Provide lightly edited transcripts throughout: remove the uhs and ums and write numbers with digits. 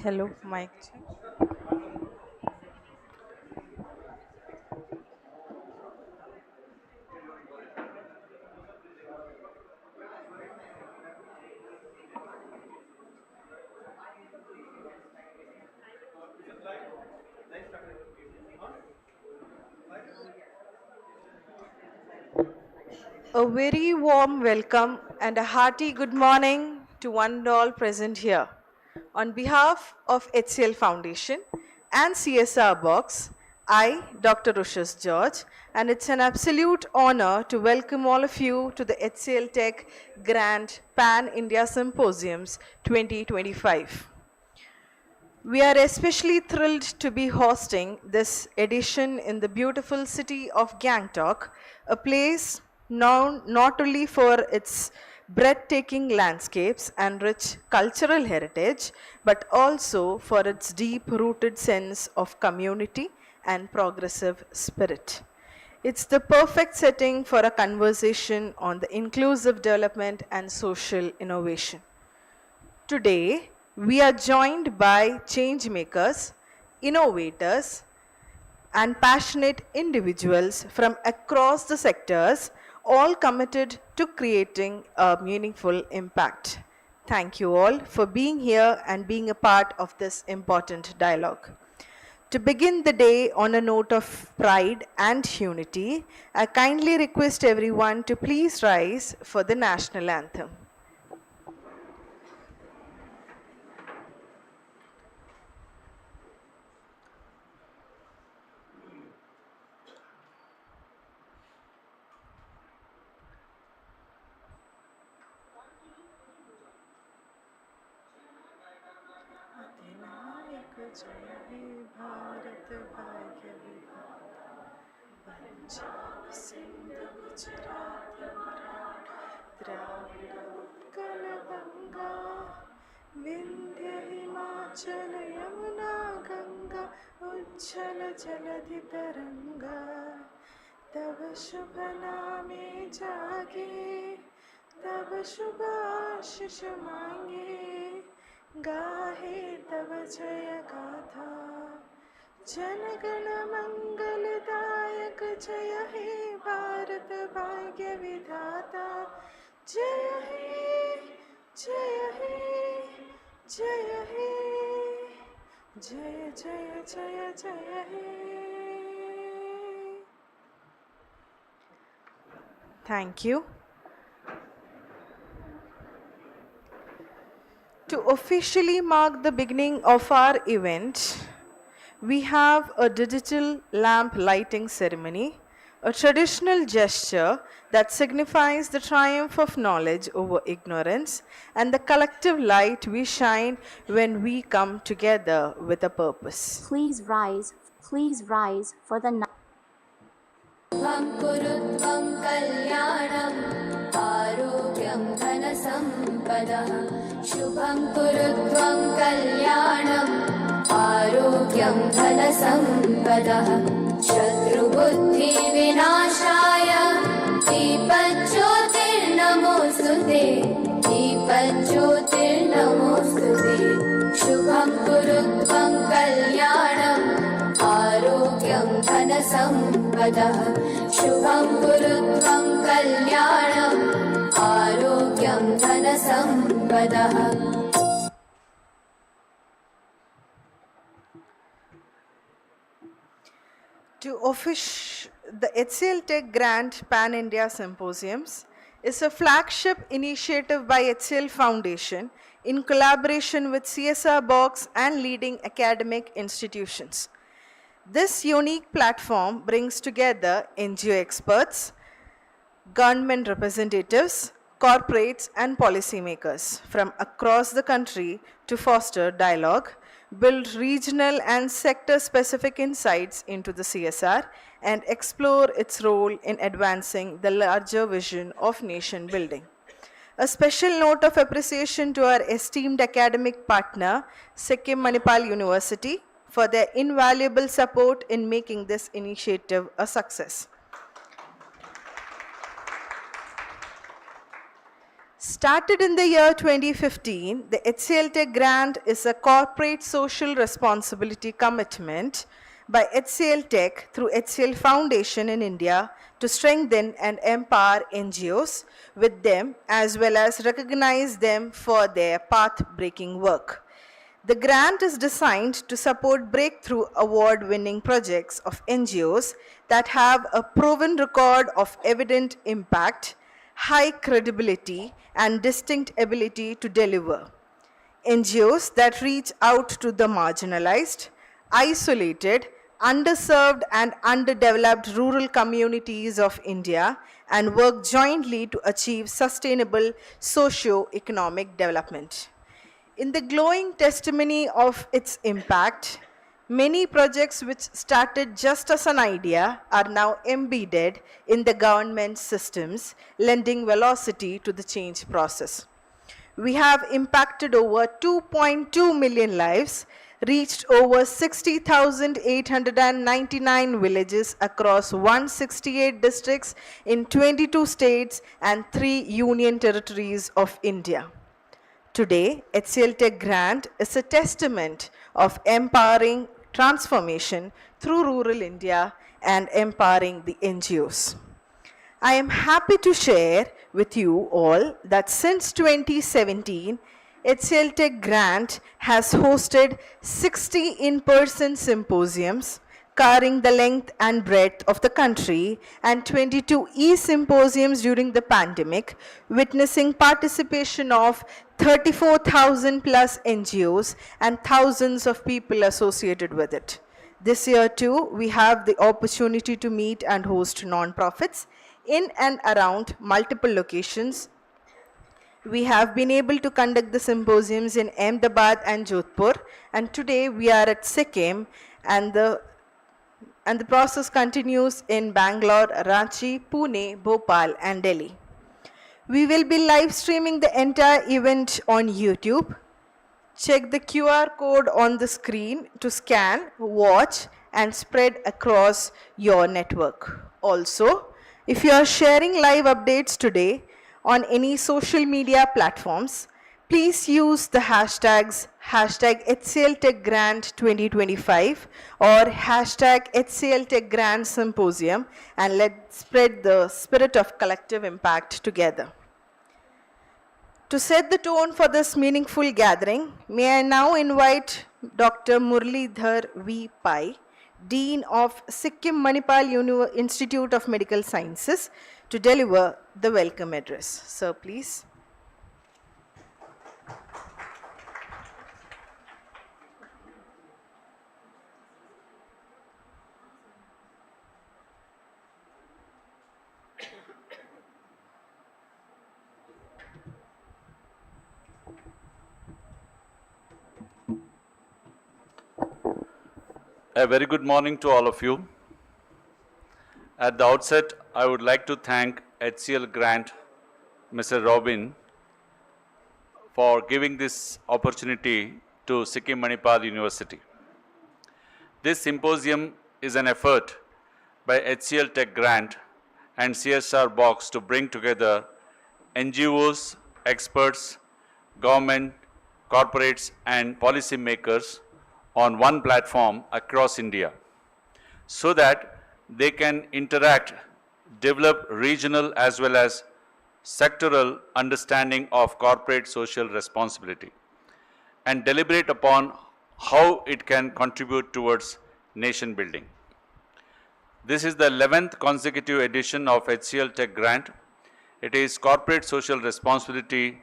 Hello, mic check. A very warm welcome and a hearty good morning to one and all present here. On behalf of HCL Foundation and CSR Box, I, Dr. Rushas George, and it's an absolute honor to welcome all of you to the HCLTech Grand Pan India Symposiums 2025. We are especially thrilled to be hosting this edition in the beautiful city of Gangtok, a place known not only for its breathtaking landscapes and rich cultural heritage, but also for its deep-rooted sense of community and progressive spirit. It's the perfect setting for a conversation on the inclusive development and social innovation. Today, we are joined by change makers, innovators, and passionate individuals from across the sectors, all committed to creating a meaningful impact. Thank you all for being here and being a part of this important dialogue. To begin the day on a note of pride and unity, I kindly request everyone to please rise for the national anthem. अधिनायक जय हे भारत भाग्य विधाता पंजाब सिंध गुजरात मराठा द्राविड़ उत्कल गंगा विंध्य हिमाचल यमुना गंगा उज्जल जलधि तरंगा तव शुभ नामे जागे तव शुभ आशीष मांगे गाहे तव जय गाथा जनगण मंगलदायक जय हे भारत भाग्य विधाता जय हे जय हे जय हे जय जय जय जय हे. Thank you. To officially mark the beginning of our event, we have a digital lamp lighting ceremony, a traditional gesture that signifies the triumph of knowledge over ignorance and the collective light we shine when we come together with a purpose. Please rise for the कुरुत्वं कल्याणम् आरोग्यं धनसम्पदः शुभं कुरुत्वं कल्याणम् आरोग्यं धनसम्पदः शत्रुबुद्धिविनाशाय दीपज्योतिर्नमोऽस्तुते दीपज्योतिर्नमोऽस्तुते शुभं कुरुत्वं कल्याणम् आरोग्यं धनसम्पदः शुभं कुरुत्वं कल्याणम् आरोग्यं धनसम्पदः. To the HCLTech Grand Pan India Symposiums is a flagship initiative by HCL Foundation in collaboration with CSR Box and leading academic institutions. This unique platform brings together NGO experts, government representatives, corporates, and policymakers from across the country to foster dialogue, build regional and sector-specific insights into the CSR, and explore its role in advancing the larger vision of nation building. A special note of appreciation to our esteemed academic partner, Sikkim Manipal University, for their invaluable support in making this initiative a success. Started in the year 2015, the HCLTech grant is a corporate social responsibility commitment by HCLTech through HCL Foundation in India to strengthen and empower NGOs with them as well as recognize them for their path-breaking work. The grant is designed to support breakthrough award-winning projects of NGOs that have a proven record of evident impact, high credibility, and distinct ability to deliver. NGOs that reach out to the marginalized, isolated, underserved, and underdeveloped rural communities of India and work jointly to achieve sustainable socio-economic development. In the glowing testimony of its impact, many projects which started just as an idea are now embedded in the government systems, lending velocity to the change process. We have impacted over 2.2 million lives, reached over 60,899 villages across 168 districts in 22 states and 3 union territories of India. Today, HCLTech grant is a testament of empowering transformation through rural India and empowering the NGOs. I am happy to share with you all that since 2017, HCLTech grant has hosted 60 in-person symposiums covering the length and breadth of the country and 22 e-symposiums during the pandemic, witnessing participation of 34,000 plus NGOs and thousands of people associated with it. This year too, we have the opportunity to meet and host non-profits in and around multiple locations. We have been able to conduct the symposiums in Ahmedabad and Jodhpur, and today we are at Sikkim, and the process continues in Bangalore, Ranchi, Pune, Bhopal, and Delhi. We will be live streaming the entire event on YouTube. Check the QR code on the screen to scan, watch, and spread across your network. Also, if you are sharing live updates today on any social media platforms, please use the hashtags #HCLTechGrant2025 or #HCLTechGrantSymposium, and let's spread the spirit of collective impact together. To set the tone for this meaningful gathering, may I now invite Dr. Muralidhar V. Pai, Dean of Sikkim Manipal Institute of Medical Sciences, to deliver the welcome address. Sir, please. A very good morning to all of you. At the outset, I would like to thank HCL Grant, Mr. Robin, for giving this opportunity to Sikkim Manipal University. This symposium is an effort by HCLTech Grant and CSR Box to bring together NGOs, experts, government, corporates, and policymakers on one platform across India so that they can interact, develop regional as well as sectoral understanding of corporate social responsibility, and deliberate upon how it can contribute towards nation building. This is the 11th consecutive edition of HCLTech Grant. It is corporate social responsibility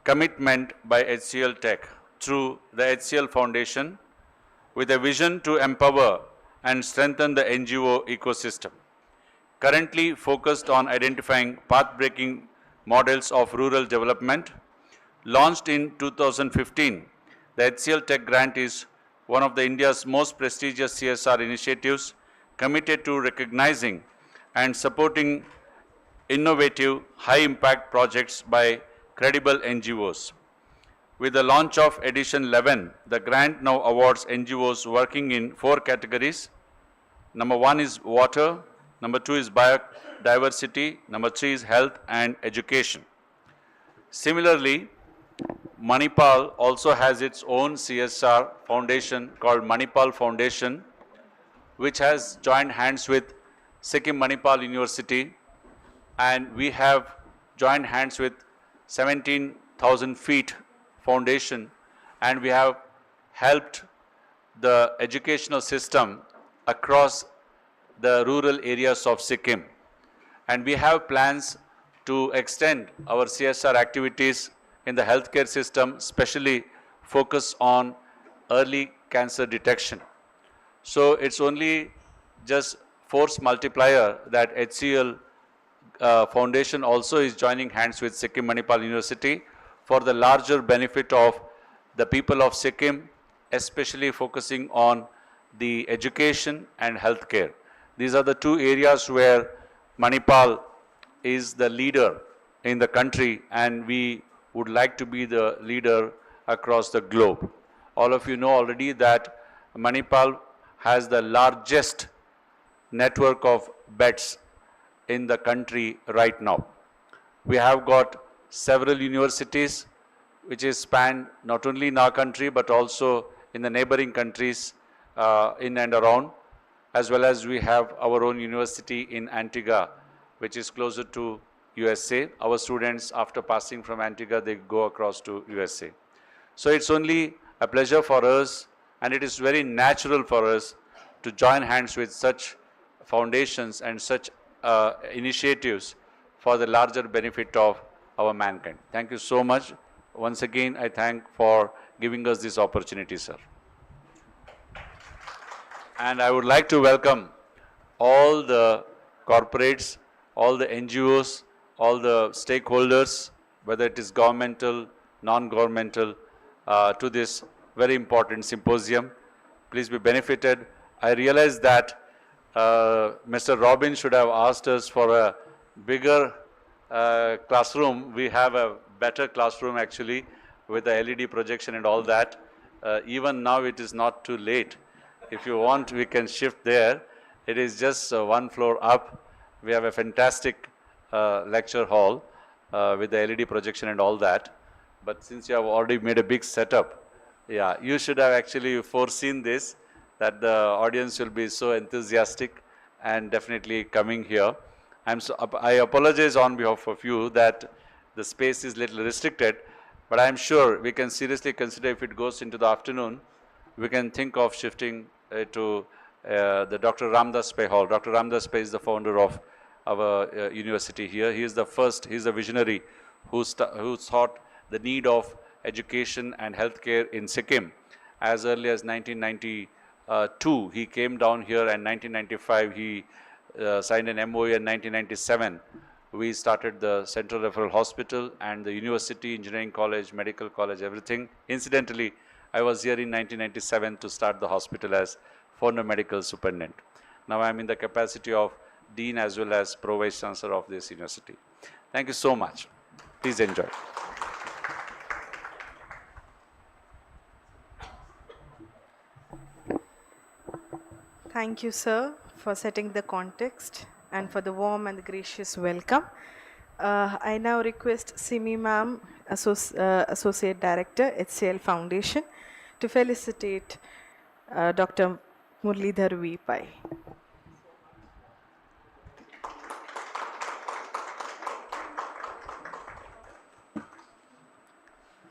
commitment by HCLTech through the HCL Foundation with a vision to empower and strengthen the NGO ecosystem. Currently focused on identifying path-breaking models of rural development. Launched in 2015, the HCLTech Grant is one of the India's most prestigious CSR initiatives committed to recognizing and supporting innovative, high-impact projects by credible NGOs. With the launch of edition 11, the grant now awards NGOs working in 4 categories. Number 1 is water, number 2 is biodiversity. Number 3 is health and education. Similarly, Manipal also has its own CSR foundation called Manipal Foundation, which has joined hands with Sikkim Manipal University, and we have joined hands with 17,000 feet foundation, and we have helped the educational system across the rural areas of Sikkim. And we have plans to extend our CSR activities in the healthcare system, especially focus on early cancer detection. So it's only just force multiplier that HCL Foundation also is joining hands with Sikkim Manipal University for the larger benefit of the people of Sikkim, especially focusing on the education and healthcare. These are the two areas where Manipal is the leader in the country, and we would like to be the leader across the globe. All of you know already that Manipal has the largest network of beds in the country right now. We have got several universities which is spanned not only in our country but also in the neighboring countries in and around, as well as we have our own university in Antigua, which is closer to USA. Our students, after passing from Antigua, they go across to USA. So it's only a pleasure for us, and it is very natural for us to join hands with such foundations and such initiatives for the larger benefit of our mankind. Thank you so much. Once again, I thank for giving us this opportunity, sir. And I would like to welcome all the corporates, all the NGOs, all the stakeholders, whether it is governmental, non-governmental, to this very important symposium. Please be benefited. I realize that Mr. Robin should have asked us for a bigger classroom. We have a better classroom actually with the LED projection and all that. Even now it is not too late. If you want, we can shift there. It is just one floor up. We have a fantastic lecture hall with the LED projection and all that. But since you have already made a big setup, yeah, you should have actually foreseen this, that the audience will be so enthusiastic and definitely coming here. I apologize on behalf of you that the space is little restricted, but I'm sure we can seriously consider if it goes into the afternoon, we can think of shifting to the Dr. Ramdas Pai Hall. Dr. Ramdas Pai is the founder of our university here. He is the first, he is a visionary who thought the need of education and healthcare in Sikkim. As early as 1992, he came down here, and 1995 he signed an MOU. In 1997, we started the Central Referral Hospital and the University, Engineering College, Medical College, everything. Incidentally, I was here in 1997 to start the hospital as former medical superintendent. Now I'm in the capacity of Dean as well as Pro-Vice Chancellor of this university. Thank you so much. Please enjoy. Thank you, sir, for setting the context and for the warm and the gracious welcome. I now request Simi ma'am, Associate Director, HCL Foundation, to felicitate Dr. Murlidhar V. Pai.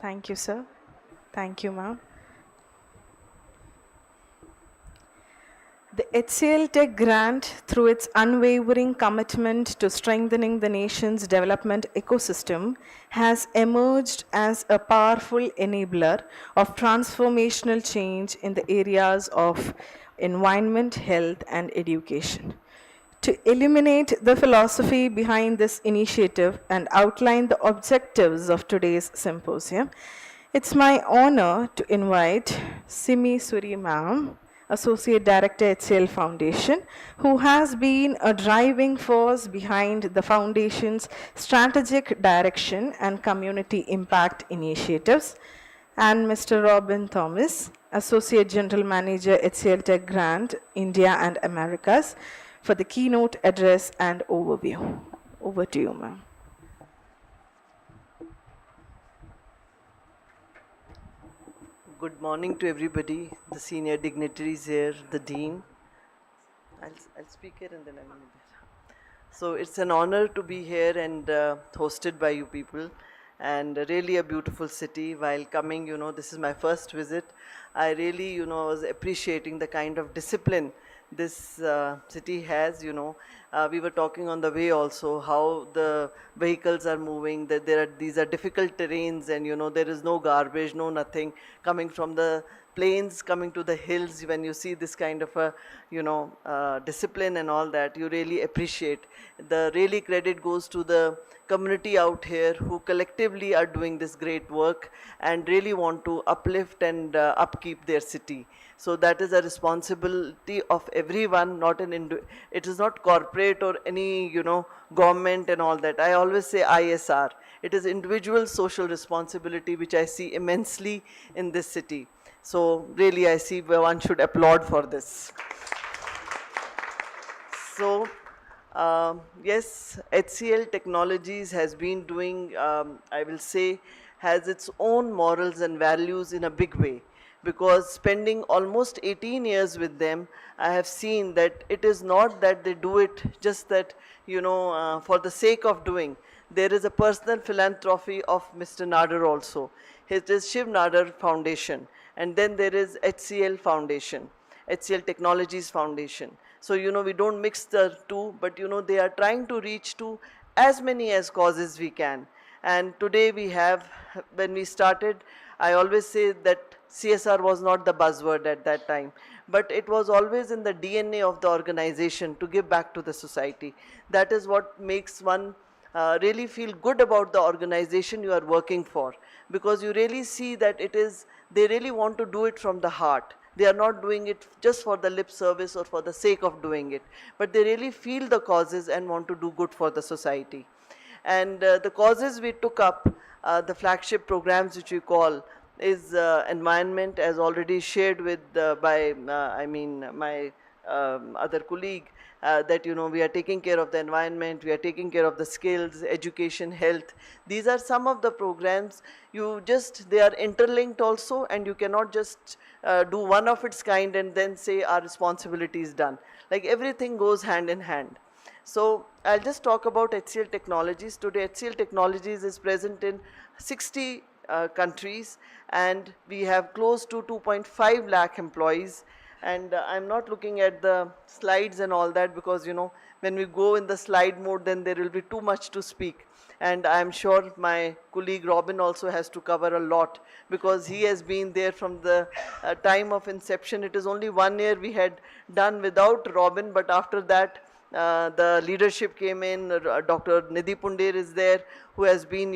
Thank you, sir. Thank you, ma'am. The HCLTech grant, through its unwavering commitment to strengthening the nation's development ecosystem, has emerged as a powerful enabler of transformational change in the areas of environment, health, and education. To illuminate the philosophy behind this initiative and outline the objectives of today's symposium, it's my honor to invite Simi Suri ma'am, Associate Director, HCL Foundation, who has been a driving force behind the Foundation's strategic direction and community impact initiatives, and Mr. Robin Thomas, Associate General Manager, HCLTech Grant, India and Americas, for the keynote address and overview. Over to you, ma'am. Good morning to everybody, the senior dignitaries here, the Dean. I'll speak here and then I'm going to. So it's an honor to be here and hosted by you people, and really a beautiful city. While coming, this is my first visit. I really, was appreciating the kind of discipline this city has. We were talking on the way also how the vehicles are moving, that these are difficult terrains, and there is no garbage, no nothing coming from the plains coming to the hills. When you see this kind of a discipline and all that, you really appreciate. The really credit goes to the community out here who collectively are doing this great work and really want to uplift and upkeep their city. So that is a responsibility of everyone, not it is not corporate or any government and all that. I always say ISR. It is individual social responsibility, which I see immensely in this city. So really I see where one should applaud for this. So yes, HCL Technologies has been doing, I will say, has its own morals and values in a big way. Because spending almost 18 years with them, I have seen that it is not that they do it just that, for the sake of doing. There is a personal philanthropy of Mr. Nadar also. It is Shiv Nadar Foundation. And then there is HCL Foundation, HCL Technologies Foundation. So, we don't mix the two, but, they are trying to reach to as many as causes we can. And today we have, when we started, I always say that CSR was not the buzzword at that time, but it was always in the DNA of the organization to give back to the society. That is what makes one really feel good about the organization you are working for, because you really see that they really want to do it from the heart. They are not doing it just for the lip service or for the sake of doing it, but they really feel the causes and want to do good for the society. And the causes we took up, the flagship programs which we call, is environment, as already shared with by my other colleague, that we are taking care of the environment, we are taking care of the skills, education, health. These are some of the programs. They are interlinked also, and you cannot just do one of its kind and then say our responsibility is done. Like everything goes hand in hand. So I'll just talk about HCL Technologies. Today HCL Technologies is present in 60 countries, and we have close to 2.5 lakh employees. And I'm not looking at the slides and all that, because when we go in the slide mode, then there will be too much to speak. And I'm sure my colleague Robin also has to cover a lot, because he has been there from the time of inception. It is only 1 year we had done without Robin, but after that the leadership came in. Dr. Nidhi Pundir is there, who has been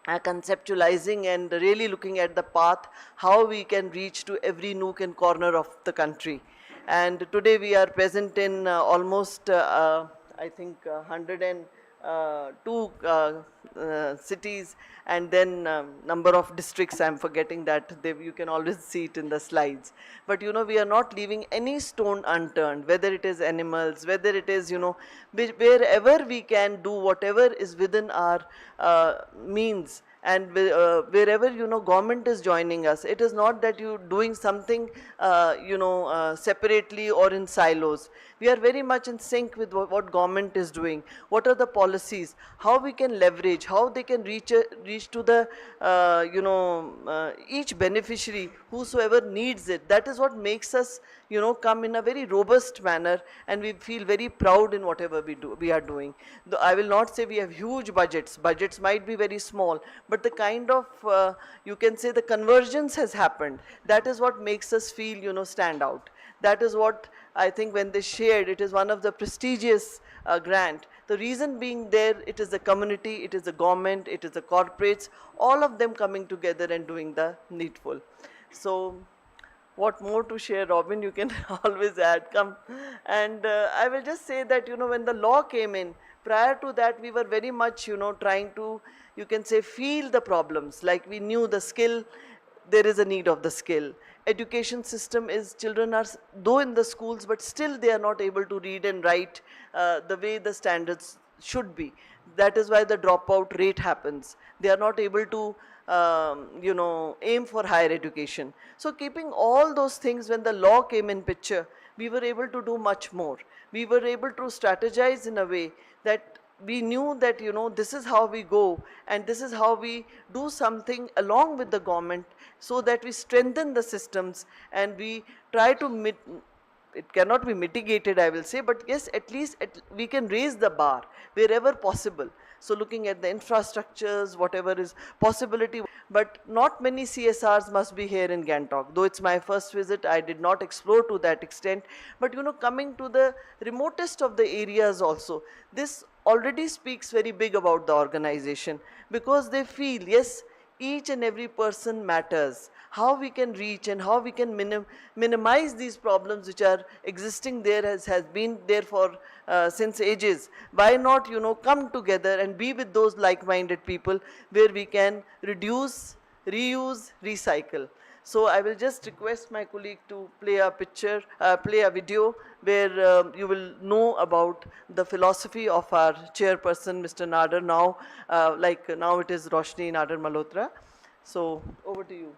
conceptualizing and really looking at the path, how we can reach to every nook and corner of the country. And today we are present in almost, I think, 102 cities, and then number of districts. I'm forgetting that. You can always see it in the slides. But we are not leaving any stone unturned, whether it is animals, whether it is, wherever we can do whatever is within our means. And wherever government is joining us, it is not that you doing something separately or in silos. We are very much in sync with what government is doing. What are the policies? How we can leverage? How they can reach to the each beneficiary, whosoever needs it. That is what makes us come in a very robust manner, and we feel very proud in whatever we are doing. I will not say we have huge budgets. Budgets might be very small, but the kind of you can say the convergence has happened. That is what makes us feel stand out. That is what I think when they shared, it is one of the prestigious grant. The reason being there, it is the community, it is the government, it is the corporates, all of them coming together and doing the needful. So what more to share, Robin? You can always add, come. And I will just say that, when the law came in, prior to that, we were very much, trying to, you can say, feel the problems. Like we knew the skill, there is a need of the skill. Education system is, children are though in the schools, but still they are not able to read and write the way the standards should be. That is why the dropout rate happens. They are not able to aim for higher education. So keeping all those things, when the law came in picture, we were able to do much more. We were able to strategize in a way that we knew that, this is how we go and this is how we do something along with the government, so that we strengthen the systems and we try to it cannot be mitigated, I will say, but yes, at least we can raise the bar wherever possible. So looking at the infrastructures, whatever is possibility, but not many CSRs must be here in Gangtok. Though it's my first visit, I did not explore to that extent. But coming to the remotest of the areas also, this already speaks very big about the organization, because they feel, yes, each and every person matters. How we can reach and how we can minimize these problems which are existing there, has been there for since ages. Why not come together and be with those like-minded people, where we can reduce, reuse, recycle. So I will just request my colleague to play a picture, play a video where you will know about the philosophy of our chairperson, Mr. Nadar. Now, now it is Roshni Nadar Malhotra. So over to you.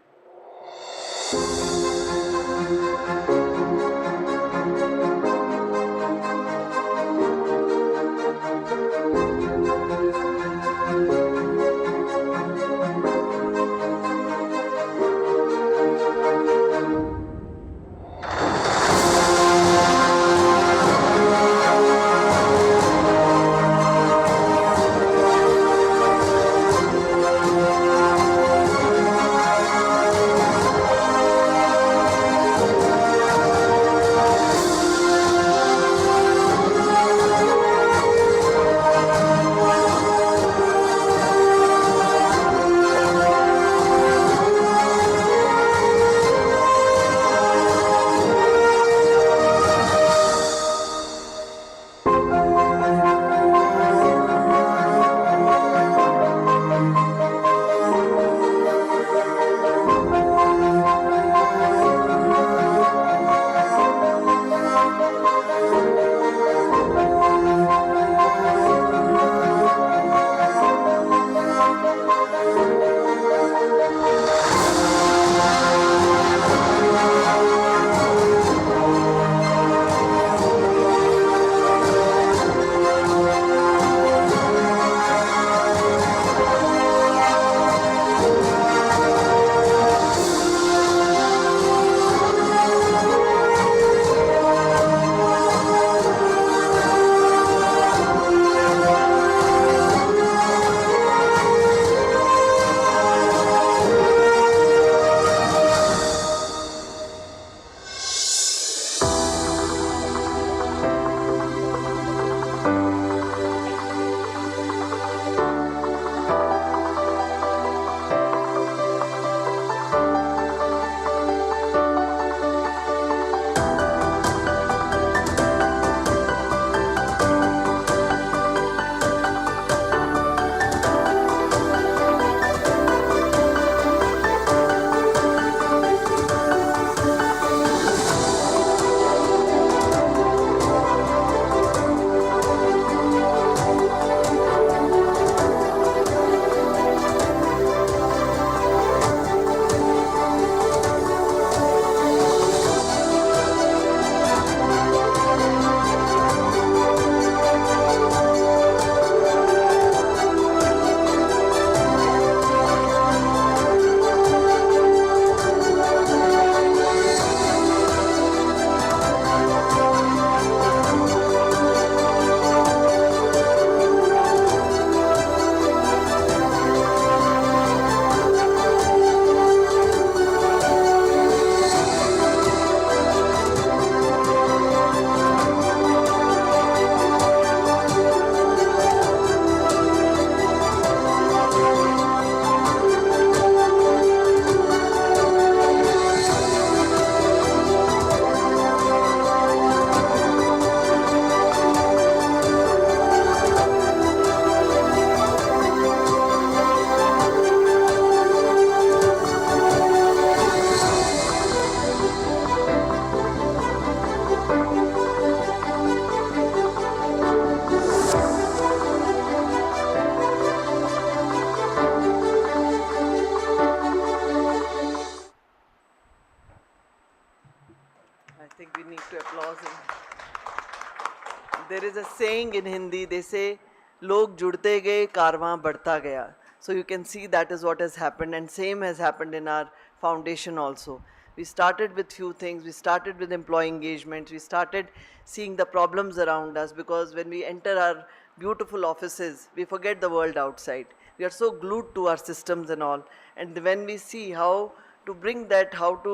is a saying in Hindi, they say, Log judte gaye, karwan badhta gaya. So you can see that is what has happened, and same has happened in our foundation also. We started with few things, we started with employee engagement, we started seeing the problems around us, because when we enter our beautiful offices, we forget the world outside. We are so glued to our systems and all. And when we see how to bring that, how to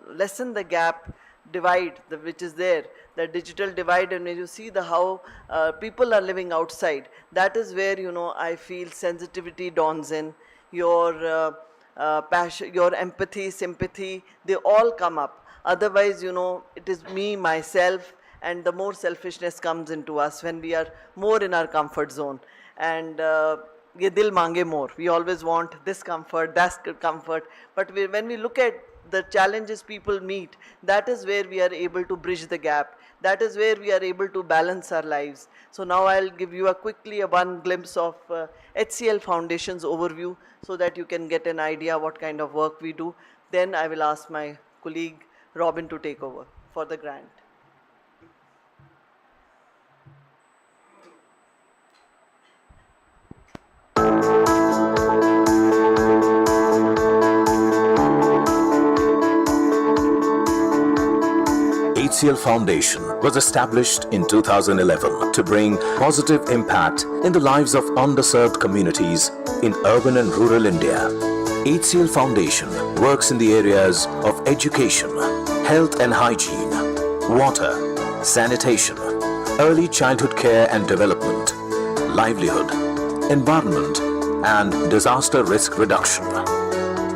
lessen the gap, divide which is there, the digital divide, and when you see the how people are living outside, that is where, you know, I feel sensitivity dawns in, your passion, your empathy, sympathy, they all come up. Otherwise, you know, it is me, myself, and the more selfishness comes into us when we are more in our comfort zone. And ye dil mange more. We always want this comfort, that comfort. But when we look at the challenges people meet, that is where we are able to bridge the gap. That is where we are able to balance our lives. So now I'll give you a one glimpse of HCL Foundation's overview, so that you can get an idea what kind of work we do. Then I will ask my colleague Robin to take over for the grant. HCL Foundation was established in 2011 to bring positive impact in the lives of underserved communities in urban and rural India. HCL Foundation works in the areas of education, health and hygiene, water, sanitation, early childhood care and development, livelihood, environment, and disaster risk reduction.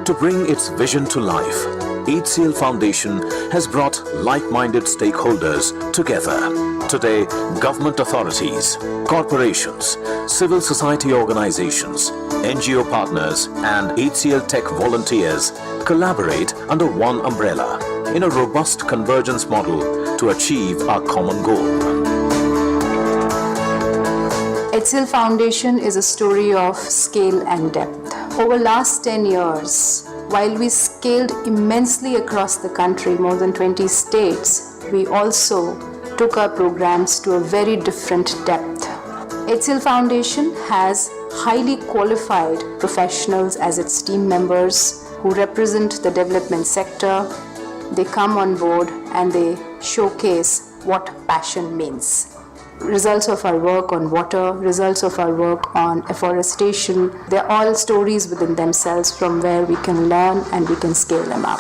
To bring its vision to life, HCL Foundation has brought like-minded stakeholders together. Today, government authorities, corporations, civil society organizations, NGO partners, and HCLTech volunteers collaborate under one umbrella in a robust convergence model to achieve our common goal. HCL Foundation is a story of scale and depth. Over last 10 years, while we scaled immensely across the country, more than 20 states, we also took our programs to a very different depth. HCL Foundation has highly qualified professionals as its team members who represent the development sector. They come on board and they showcase what passion means. Results of our work on water, results of our work on afforestation, they're all stories within themselves from where we can learn and we can scale them up.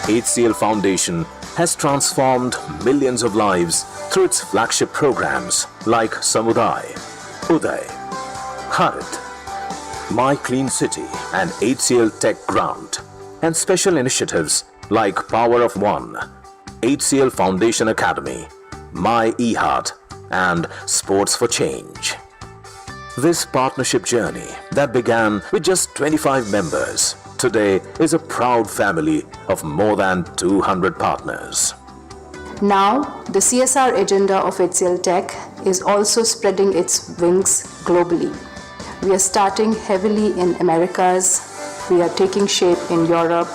HCL Foundation has transformed millions of lives through its flagship programs like Samuday, Uday, Harit, My Clean City and HCLTech Grant, and special initiatives like Power of One, HCL Foundation Academy, My eHeart, and Sports for Change. This partnership journey that began with just 25 members today is a proud family of more than 200 partners. Now, the CSR agenda of HCLTech is also spreading its wings globally. We are starting heavily in Americas, we are taking shape in Europe,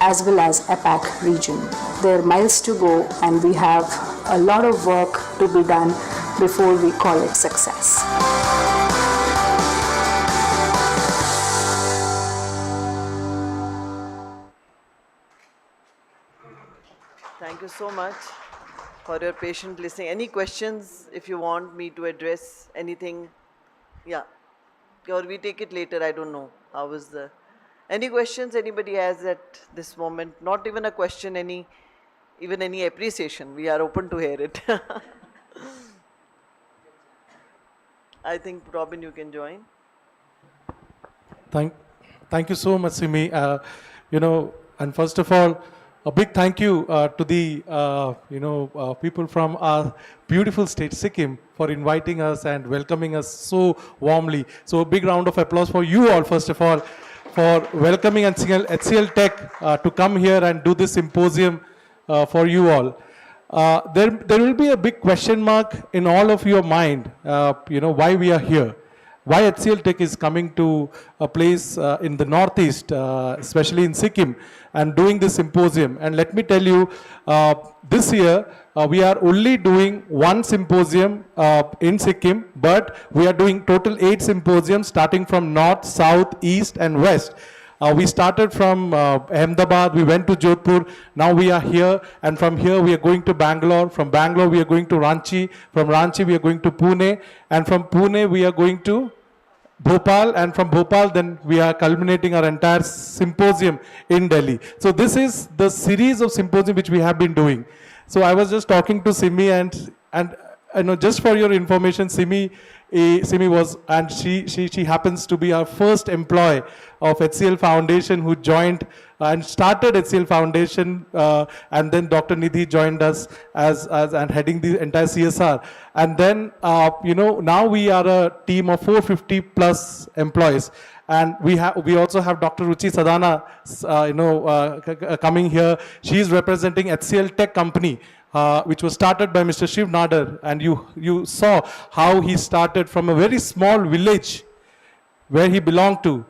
as well as APAC region. There are miles to go and we have a lot of work to be done before we call it success. Thank you so much for your patient listening. Any questions if you want me to address anything? Yeah. Or we take it later, I don't know. How is the... Any questions anybody has at this moment? Not even a question, even any appreciation. We are open to hear it. I think, Robin, you can join. Thank you so much, Simi. And first of all, a big thank you to the people from our beautiful state, Sikkim, for inviting us and welcoming us so warmly. So a big round of applause for you all, first of all, for welcoming HCLTech to come here and do this symposium for you all. There will be a big question mark in all of your mind, why we are here. why HCLTech is coming to a place in the northeast, especially in Sikkim, and doing this symposium. And let me tell you, this year we are only doing one symposium in Sikkim, but we are doing total 8 symposiums starting from north, south, east, and west. We started from Ahmedabad, we went to Jodhpur, now we are here, and from here we are going to Bangalore, from Bangalore we are going to Ranchi, from Ranchi we are going to Pune, and from Pune we are going to Bhopal, and from Bhopal then we are culminating our entire symposium in Delhi. So this is the series of symposium which we have been doing. So I was just talking to Simi, and you know, just for your information, Simi was, and she happens to be our first employee of HCL Foundation, who joined and started HCL Foundation, and then Dr. Nidhi joined us as and heading the entire CSR. And then you know, now we are a team of 450 plus employees. And we also have Dr. Ruchi Sadana, coming here. She is representing HCLTech company, which was started by Mr. Shiv Nadar, and you saw how he started from a very small village where he belonged to,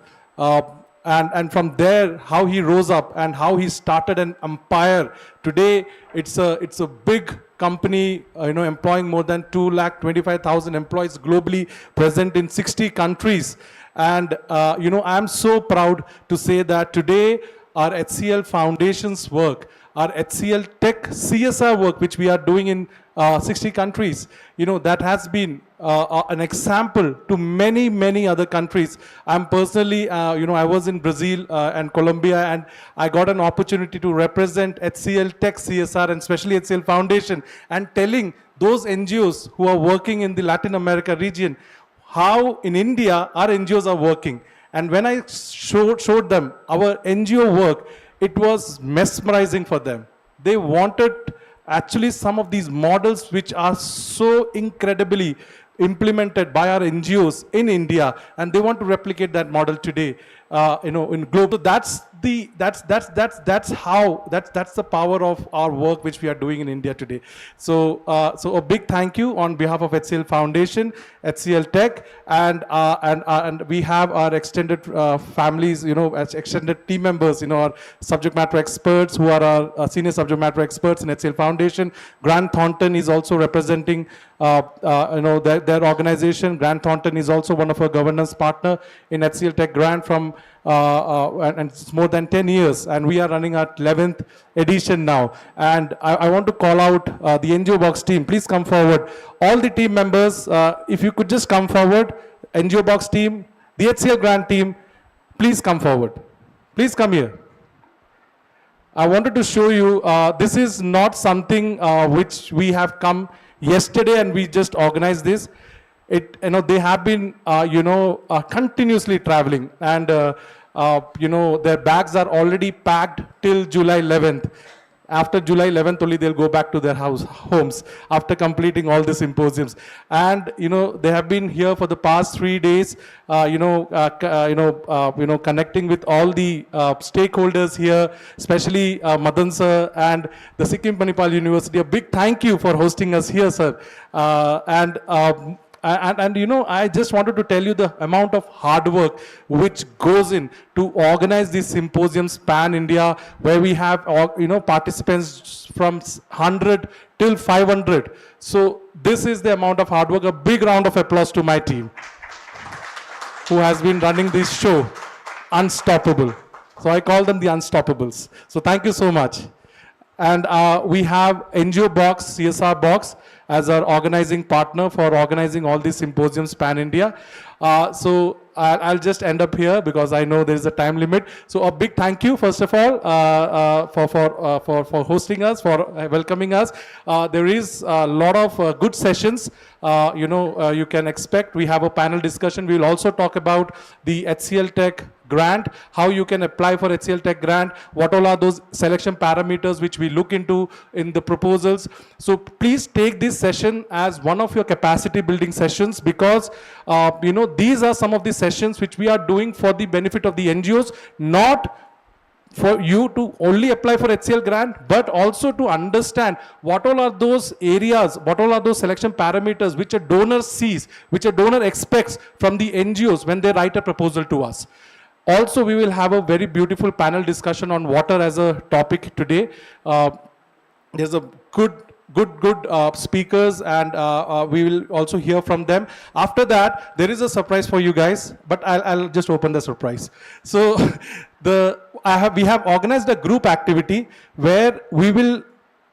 and from there how he rose up and how he started an empire. Today it's a big company, employing more than 225,000 employees globally, present in 60 countries. And I'm so proud to say that today our HCL Foundation's work, our HCLTech CSR work, which we are doing in 60 countries, that has been an example to many, many other countries. I'm personally, I was in Brazil and Colombia, and I got an opportunity to represent HCLTech CSR and especially HCL Foundation, and telling those NGOs who are working in the Latin America region how in India our NGOs are working. And when I showed them our NGO work, it was mesmerizing for them. They wanted actually some of these models which are so incredibly implemented by our NGOs in India, and they want to replicate that model today, in global. That's the power of our work which we are doing in India today. So a big thank you on behalf of HCL Foundation, HCLTech, and we have our extended families, as extended team members, our subject matter experts who are our senior subject matter experts in HCL Foundation. Grant Thornton is also representing their organization. Grant Thornton is also one of our governance partner in HCLTech Grant from and it's more than 10 years, and we are running our 11th edition now. And I want to call out the NGO Box team. Please come forward. All the team members, if you could just come forward. NGO Box team, the HCL Grant team, please come forward. Please come here. I wanted to show you, this is not something which we have come yesterday and we just organized this. They have been, continuously traveling, and their bags are already packed till July 11th. After July 11th only they'll go back to their homes after completing all the symposiums. And they have been here for the past 3 days, connecting with all the stakeholders here, especially Madan sir and the Sikkim Manipal University. A big thank you for hosting us here, sir. I just wanted to tell you the amount of hard work which goes in to organize these symposiums pan-India, where we have participants from 100 till 500. So this is the amount of hard work. A big round of applause to my team who has been running this show, Unstoppable. So I call them the Unstoppables. So thank you so much. And we have NGO Box, CSR Box, as our organizing partner for organizing all these symposiums pan-India. So I'll just end up here because I know there is a time limit. So a big thank you, first of all, for hosting us, for welcoming us. There is a lot of good sessions. You can expect. We have a panel discussion. We will also talk about the HCLTech grant, how you can apply for HCLTech grant, what all are those selection parameters which we look into in the proposals. So please take this session as one of your capacity building sessions, because these are some of the sessions which we are doing for the benefit of the NGOs, not for you to only apply for HCL grant, but also to understand what all are those areas, what all are those selection parameters which a donor sees, which a donor expects from the NGOs when they write a proposal to us. Also, we will have a very beautiful panel discussion on water as a topic today. There's a good speakers, and we will also hear from them. After that, there is a surprise for you guys, but I'll just open the surprise. So we have organized a group activity where we will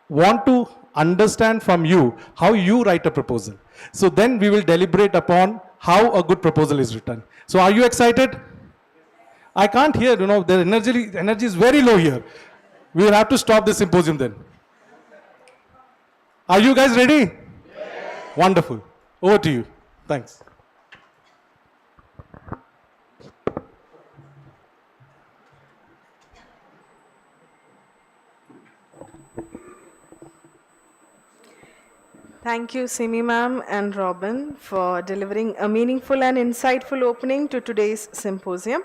want to understand from you how you write a proposal. So then we will deliberate upon how a good proposal is written. So are you excited? I can't hear, the energy is very low here. We will have to stop the symposium then. Are you guys ready? Yes. Wonderful. Over to you. Thanks. Thank you, Simi ma'am and Robin, for delivering a meaningful and insightful opening to today's symposium.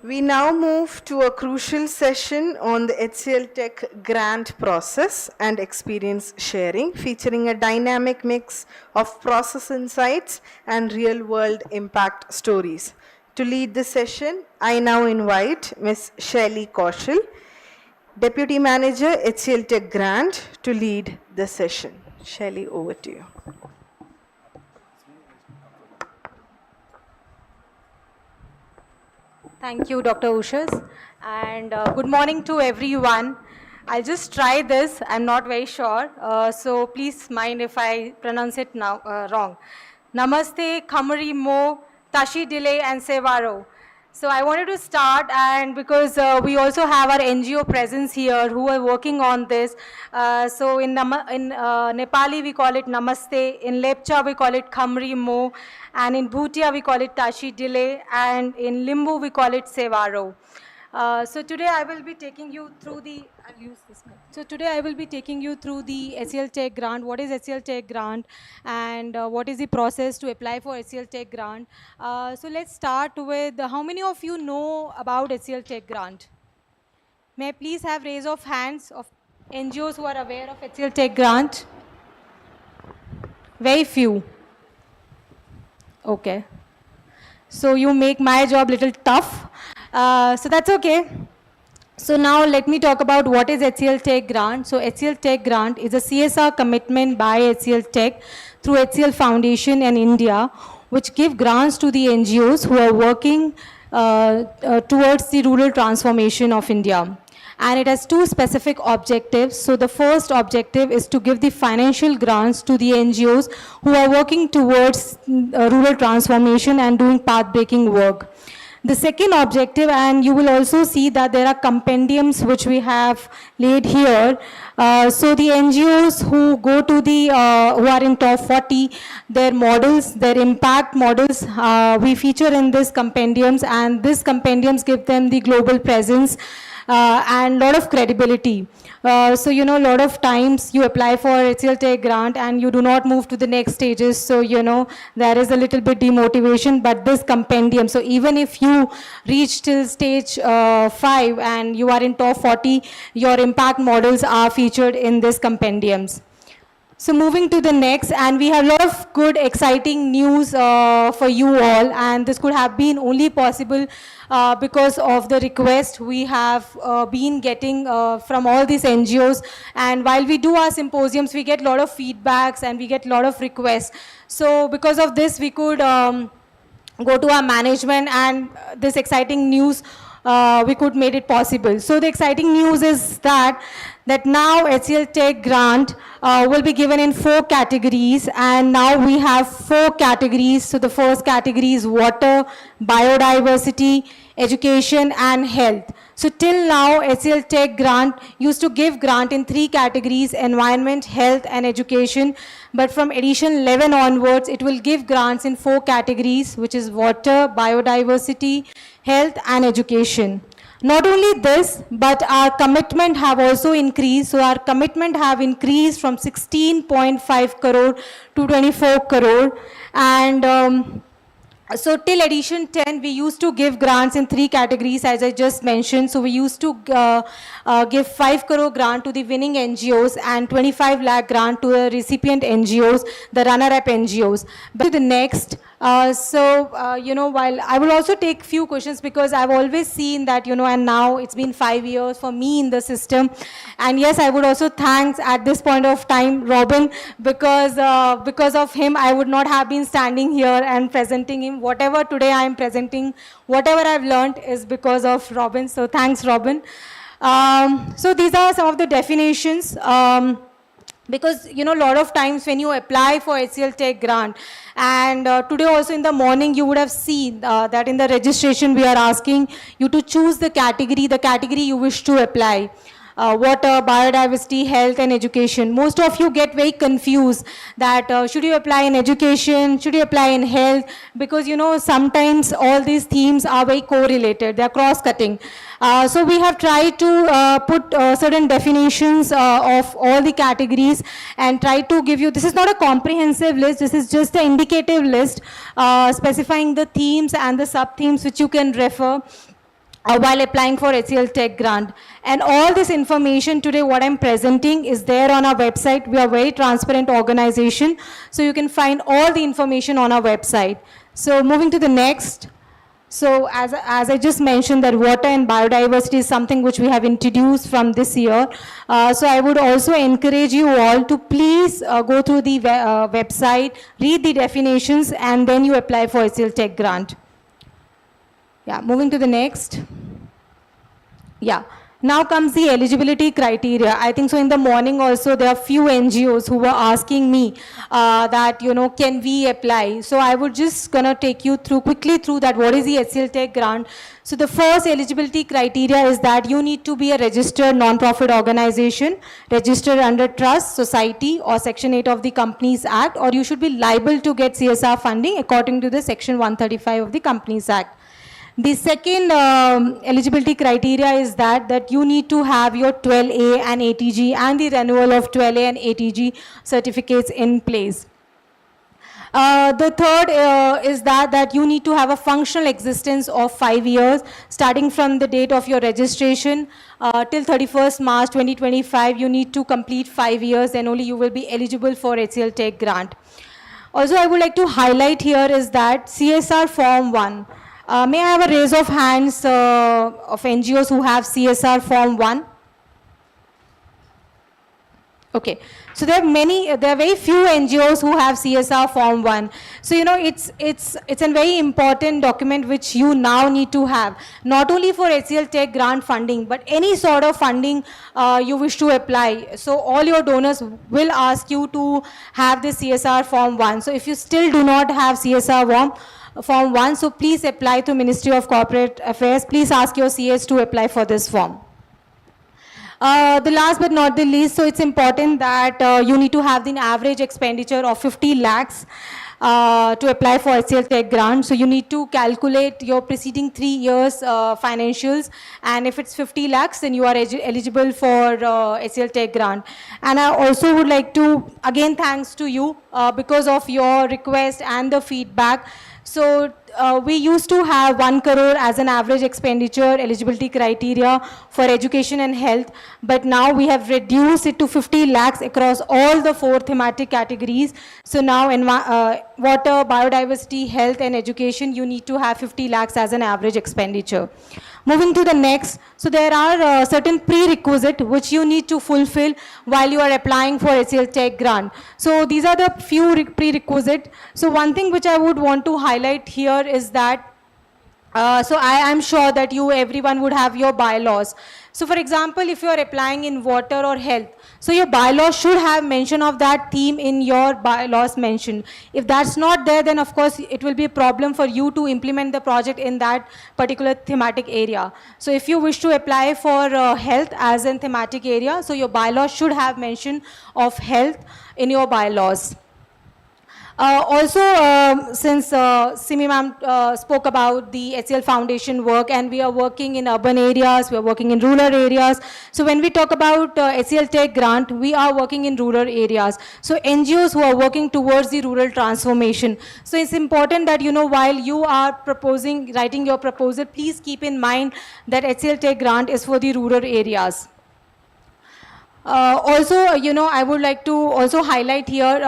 We now move to a crucial session on the HCLTech grant process and experience sharing, featuring a dynamic mix of process insights and real-world impact stories. To lead the session, I now invite Ms. Shaili Kaushal, Deputy Manager, HCLTech Grant, to lead the session. Shaili, over to you. Thank you, Dr. Ushas, and good morning to everyone. I'll just try this. I'm not very sure, so please mind if I pronounce it now wrong. Namaste, Khamari Mo, Tashi Dile, and Sevaro. So I wanted to start, and because we also have our NGO presence here who are working on this. So in Nepali we call it Namaste, in Lepcha we call it Khamri Mo, and in Bhutia we call it Tashi Dile, and in Limbu we call it Sevaro. So today I will be taking you through the, I'll use this mic. So today I will be taking you through the HCLTech grant, what is HCLTech grant, and what is the process to apply for HCLTech grant. So let's start with, how many of you know about HCLTech grant? May I please have raise of hands of NGOs who are aware of HCLTech grant? Very few. Okay. So you make my job a little tough. So that's okay. So now let me talk about what is HCLTech grant. So HCLTech grant is a CSR commitment by HCLTech through HCL Foundation in India, which give grants to the NGOs who are working towards the rural transformation of India. And it has two specific objectives. So the first objective is to give the financial grants to the NGOs who are working towards rural transformation and doing path-breaking work. The second objective, and you will also see that there are compendiums which we have laid here. So the NGOs who go to the, who are in top 40, their models, their impact models, we feature in these compendiums, and these compendiums give them the global presence and lot of credibility. So, a lot of times you apply for HCLTech grant and you do not move to the next stages. So, there is a little bit demotivation, but this compendium, so even if you reach till stage 5 and you are in top 40, your impact models are featured in this compendiums. So moving to the next, and we have a lot of good, exciting news for you all, and this could have been only possible because of the request we have been getting from all these NGOs. And while we do our symposiums, we get a lot of feedbacks and we get a lot of requests. So because of this, we could go to our management, and this exciting news we could make it possible. So the exciting news is that now HCLTech grant will be given in 4 categories, and now we have 4 categories. So the first category is water, biodiversity, education, and health. So till now, HCLTech grant used to give grant in 3 categories: environment, health, and education. But from edition 11 onwards, it will give grants in 4 categories, which is water, biodiversity, health, and education. Not only this, but our commitment have also increased. So our commitment have increased from 16.5 crore to 24 crore. And So till edition 10, we used to give grants in 3 categories, as I just mentioned. So we used to give 5 crore grant to the winning NGOs and 25 lakh grant to the recipient NGOs, the runner-up NGOs. But to the next, while I will also take few questions, because I've always seen that, and now it's been 5 years for me in the system. And yes, I would also thank at this point of time Robin, because of him, I would not have been standing here and presenting him. Whatever today I am presenting, whatever I've learned is because of Robin. So thanks, Robin. So these are some of the definitions. Because a lot of times when you apply for HCLTech grant, and today also in the morning you would have seen that in the registration we are asking you to choose the category you wish to apply. Water, biodiversity, health and education. Most of you get very confused that should you apply in education, should you apply in health, because sometimes all these themes are very correlated, they are cross-cutting. So we have tried to put certain definitions of all the categories and try to give you, this is not a comprehensive list, this is just an indicative list specifying the themes and the sub-themes which you can refer while applying for HCLTech grant. And all this information today, what I'm presenting, is there on our website. We are a very transparent organization, so you can find all the information on our website. So moving to the next. So as I just mentioned, that water and biodiversity is something which we have introduced from this year. So I would also encourage you all to please go through the website, read the definitions, and then you apply for HCLTech grant. Yeah, moving to the next. Yeah, now comes the eligibility criteria. I think so in the morning also there are few NGOs who were asking me that, can we apply? So I would just gonna take you quickly through that, what is the HCLTech grant. So the first eligibility criteria is that you need to be a registered non-profit organization, registered under trust, society or Section 8 of the Companies Act, or you should be liable to get CSR funding according to the Section 135 of the Companies Act. The second eligibility criteria is that you need to have your 12A and ATG and the renewal of 12A and ATG certificates in place. The third is that you need to have a functional existence of 5 years, starting from the date of your registration till 31st March 2025. You need to complete 5 years, then only you will be eligible for HCLTech grant. Also, I would like to highlight here is that CSR Form 1. May I have a raise of hands of NGOs who have CSR Form 1? Okay, so there are very few NGOs who have CSR Form 1. So, it's a very important document which you now need to have, not only for HCLTech grant funding, but any sort of funding you wish to apply. So, all your donors will ask you to have this CSR Form 1. So, if you still do not have CSR Form 1, so please apply to Ministry of Corporate Affairs. Please ask your CS to apply for this form. The last but not the least, so it's important that you need to have the average expenditure of 50 lakhs to apply for HCLTech grant. So you need to calculate your preceding 3 years financials, and if it's 50 lakhs, then you are eligible for HCLTech grant. And I also would like to, again, thanks to you because of your request and the feedback. So we used to have 1 crore as an average expenditure eligibility criteria for education and health, but now we have reduced it to 50 lakhs across all the 4 thematic categories. So now in water, biodiversity, health and education, you need to have 50 lakhs as an average expenditure. Moving to the next, so there are certain prerequisites which you need to fulfill while you are applying for HCLTech grant. So these are the few prerequisites. So one thing which I would want to highlight here is that, so I am sure that everyone would have your bylaws. So for example, if you are applying in water or health, so your bylaws should have mention of that theme in your bylaws mention. If that's not there, then of course it will be a problem for you to implement the project in that particular thematic area. So if you wish to apply for health as a thematic area, so your bylaws should have mention of health in your bylaws. Also, since Simi ma'am spoke about the HCL Foundation work, and we are working in urban areas, we are working in rural areas. So when we talk about HCL Tech grant, we are working in rural areas. So NGOs who are working towards the rural transformation. So it's important that, while you are writing your proposal, please keep in mind that HCL Tech grant is for the rural areas. Also, I would like to also highlight here,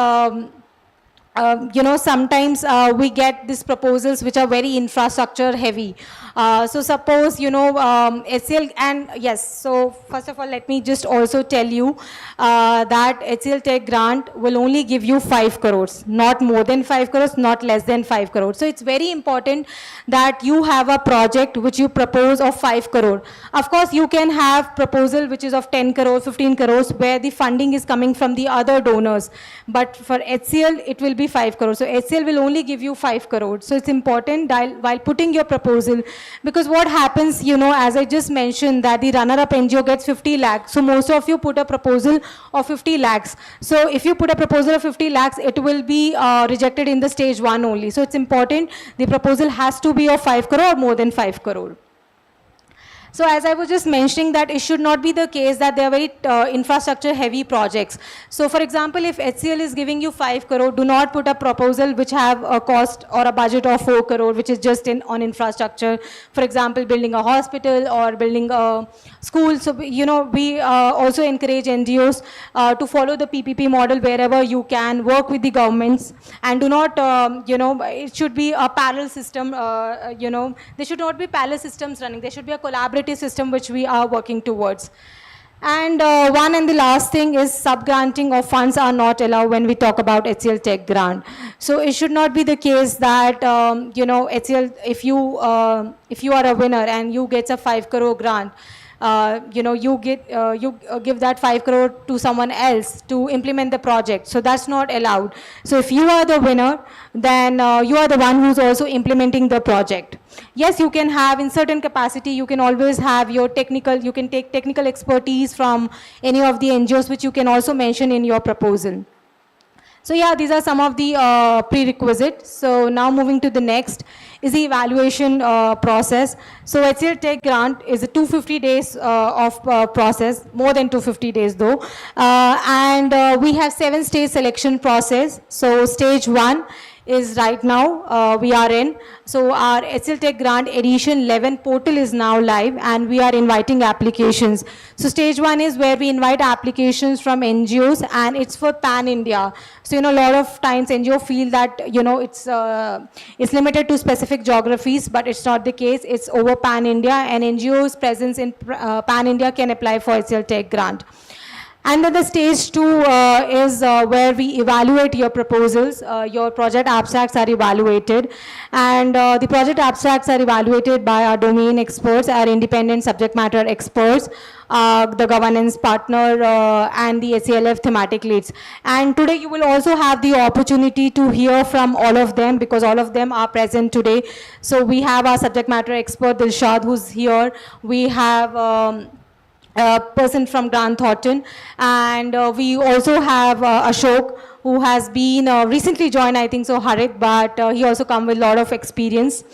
sometimes we get these proposals which are very infrastructure heavy. So suppose, HCL, and yes, so first of all, let me just also tell you that HCL Tech grant will only give you 5 crores, not more than 5 crores, not less than 5 crores. So it's very important that you have a project which you propose of 5 crore. Of course, you can have proposal which is of 10 crores, 15 crores, where the funding is coming from the other donors. But for HCL, it will be 5 crores. So HCL will only give you 5 crores. So it's important while putting your proposal, because what happens, as I just mentioned, that the runner-up NGO gets 50 lakhs. So most of you put a proposal of 50 lakhs. So if you put a proposal of 50 lakhs, it will be rejected in the stage 1 only. So it's important the proposal has to be of 5 crore or more than 5 crore. So as I was just mentioning, that it should not be the case that they are very infrastructure heavy projects. So for example, if HCL is giving you 5 crore, do not put a proposal which have a cost or a budget of 4 crore, which is just on infrastructure. For example, building a hospital or building a school. So, we also encourage NGOs to follow the PPP model wherever you can, work with the governments, and do not, it should be a parallel system, there should not be parallel systems running. There should be a collaborative system which we are working towards. And one and the last thing is sub-granting of funds are not allowed when we talk about HCL Tech grant. So it should not be the case that, HCL, if you are a winner and you get a 5 crore grant, you give that 5 crore to someone else to implement the project. So that's not allowed. So if you are the winner, then you are the one who's also implementing the project. Yes, you can have in certain capacity, you can always have your you can take technical expertise from any of the NGOs, which you can also mention in your proposal. So yeah, these are some of the prerequisites. So now moving to the next is the evaluation process. So HCL Tech grant is a 250 days of process, more than 250 days though. And we have 7-stage selection process. So stage 1 is right now we are in. So our HCL Tech Grant Edition 11 portal is now live, and we are inviting applications. So stage 1 is where we invite applications from NGOs, and it's for pan-India. So, a lot of times NGO feel that, it's limited to specific geographies, but it's not the case. It's over pan-India, and NGOs presence in pan-India can apply for HCL Tech Grant. And then the stage 2 is where we evaluate your proposals. Your project abstracts are evaluated, and the project abstracts are evaluated by our domain experts, our independent subject matter experts, the governance partner, and the ACLF thematic leads. And today you will also have the opportunity to hear from all of them, because all of them are present today. So we have our subject matter expert, Dilshad, who's here. We have a person from Grant Thornton, and we also have Ashok, who has been recently joined, I think so, Harit, but he also comes with a lot of experience.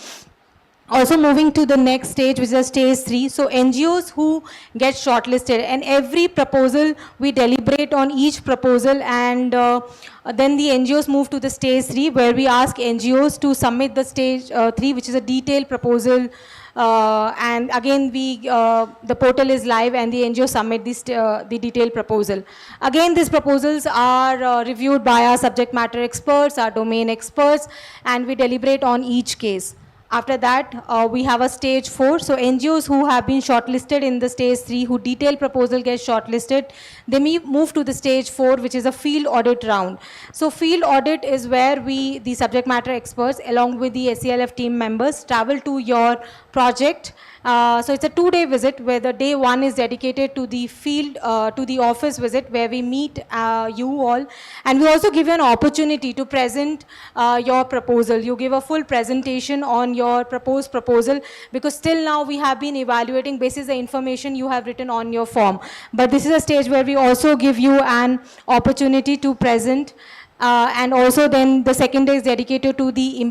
Also moving to the next stage, which is stage 3. So NGOs who get shortlisted, and every proposal we deliberate on each proposal, and then the NGOs move to the stage 3, where we ask NGOs to submit the stage 3, which is a detailed proposal. And again, the portal is live, and the NGO submit the detailed proposal. Again, these proposals are reviewed by our subject matter experts, our domain experts, and we deliberate on each case. After that, we have a stage 4. So NGOs who have been shortlisted in the stage 3, who detailed proposal gets shortlisted, they move to the stage 4, which is a field audit round. So field audit is where we, the subject matter experts, along with the SCLF team members, travel to your project. So it's a 2-day visit, where the day 1 is dedicated to the field, to the office visit, where we meet you all. And we also give you an opportunity to present your proposal. You give a full presentation on your proposed proposal, because till now we have been evaluating basis the information you have written on your form. But this is a stage where we also give you an opportunity to present And also then the second day is dedicated to the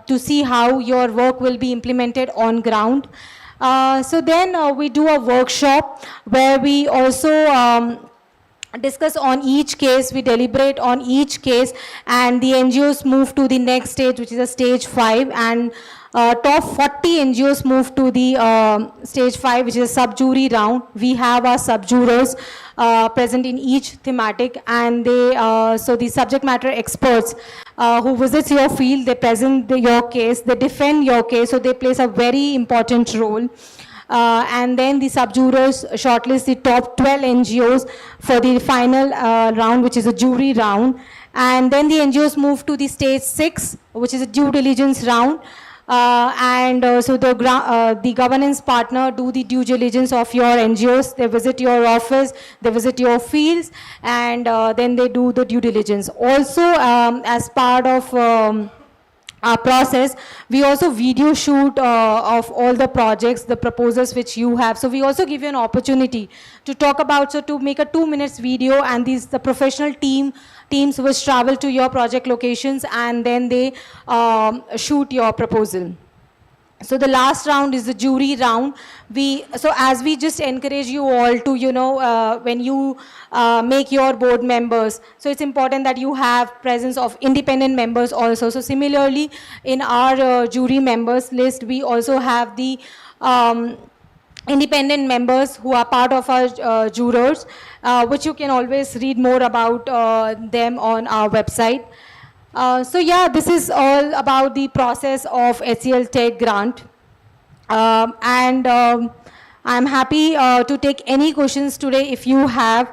to see how your work will be implemented on ground. So then we do a workshop where we also discuss on each case, we deliberate on each case, and the NGOs move to the next stage, which is a stage 5, and top 40 NGOs move to the stage 5, which is a sub-jury round. We have our sub-jurors present in each thematic, and they, so the subject matter experts who visits your field, they present your case, they defend your case, so they plays a very important role. And then the sub-jurors shortlist the top 12 NGOs for the final round, which is a jury round. And then the NGOs move to the stage 6, which is a due diligence round. So the governance partner do the due diligence of your NGOs. They visit your office, they visit your fields, and then they do the due diligence. Also, as part of our process, we also video shoot of all the projects, the proposals which you have. So we also give you an opportunity to talk about, so to make a 2 minutes video, and the professional teams which travel to your project locations, and then they shoot your proposal. So the last round is the jury round. So as we just encourage you all to, when you make your board members, so it's important that you have presence of independent members also. So similarly, in our jury members list, we also have the independent members who are part of our jurors, which you can always read more about them on our website. So yeah, this is all about the process of HCLTech grant. I'm happy to take any questions today if you have,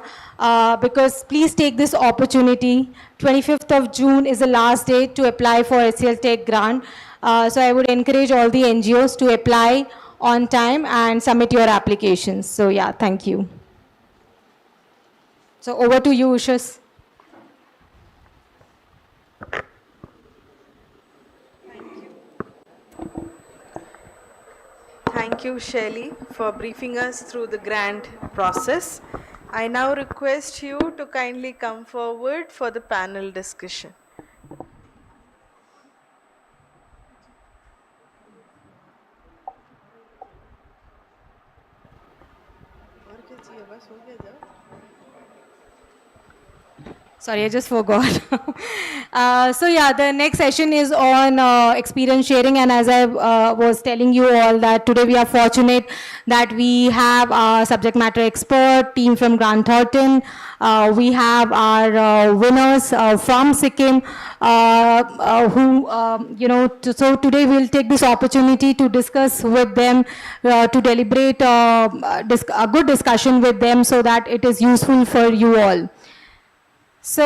because please take this opportunity. 25th of June is the last day to apply for HCLTech grant. So I would encourage all the NGOs to apply on time and submit your applications. So yeah, thank you. So over to you, Ushas. Thank you, Shelly, for briefing us through the grant process. I now request you to kindly come forward for the panel discussion. Sorry, I just forgot. So yeah, the next session is on experience sharing, and as I was telling you all that today we are fortunate that we have our subject matter expert team from Grant Thornton. We have our winners from Sikkim so today we'll take this opportunity to discuss with them, to deliberate a good discussion with them so that it is useful for you all. So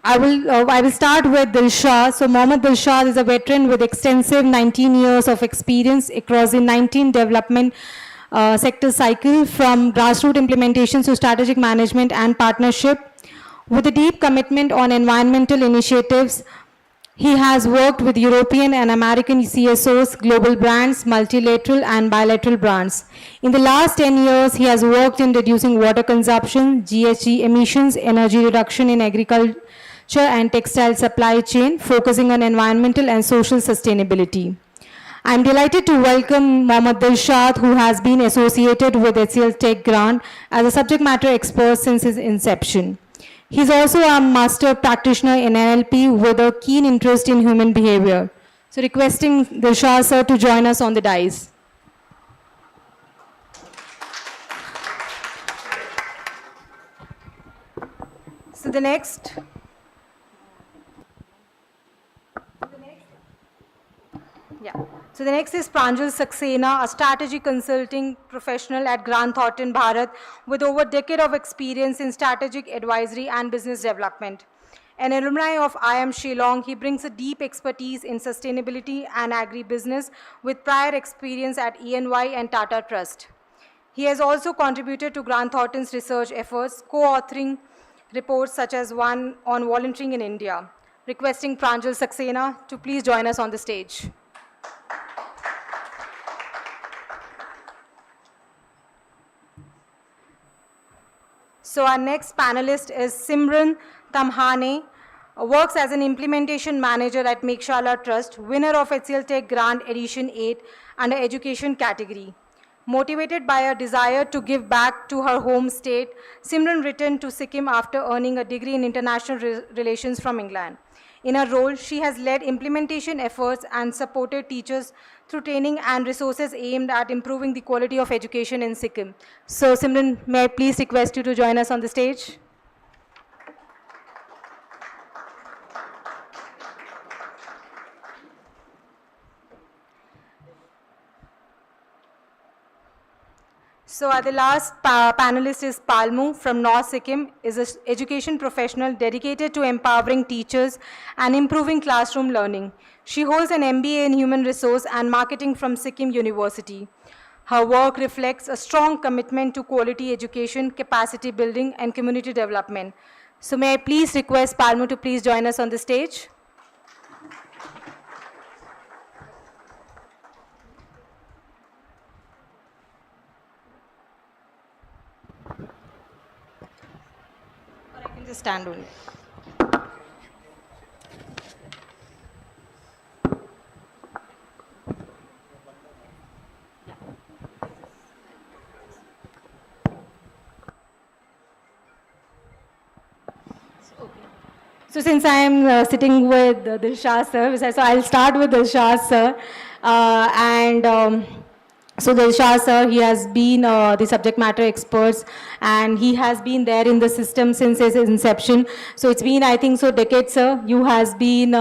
I will start with Dilshad. So Mohammad Dilshad is a veteran with extensive 19 years of experience across the 19 development sector cycle, from grassroots implementations to strategic management and partnership. With a deep commitment on environmental initiatives, he has worked with European and American CSOs, global brands, multilateral and bilateral brands. In the last 10 years, he has worked in reducing water consumption, GHG emissions, energy reduction in agriculture and textile supply chain, focusing on environmental and social sustainability. I'm delighted to welcome Mohammad Dilshad, who has been associated with HCLTech grant as a subject matter expert since his inception. He's also a master practitioner in NLP with a keen interest in human behavior. So requesting Dilshad sir to join us on the dais. So the next. So the next is Pranjal Saxena, a strategy consulting professional at Grant Thornton, Bharat, with over a decade of experience in strategic advisory and business development. An alumni of IIM Shillong, he brings a deep expertise in sustainability and agribusiness with prior experience at EY and Tata Trust. He has also contributed to Grant Thornton's research efforts, co-authoring reports such as one on volunteering in India. Requesting Pranjal Saxena to please join us on the stage. So our next panelist is Simran Tamhane works as an implementation manager at Mekshala Trust, winner of HCLTech Grant Edition 8 under education category. Motivated by a desire to give back to her home state, Simran returned to Sikkim after earning a degree in international relations from England. In her role, she has led implementation efforts and supported teachers through training and resources aimed at improving the quality of education in Sikkim. So, Simran, may I please request you to join us on the stage? So the last panelist is Palmu from North Sikkim, is an education professional dedicated to empowering teachers and improving classroom learning. She holds an MBA in Human Resource and Marketing from Sikkim University. Her work reflects a strong commitment to quality education, capacity building, and community development. So may I please request Palmu to please join us on the stage? Just stand only. So since I am sitting with Dilshad sir, so I'll start with Dilshad sir. So Dilshad sir, he has been the subject matter experts, and he has been there in the system since its inception. So it's been, I think, so decades, sir. He has been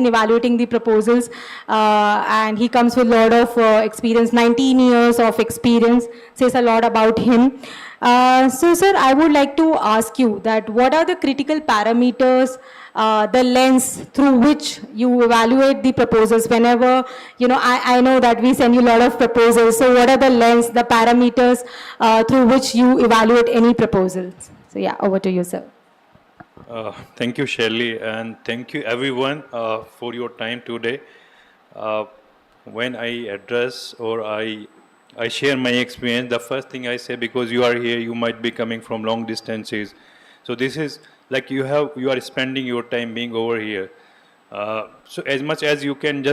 evaluating the proposals, and he comes with a lot of experience. 19 years of experience says a lot about him. So sir, I would like to ask you that what are the critical parameters, the lens through which you evaluate the proposals whenever, I know that we send you a lot of proposals. So what are the lens, the parameters through which you evaluate any proposals? So yeah, over to you, sir. Thank you, Shirley, and thank you everyone for your time today. When I address or I share my experience, the first thing I say, because you are here, you might be coming from long distances. So this is like you are spending your time being over here. So as much as you can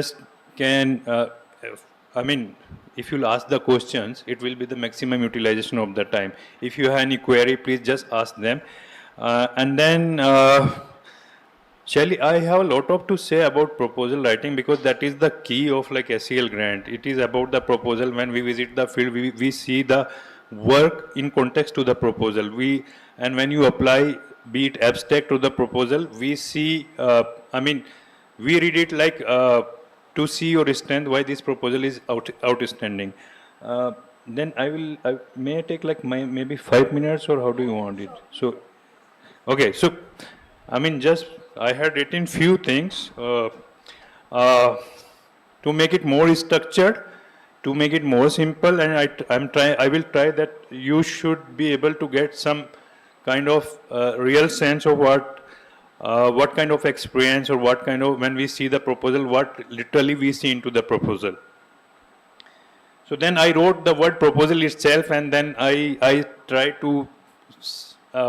if you'll ask the questions, it will be the maximum utilization of the time. If you have any query, please just ask them. And then, Shelly, I have a lot to say about proposal writing, because that is the key of like SCL grant. It is about the proposal. When we visit the field, we see the work in context to the proposal. And when you apply, be it abstract to the proposal, we see, we read it like to see your strength, why this proposal is outstanding. Then may I take like maybe 5 minutes, or how do you want it? So, okay, so, I had written few things to make it more structured, to make it more simple, and I will try that you should be able to get some kind of real sense of what kind of experience, or what kind of, when we see the proposal, what literally we see into the proposal. So then I wrote the word proposal itself, and then I try to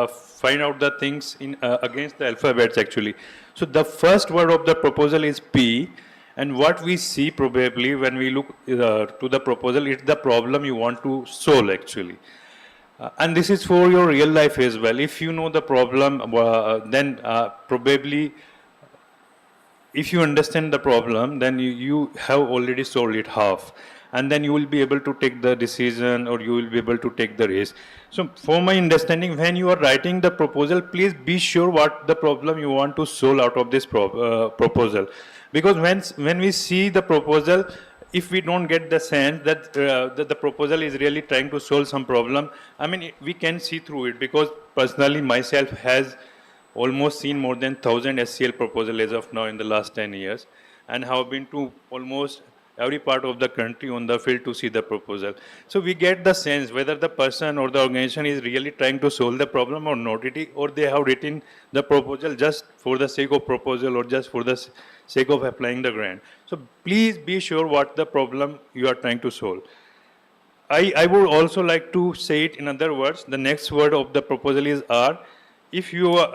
find out the things in against the alphabets actually. So the first word of the proposal is P, and what we see probably when we look to the proposal, it's the problem you want to solve actually. And this is for your real life as well. If you know the problem, then probably if you understand the problem, then you have already solved it half. And then you will be able to take the decision, or you will be able to take the risk. So for my understanding, when you are writing the proposal, please be sure what the problem you want to solve out of this proposal. Because when we see the proposal, if we don't get the sense that the proposal is really trying to solve some problem, we can see through it. Because personally, myself has almost seen more than 1,000 SCL proposals as of now in the last 10 years, and have been to almost every part of the country on the field to see the proposal. So we get the sense whether the person or the organization is really trying to solve the problem or not, or they have written the proposal just for the sake of proposal, or just for the sake of applying the grant. So please be sure what the problem you are trying to solve. I would also like to say it in other words. The next word of the proposal is R. if you,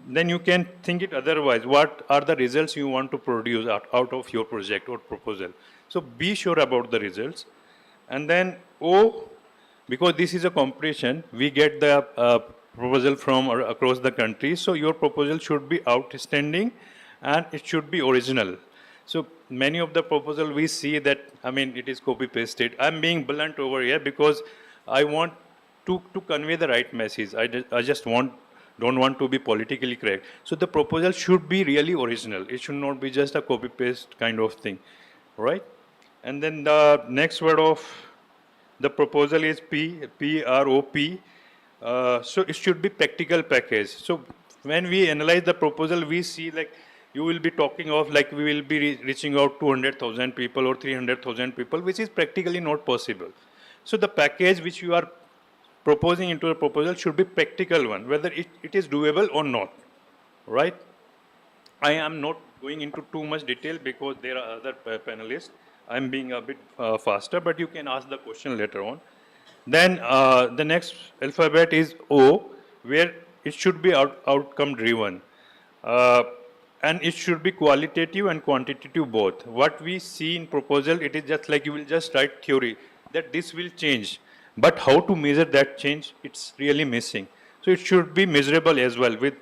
then you can think it otherwise. What are the results you want to produce out of your project or proposal? So be sure about the results. And then O, because this is a competition, we get the proposal from across the country. So your proposal should be outstanding and it should be original. So many of the proposal we see that, it is copy pasted. I'm being blunt over here because I want to convey the right message. I just don't want to be politically correct. So the proposal should be really original. It should not be just a copy paste kind of thing, right? And then the next word of the proposal is P-R-O-P. So it should be practical package. So when we analyze the proposal, we see like you will be talking of like we will be reaching out 200,000 people or 300,000 people, which is practically not possible. So the package which you are proposing into a proposal should be practical one, whether it is doable or not, right? I am not going into too much detail because there are other panelists. I'm being a bit faster, but you can ask the question later on. Then the next alphabet is O, where it should be outcome driven. And it should be qualitative and quantitative both. What we see in proposal, it is just like you will just write theory that this will change. But how to measure that change, it's really missing. So it should be measurable as well. With,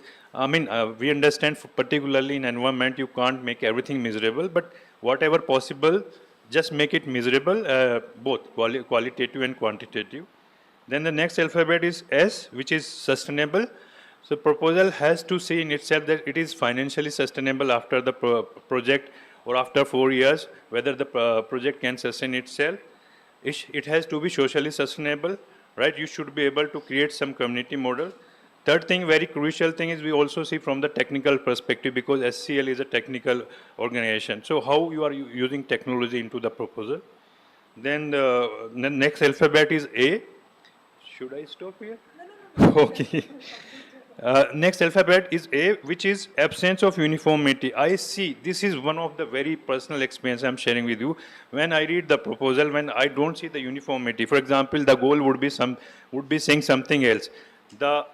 we understand particularly in environment, you can't make everything measurable, but whatever possible, just make it measurable, both qualitative and quantitative. Then the next alphabet is S, which is sustainable. So proposal has to say in itself that it is financially sustainable after the project or after 4 years, whether the project can sustain itself. It has to be socially sustainable, right? You should be able to create some community model. Third thing, very crucial thing is we also see from the technical perspective because SCL is a technical organization. So how you are using technology into the proposal. Then the next alphabet is A. Should I stop here? No. Okay. Next alphabet is A, which is absence of uniformity. I see, this is one of the very personal experience I'm sharing with you. When I read the proposal, when I don't see the uniformity, for example, the goal would be saying something else. The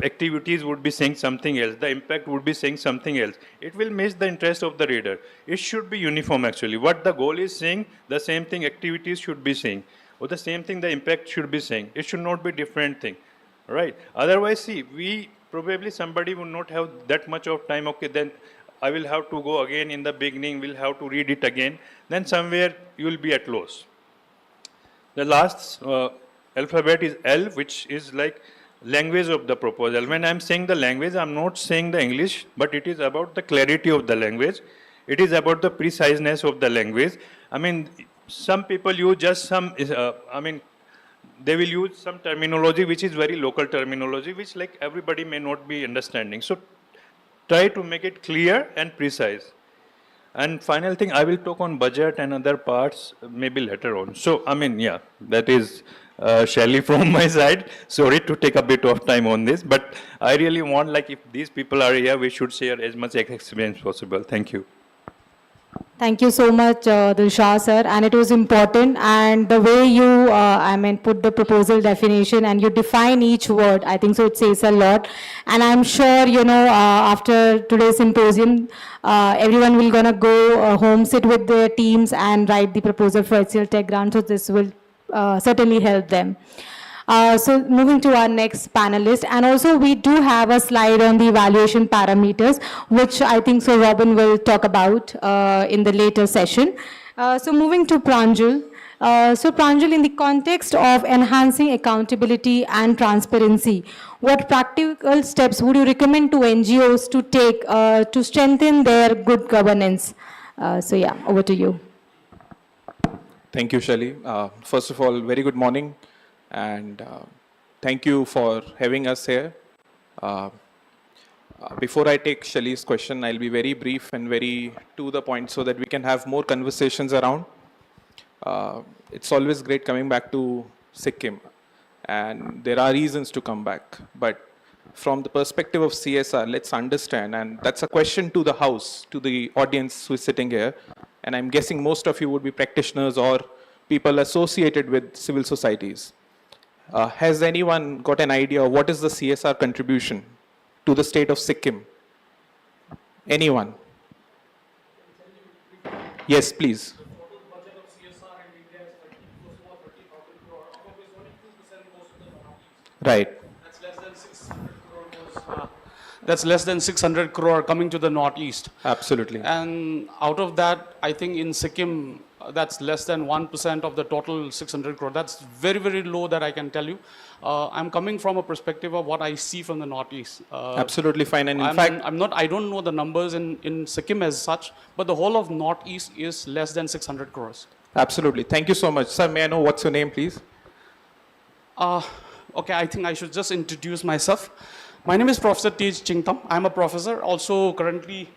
activities would be saying something else. The impact would be saying something else. It will miss the interest of the reader. It should be uniform actually. What the goal is saying, the same thing activities should be saying. Or the same thing the impact should be saying. It should not be different thing. Right. Otherwise, see, somebody will not have that much of time. Okay, then I will have to go again in the beginning. We'll have to read it again. Then somewhere you will be at loss. The last alphabet is L, which is like language of the proposal. When I'm saying the language, I'm not saying the English, but it is about the clarity of the language. It is about the preciseness of the language. Some people use just some, they will use some terminology which is very local terminology, which like everybody may not be understanding. So try to make it clear and precise. And final thing, I will talk on budget and other parts maybe later on. So, that is Shelly from my side. Sorry to take a bit of time on this, but I really want, like, if these people are here, we should share as much experience possible. Thank you. Thank you so much, Dilshah sir, and it was important, and the way you, put the proposal definition and you define each word, I think so it says a lot, and I'm sure, after today's symposium, everyone will gonna go home, sit with their teams and write the proposal for HCLTech grant, so this will certainly help them. So moving to our next panelist, and also we do have a slide on the evaluation parameters, which I think so Robin will talk about in the later session. So moving to Pranjul. So Pranjul, in the context of enhancing accountability and transparency, what practical steps would you recommend to NGOs to take to strengthen their good governance? So yeah, over to you. Thank you, Shelly. First of all, very good morning. And thank you for having us here. Before I take Shelly's question, I'll be very brief and very to the point so that we can have more conversations around. It's always great coming back to Sikkim, and there are reasons to come back. But from the perspective of CSR, let's understand, and that's a question to the house, to the audience who is sitting here, and I'm guessing most of you would be practitioners or people associated with civil societies. Has anyone got an idea of what is the CSR contribution to the state of Sikkim? Anyone? Yes, please. Right. That's less than 600 crore coming to the northeast. Absolutely. And out of that, I think in Sikkim, that's less than 1% of the total 600 crore. That's very, very low, that I can tell you. I'm coming from a perspective of what I see from the northeast. Absolutely fine. And in I don't know the numbers in Sikkim as such, but the whole of northeast is less than 600 crores. Absolutely. Thank you so much. Sir, may I know what's your name, please? Okay, I think I should just introduce myself. My name is Professor Tej Chingtam. I'm a professor, also currently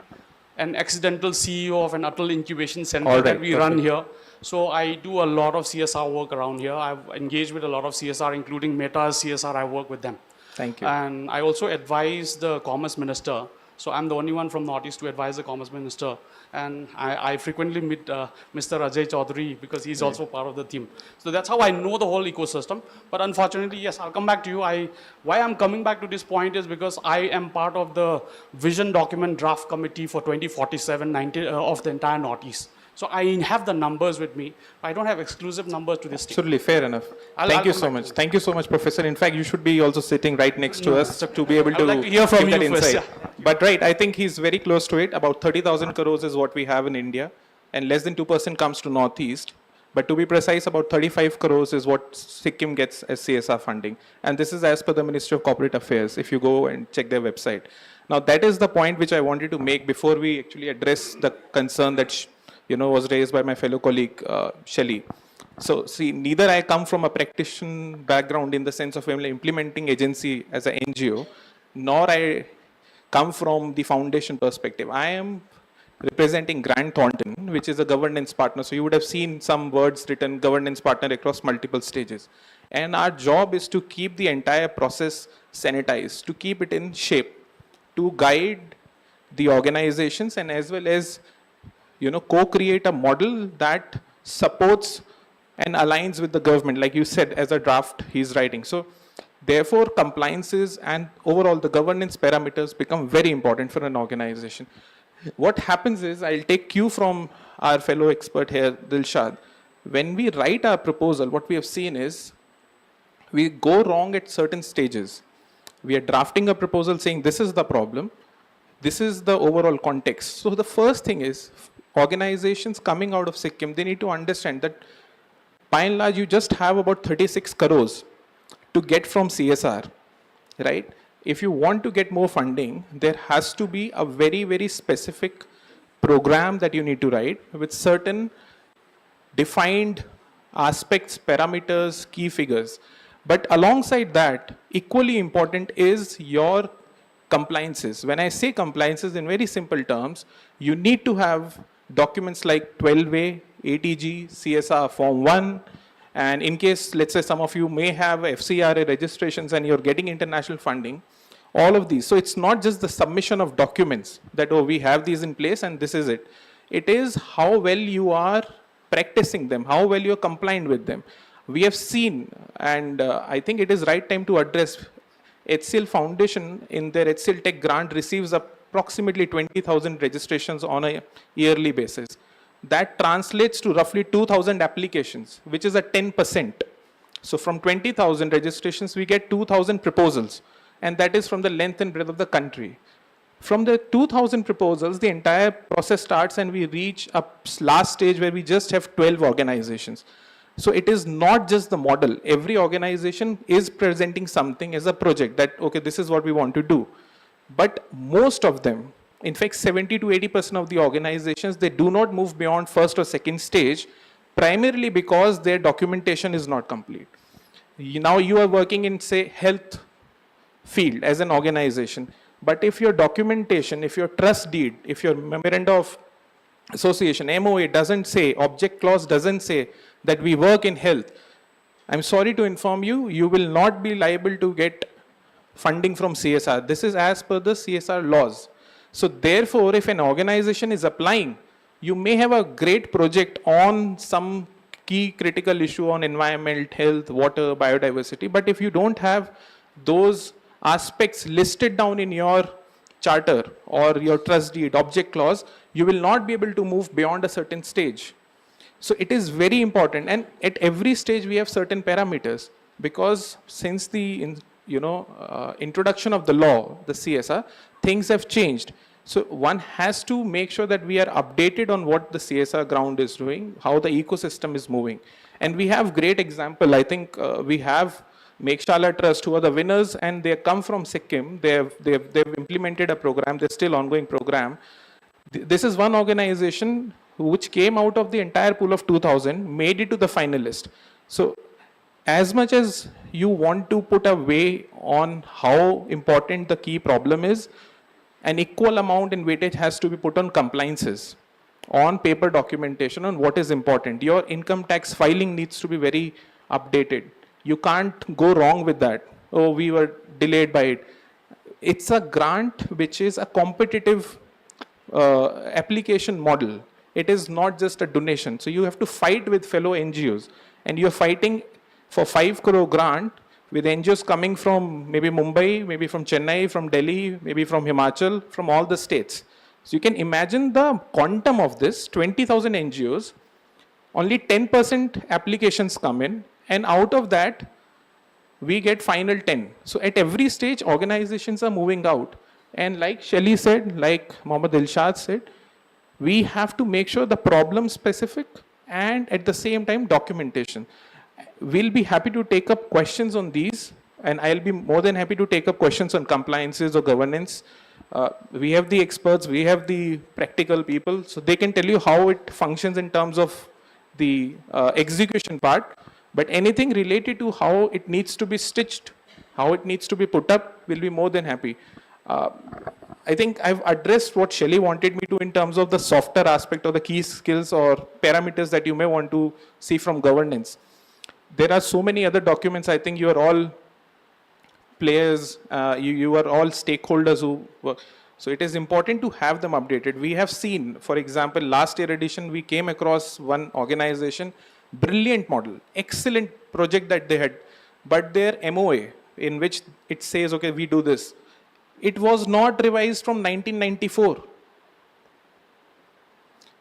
an accidental CEO of an Atal Incubation Center that we run here. So I do a lot of CSR work around here. I've engaged with a lot of CSR, including Meta's CSR. I work with them. Thank you. And I also advise the Commerce Minister. So I'm the only one from Northeast to advise the Commerce Minister. And I frequently meet Mr. Ajay Chaudhary because he's also part of the team. So that's how I know the whole ecosystem. But unfortunately, yes, I'll come back to you. Why I'm coming back to this point is because I am part of the vision document draft committee for 2047 of the entire Northeast. So I have the numbers with me. I don't have exclusive numbers to this team. Absolutely, fair enough. Thank you so much. Thank you so much, Professor. In fact, you should be also sitting right next to us to be able to like to hear from give that you first, insight. But right, I think he's very close to it. About 30,000 crores is what we have in India, and less than 2% comes to Northeast. But to be precise, about 35 crores is what Sikkim gets as CSR funding. And this is as per the Ministry of Corporate Affairs, if you go and check their website. Now, that is the point which I wanted to make before we actually address the concern that was raised by my fellow colleague, Shelly. So, see, neither I come from a practitioner background in the sense of implementing agency as an NGO, nor I come from the foundation perspective. I am representing Grant Thornton, which is a governance partner. So you would have seen some words written, governance partner across multiple stages. And our job is to keep the entire process sanitized, to keep it in shape, to guide the organizations and as well as co-create a model that supports and aligns with the government, like you said, as a draft he's writing. So therefore, compliances and overall the governance parameters become very important for an organization. What happens is, I'll take cue from our fellow expert here, Dilshad. When we write our proposal, what we have seen is, we go wrong at certain stages. We are drafting a proposal saying, this is the problem, this is the overall context. So the first thing is, organizations coming out of Sikkim, they need to understand that by and large, you just have about 36 crores to get from CSR, right? If you want to get more funding, there has to be a very, very specific program that you need to write with certain defined aspects, parameters, key figures. But alongside that, equally important is your compliances. When I say compliances in very simple terms, you need to have documents like 12A, ATG, CSR Form 1, and in case, let's say some of you may have FCRA registrations and you're getting international funding, all of these. So it's not just the submission of documents that, oh, we have these in place and this is it. It is how well you are practicing them, how well you're compliant with them. We have seen, and I think it is right time to address, HCL Foundation in their HCLTech grant receives approximately 20,000 registrations on a yearly basis. That translates to roughly 2,000 applications, which is a 10%. So from 20,000 registrations, we get 2,000 proposals, and that is from the length and breadth of the country. From the 2,000 proposals, the entire process starts and we reach a last stage where we just have 12 organizations. So it is not just the model. Every organization is presenting something as a project that, okay, this is what we want to do. But most of them, in fact, 70 to 80% of the organizations, they do not move beyond first or second stage, primarily because their documentation is not complete. Now you are working in, say, health field as an organization. But if your documentation, if your trust deed, if your memorandum of association, MOA doesn't say, object clause doesn't say that we work in health, I'm sorry to inform you, you will not be liable to get funding from CSR. This is as per the CSR laws. So therefore, if an organization is applying, you may have a great project on some key critical issue on environment, health, water, biodiversity. But if you don't have those aspects listed down in your charter or your trust deed, object clause, you will not be able to move beyond a certain stage. So it is very important, and at every stage we have certain parameters, because since the introduction of the law, the CSR, things have changed. So one has to make sure that we are updated on what the CSR ground is doing, how the ecosystem is moving. And we have great example. I think we have Meghshala Trust, who are the winners, and they come from Sikkim. They've implemented a program. They're still ongoing program. This is one organization which came out of the entire pool of 2000, made it to the finalist. So as much as you want to put a way on how important the key problem is, an equal amount in weightage has to be put on compliances, on paper documentation, on what is important. Your income tax filing needs to be very updated. You can't go wrong with that. Oh, we were delayed by it. It's a grant which is a competitive application model. It is not just a donation. So you have to fight with fellow NGOs, and you're fighting for 5 crore grant with NGOs coming from maybe Mumbai, maybe from Chennai, from Delhi, maybe from Himachal, from all the states. So you can imagine the quantum of this, 20,000 NGOs, only 10% applications come in, and out of that, we get final 10. So at every stage, organizations are moving out. And like Shelly said, like Mohammad Ilshad said, we have to make sure the problem specific and at the same time documentation. We'll be happy to take up questions on these, and I'll be more than happy to take up questions on compliances or governance. We have the experts, we have the practical people, so they can tell you how it functions in terms of the execution part. But anything related to how it needs to be stitched, how it needs to be put up, we'll be more than happy. I think I've addressed what Shelly wanted me to in terms of the softer aspect of the key skills or parameters that you may want to see from governance. There are so many other documents. I think you are all players, you are all stakeholders who work. So it is important to have them updated. We have seen, for example, last year edition, we came across one organization, brilliant model, excellent project that they had, but their MOA in which it says, okay, we do this. It was not revised from 1994.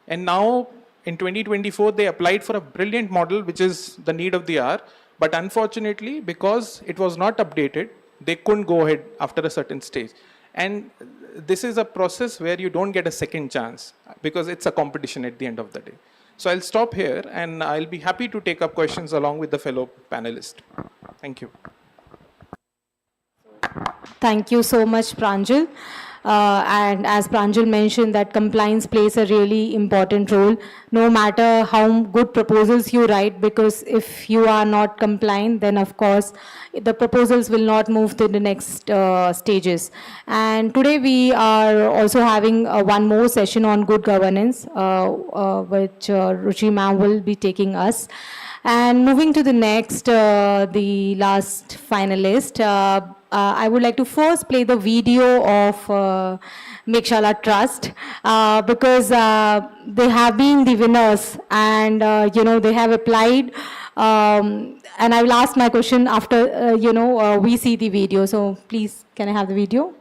And now in 2024, they applied for a brilliant model, which is the need of the hour. But unfortunately, because it was not updated, they couldn't go ahead after a certain stage. And this is a process where you don't get a second chance because it's a competition at the end of the day. So I'll stop here and I'll be happy to take up questions along with the fellow panelists. Thank you. Thank you so much, Pranjal. And as Pranjal mentioned, that compliance plays a really important role, no matter how good proposals you write, because if you are not compliant, then of course the proposals will not move to the next stages. And today we are also having one more session on good governance, which Ruchi ma'am will be taking us. And moving to the next, the last finalist, I would like to first play the video of Meghshala Trust because they have been the winners and they have applied. And I will ask my question after we see the video. So please, can I have the video?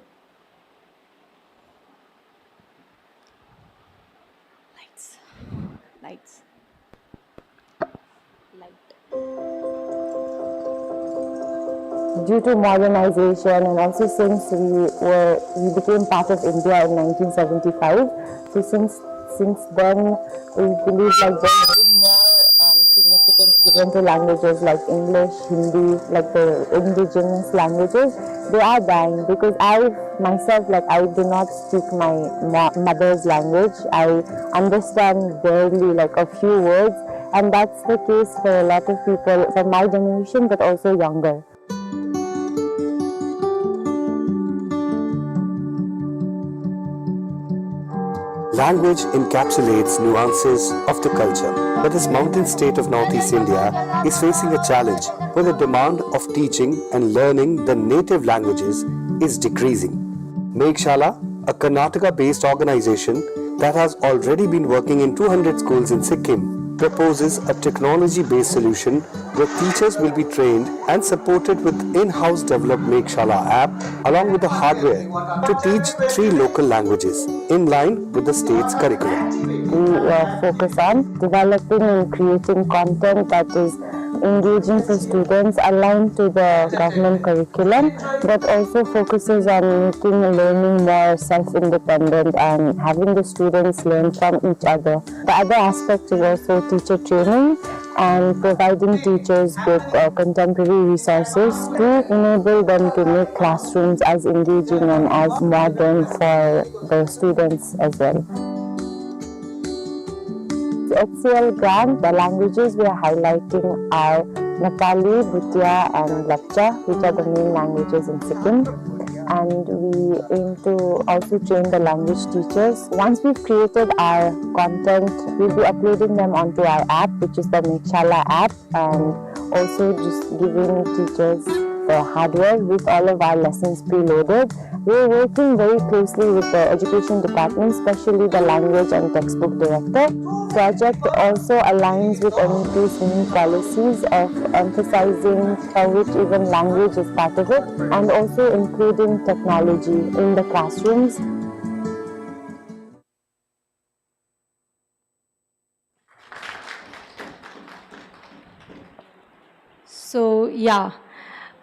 Lights. Due to modernization and also since we became part of India in 1975, so since then we believe like there has been more significance given to languages like English, Hindi, like the indigenous languages. They are dying because I myself, like I do not speak my mother's language. I understand barely like a few words, and that's the case for a lot of people from my generation but also younger. Language encapsulates nuances of the culture, but this mountain state of Northeast India is facing a challenge where the demand of teaching and learning the native languages is decreasing. Meghshala, a Karnataka-based organization that has already been working in 200 schools in Sikkim, proposes a technology-based solution where teachers will be trained and supported with in-house developed Mekshala app along with the hardware to teach 3 local languages in line with the state's curriculum. We focus on developing and creating content that is engaging for students, aligned to the government curriculum, but also focuses on making learning more self-independent and having the students learn from each other. The other aspect is also teacher training and providing teachers with contemporary resources to enable them to make classrooms as engaging and as modern for the students as well. HCL grant, the languages we are highlighting are Nepali, Bhutia and Lepcha, which are the main languages in Sikkim. And we aim to also train the language teachers. Once we've created our content, we'll be uploading them onto our app, which is the Mekshala app, and also just giving teachers the hardware with all of our lessons preloaded. We're working very closely with the education department, especially the language and textbook director. Project also aligns with NEP's new policies of emphasizing for which even language is part of it, and also including technology in the classrooms. So, yeah.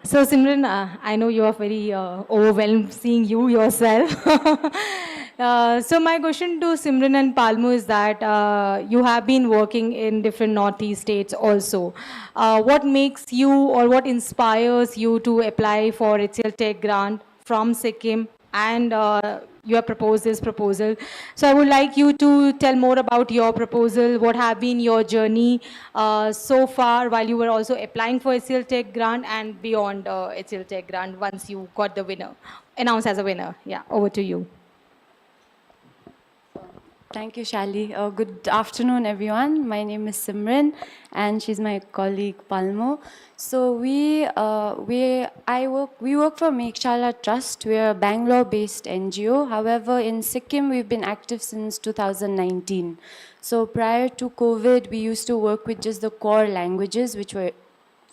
So, Simran, I know you are very overwhelmed seeing you yourself. So, my question to Simran and Palmu is that you have been working in different Northeast states also. What makes you or what inspires you to apply for HCLTech grant from Sikkim, and you have proposed this proposal? So I would like you to tell more about your proposal. What have been your journey so far while you were also applying for HCLTech grant and beyond HCLTech grant once you got the winner, announced as a winner? Yeah, over to you. Thank you, Shali. Good afternoon, everyone. My name is Simran, and she's my colleague Palmo. So we work for Mekshala Trust. We're a Bangalore-based NGO. However, in Sikkim, we've been active since 2019. So prior to COVID, we used to work with just the core languages, which were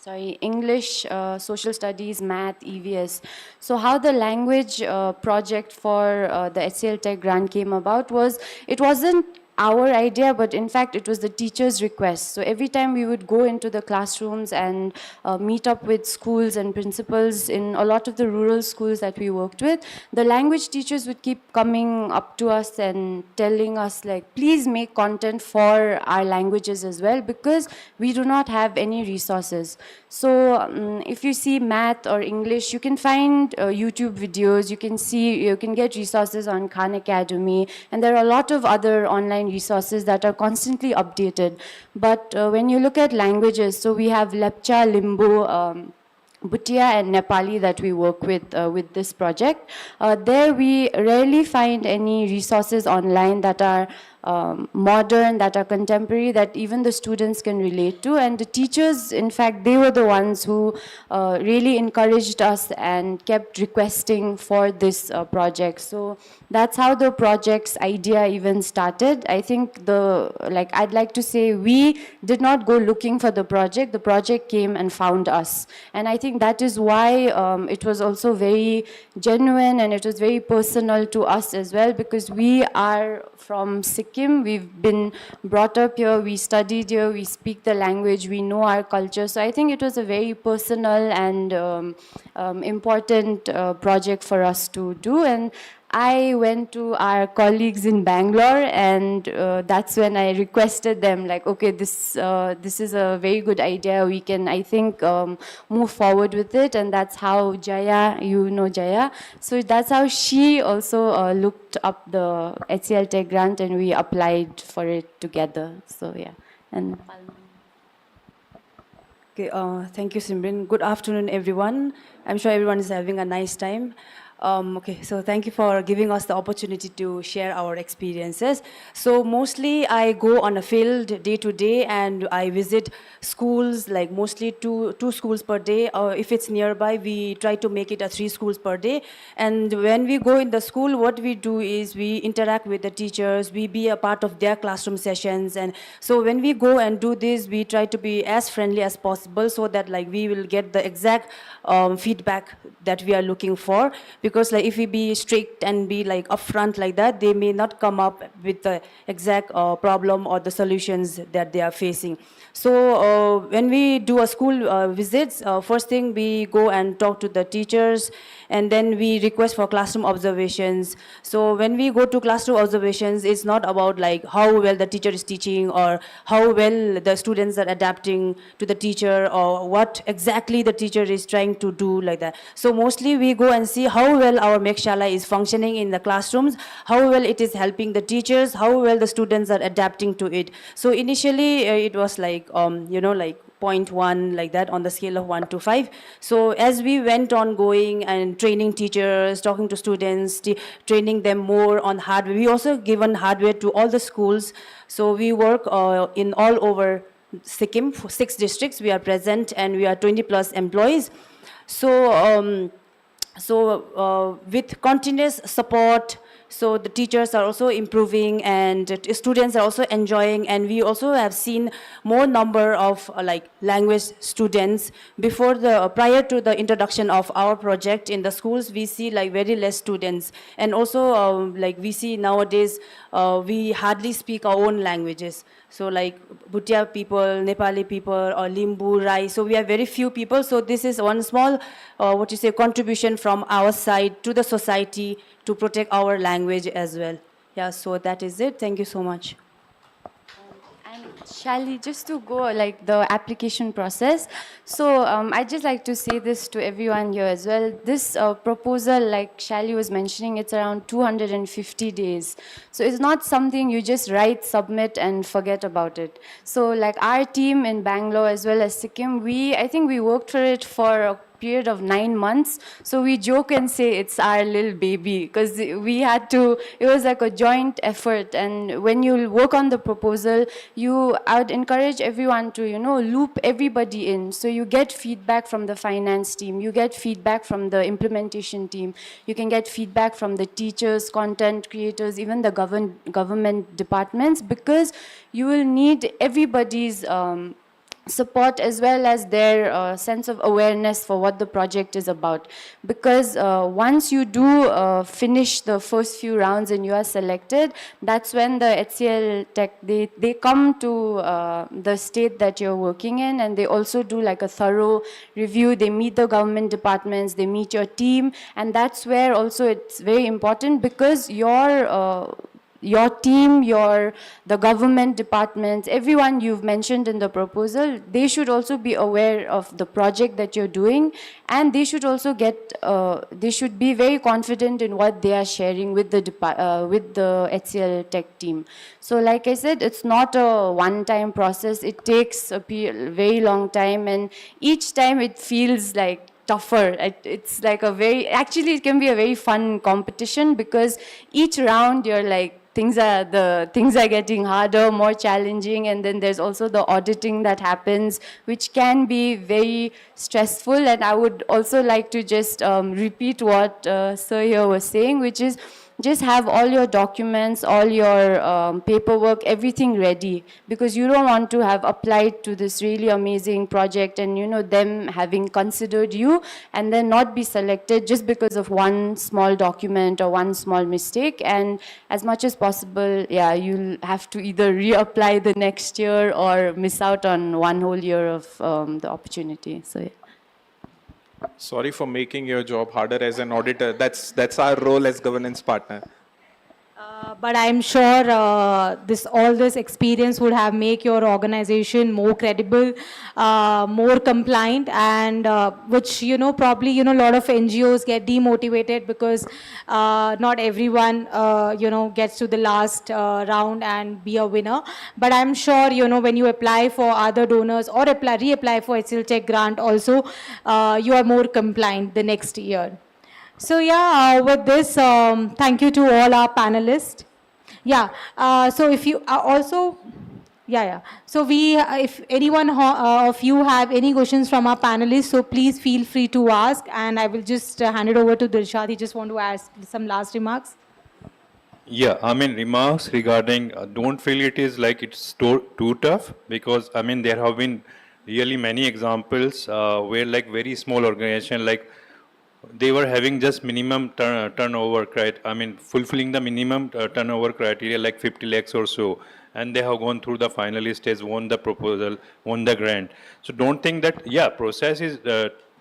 English, social studies, math, EVS. So how the language project for the HCLTech grant came about was, it wasn't our idea, but in fact it was the teacher's request. So every time we would go into the classrooms and meet up with schools and principals in a lot of the rural schools that we worked with, the language teachers would keep coming up to us and telling us, like, please make content for our languages as well, because we do not have any resources. So if you see math or English, you can find YouTube videos, you can get resources on Khan Academy, and there are a lot of other online resources that are constantly updated. But when you look at languages, so we have Lepcha, Limbu, Bhutia and Nepali that we work with this project. There we rarely find any resources online that are modern, that are contemporary, that even the students can relate to. And the teachers, in fact, they were the ones who really encouraged us and kept requesting for this project. So that's how the project's idea even started. I think I'd like to say, we did not go looking for the project came and found us. And I think that is why it was also very genuine and it was very personal to us as well, because we are from Sikkim, we've been brought up here, we studied here, we speak the language, we know our culture. So I think it was a very personal and important project for us to do. And I went to our colleagues in Bangalore, and that's when I requested them, like, okay, this is a very good idea. We can, I think, move forward with it. And that's how Jaya, you know Jaya, so that's how she also looked up the HCLTech grant, and we applied for it together. So yeah, and. Okay, thank you, Simran. Good afternoon, everyone. I'm sure everyone is having a nice time. Okay, so thank you for giving us the opportunity to share our experiences. So mostly I go on a field day to day and I visit schools, like mostly two schools per day. If it's nearby, we try to make it a 3 schools per day. And when we go in the school, what we do is we interact with the teachers, we be a part of their classroom sessions. And so when we go and do this, we try to be as friendly as possible so that like we will get the exact feedback that we are looking for. Because like if we be strict and be like upfront like that, they may not come up with the exact problem or the solutions that they are facing. So when we do a school visits, first thing we go and talk to the teachers, and then we request for classroom observations. So when we go to classroom observations, it's not about like how well the teacher is teaching or how well the students are adapting to the teacher or what exactly the teacher is trying to do like that. So mostly we go and see how well our Mekshala is functioning in the classrooms, how well it is helping the teachers, how well the students are adapting to it. So initially it was like, like 0.1 like that on the scale of 1 to 5. So as we went on going and training teachers, talking to students, training them more on hardware. We also given hardware to all the schools. So we work in all over Sikkim, 6 districts we are present, and we are 20 plus employees. So with continuous support, so the teachers are also improving and students are also enjoying, and we also have seen more number of like language students. Prior to the introduction of our project in the schools, we see like very less students, and also like we see nowadays we hardly speak our own languages. So like Bhutia people, Nepali people, or Limbu, Rai. So we have very few people. So this is one small, contribution from our side to the society to protect our language as well. Yeah, so that is it. Thank you so much. Shally, just to go like the application process. So I'd just like to say this to everyone here as well. This proposal, like Shally was mentioning, it's around 250 days. So it's not something you just write, submit, and forget about it. So like our team in Bangalore as well as Sikkim, I think we worked for it for a period of 9 months. So we joke and say it's our little baby, because it was like a joint effort. And when you work on the proposal, I would encourage everyone to, loop everybody in. So you get feedback from the finance team, you get feedback from the implementation team, you can get feedback from the teachers, content creators, even the government departments, because you will need everybody's support as well as their sense of awareness for what the project is about. Because once you do finish the first few rounds and you are selected, that's when the HCLTech, they come to the state that you're working in, and they also do like a thorough review. They meet the government departments, they meet your team, and that's where also it's very important, because your team, the government departments, everyone you've mentioned in the proposal, they should also be aware of the project that you're doing, and they should also they should be very confident in what they are sharing with the HCLTech team. So like I said, it's not a one-time process. It takes a very long time, and each time it feels like tougher. It's like actually it can be a very fun competition, because each round you're like, things are getting harder, more challenging, and then there's also the auditing that happens, which can be very stressful. And I would also like to just repeat what Sir here was saying, which is just have all your documents, all your paperwork, everything ready, because you don't want to have applied to this really amazing project and them having considered you and then not be selected just because of one small document or one small mistake. And as much as possible, you'll have to either reapply the next year or miss out on one whole year of the opportunity. So yeah. Sorry for making your job harder as an auditor. That's our role as governance partner. But I'm sure all this experience would have make your organization more credible, more compliant, and which probably a lot of NGOs get demotivated because not everyone gets to the last round and be a winner. But I'm sure when you apply for other donors or reapply for HCLTech grant also, you are more compliant the next year. So yeah, with this, thank you to all our panelists. Yeah, so if you also, yeah. So if anyone of you have any questions from our panelists, so please feel free to ask, and I will just hand it over to Dilshad. He just want to ask some last remarks. Yeah, I mean, remarks regarding don't feel it is like it's too tough, because I mean there have been really many examples where like very small organization, like they were having just minimum turnover criteria, I mean fulfilling the minimum turnover criteria like 50 lakhs or so, and they have gone through the final stage, won the proposal, won the grant. So don't think that, yeah, process is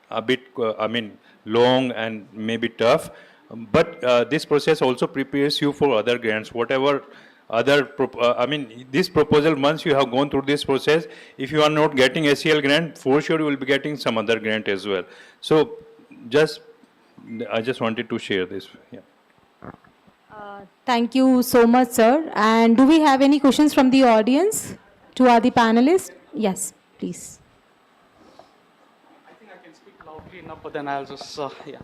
a bit I mean long and maybe tough, but this process also prepares you for other grants, whatever other, I mean, this proposal, once you have gone through this process, if you are not getting ACL grant, for sure you will be getting some other grant as well. So I just wanted to share this. Yeah. Thank you so much, sir. And do we have any questions from the audience to our the panelists? Yes, please. I think I can speak loudly enough, but then I'll just, yeah.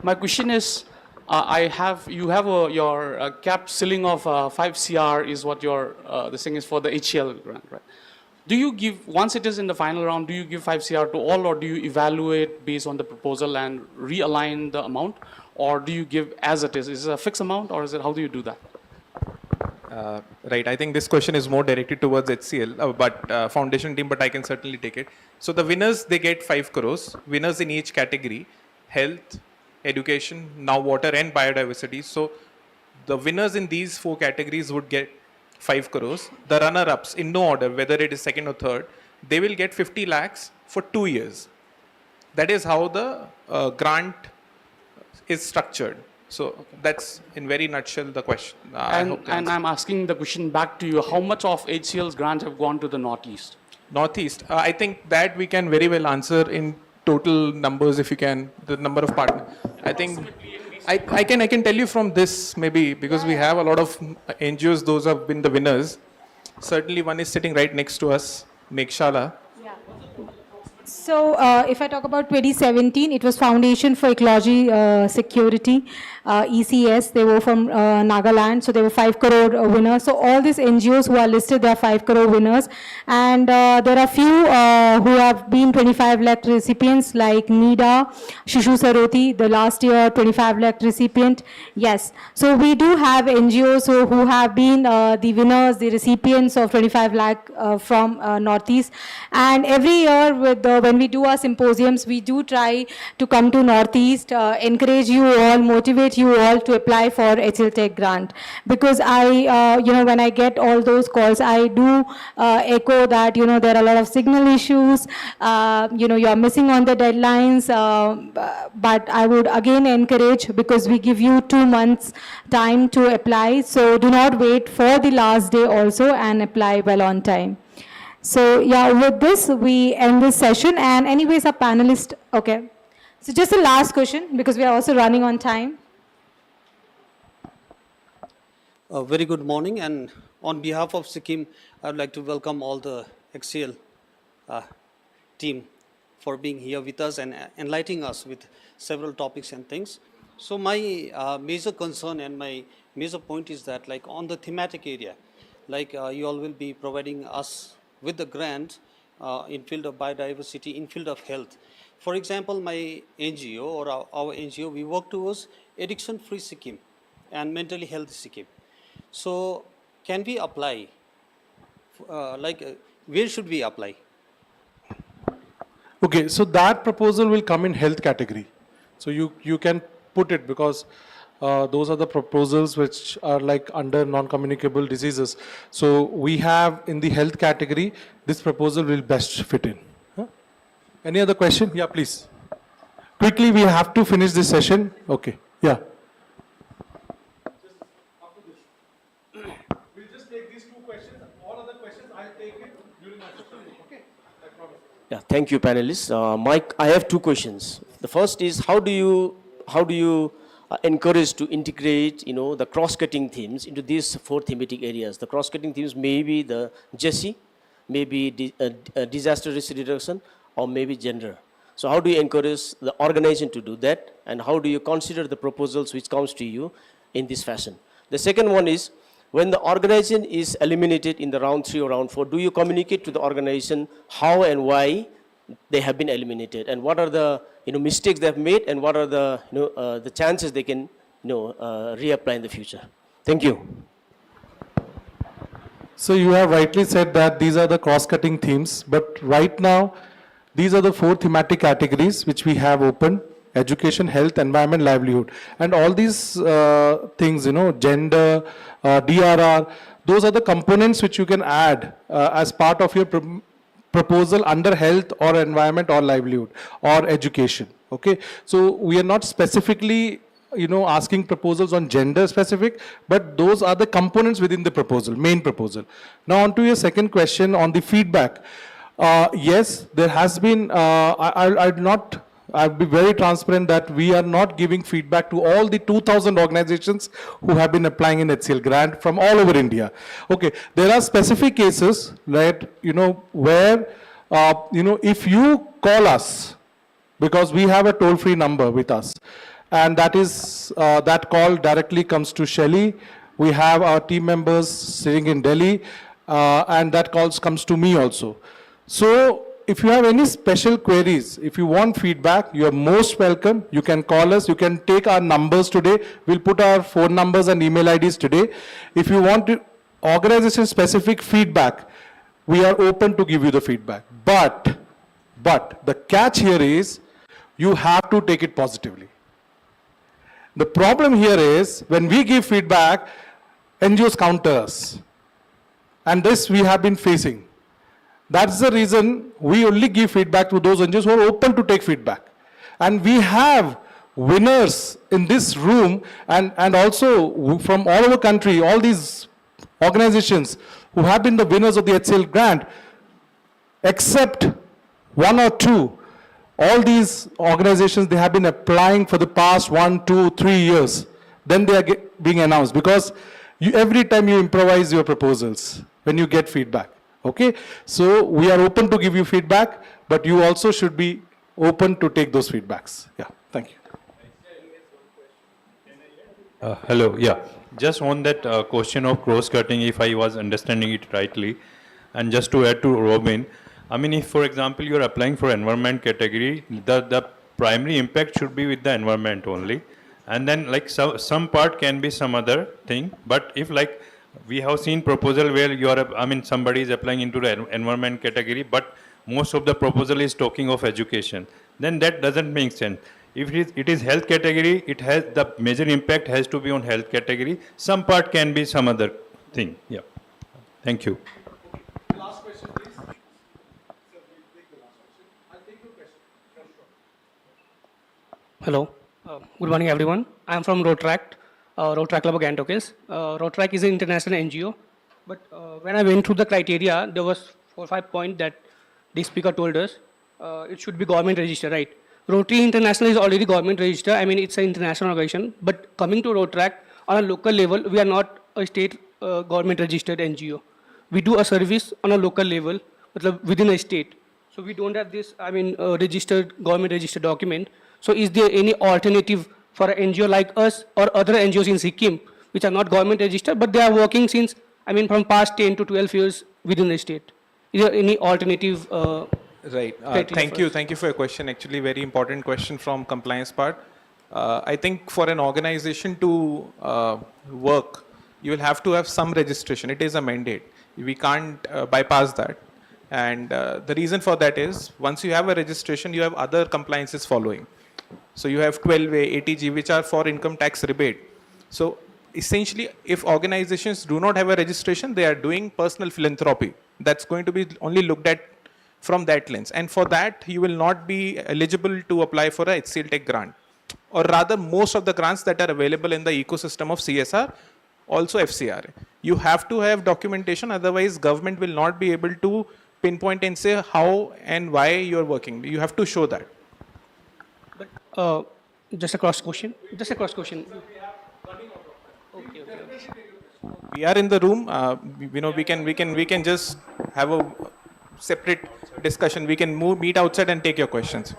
My question is, you have your cap ceiling of 5 CR is what your, the thing is for the HCL grant, right? Do you give, once it is in the final round, do you give 5 CR to all, or do you evaluate based on the proposal and realign the amount? Or do you give as it is? Is it a fixed amount, or is it, how do you do that? Right, I think this question is more directed towards HCL, but foundation team, but I can certainly take it. So the winners, they get 5 crores, winners in each category, health, education, now water and biodiversity. So the winners in these 4 categories would get 5 crores. The runner-ups, in no order, whether it is second or third, they will get 50 lakhs for 2 years. That is how the grant is structured. So that's in very nutshell the question. And I'm asking the question back to you. How much of HCL's grants have gone to the Northeast? Northeast, I think that we can very well answer in total numbers, if you can, the number of partners. I think I can tell you from this, maybe, because we have a lot of NGOs, those have been the winners. Certainly one is sitting right next to us, Mekshala. So if I talk about 2017, it was Foundation for Ecology Security, ECS. They were from Nagaland, so they were 5 crore winners. So all these NGOs who are listed, they are 5 crore winners. And there are few who have been 25 lakh recipients, like NIDA, Shishu Saroti, the last year 25 lakh recipient. Yes, so we do have NGOs who have been the winners, the recipients of 25 lakh from Northeast. And every year when we do our symposiums, we do try to come to Northeast, encourage you all, motivate you all to apply for HCLTech grant. Because when I get all those calls, I do echo that, there are a lot of signal issues, you are missing on the deadlines, but I would again encourage, because we give you 2 months time to apply, so do not wait for the last day also, and apply well on time. So yeah, with this, we end this session. And anyways, our panelists, okay. So just a last question, because we are also running on time. A very good morning, and on behalf of Sikkim, I would like to welcome all the HCL team for being here with us and enlightening us with several topics and things. So my major concern and my major point is that, like, on the thematic area, like you all will be providing us with the grant in field of biodiversity, in field of health. For example, my NGO or our NGO, we work towards addiction-free Sikkim and mentally healthy Sikkim. So can we apply, where should we apply? Okay, so that proposal will come in health category. So you can put it, because those are the proposals which are like under non-communicable diseases. So we have in the health category, this proposal will best fit in. Huh? Any other question? Yeah, please. Quickly, we have to finish this session. Okay, yeah. We'll just take these 2 questions. All other questions, I'll take it during our session. Okay, I promise. Yeah, thank you, panelists. Mike, I have 2 questions. The first is, how do you encourage to integrate, the cross-cutting themes into these 4 thematic areas? The cross-cutting themes may be the GESI, maybe disaster risk reduction, or maybe gender. So how do you encourage the organization to do that? And how do you consider the proposals which comes to you in this fashion? The second one is, when the organization is eliminated in the round 3 or round 4, do you communicate to the organization how and why they have been eliminated, and what are the mistakes they have made, and what are the the chances they can reapply in the future? Thank you. So you have rightly said that these are the cross-cutting themes, but right now, these are the 4 thematic categories which we have open: education, health, environment, livelihood. And all these things, gender, DRR, those are the components which you can add as part of your proposal under health or environment or livelihood or education. Okay, so we are not specifically asking proposals on gender specific, but those are the components within the proposal, main proposal. Now on to your second question on the feedback. Yes, there has been, I'll be very transparent that we are not giving feedback to all the 2,000 organizations who have been applying in HCL grant from all over India. Okay, there are specific cases, right, where, if you call us, because we have a toll-free number with us, and that is, that call directly comes to Shelly. We have our team members sitting in Delhi, and that call comes to me also. So if you have any special queries, if you want feedback, you are most welcome. You can call us. You can take our numbers today. We'll put our phone numbers and email IDs today. If you want organization-specific feedback, we are open to give you the feedback. But the catch here is, you have to take it positively. The problem here is, when we give feedback, NGOs counter us. And this we have been facing. That's the reason we only give feedback to those NGOs who are open to take feedback. And we have winners in this room and also from all over the country, all these organizations who have been the winners of the HCL grant, except 1 or 2. All these organizations, they have been applying for the past 1, 2, 3 years. Then they are being announced, because every time you improvise your proposals when you get feedback. Okay, so we are open to give you feedback, but you also should be open to take those feedbacks. Yeah, thank you. Hello, yeah. Just on that question of cross-cutting, if I was understanding it rightly, and just to add to Robin, I mean, if, for example, you're applying for environment category, the primary impact should be with the environment only. And then, like, some part can be some other thing. But if, like, we have seen proposal where somebody is applying into the environment category, but most of the proposal is talking of education, then that doesn't make sense. If it is health category, it has the major impact has to be on health category. Some part can be some other thing. Yeah. Thank you. Last question, please. Hello. Good morning, everyone. I am from Rotract. Rotract Club of Gangtok is. Rotract is an international NGO. But when I went through the criteria, there was 4 or 5 points that the speaker told us. It should be government registered, right? Rotary International is already government registered. I mean, it's an international organization. But coming to Rotract, on a local level, we are not a state government registered NGO. We do a service on a local level within a state. So we don't have this, government registered document. So is there any alternative for an NGO like us or other NGOs in Sikkim, which are not government registered, but they are working since, from past 10 to 12 years within the state? Is there any alternative? Right. Thank you for your question. Actually, very important question from compliance part. I think for an organization to work, you will have to have some registration. It is a mandate. We can't bypass that. And the reason for that is, once you have a registration, you have other compliances following. So you have 12A, ATG, which are for income tax rebate. So essentially, if organizations do not have a registration, they are doing personal philanthropy. That's going to be only looked at from that lens. And for that, you will not be eligible to apply for a HCLTech grant. Or rather, most of the grants that are available in the ecosystem of CSR, also FCRA. You have to have documentation, otherwise government will not be able to pinpoint and say how and why you're working. You have to show that. Just a cross question. Okay. We are in the room. We can just have a separate discussion. We can meet outside and take your questions.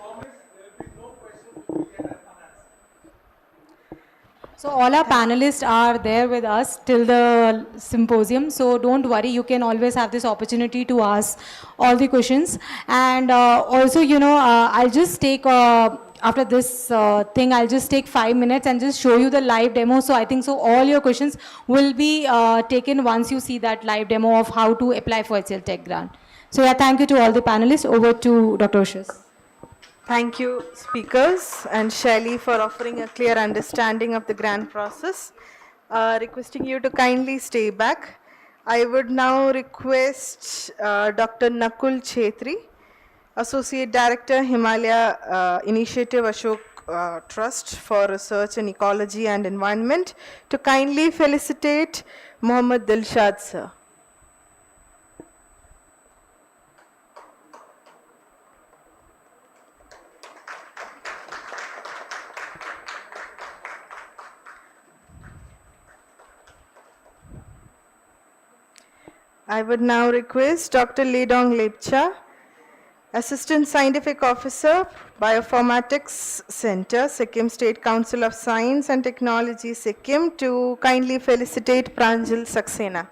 So all our panelists are there with us till the symposium. So don't worry, you can always have this opportunity to ask all the questions. And also, I'll just take, after this thing, I'll just take 5 minutes and just show you the live demo. So I think so all your questions will be taken once you see that live demo of how to apply for HCLTech grant. So yeah, thank you to all the panelists. Over to Dr. Ushas. Thank you, speakers, and Shaili for offering a clear understanding of the grant process. Requesting you to kindly stay back. I would now request Dr. Nakul Chetri, Associate Director, Himalaya Initiative Ashok Trust for Research in Ecology and Environment, to kindly felicitate Mohammad Dilshad sir. I would now request Dr. Ledong Lepcha, Assistant Scientific Officer, Bioinformatics Center, Sikkim State Council of Science and Technology, Sikkim, to kindly felicitate Pranjal Saxena.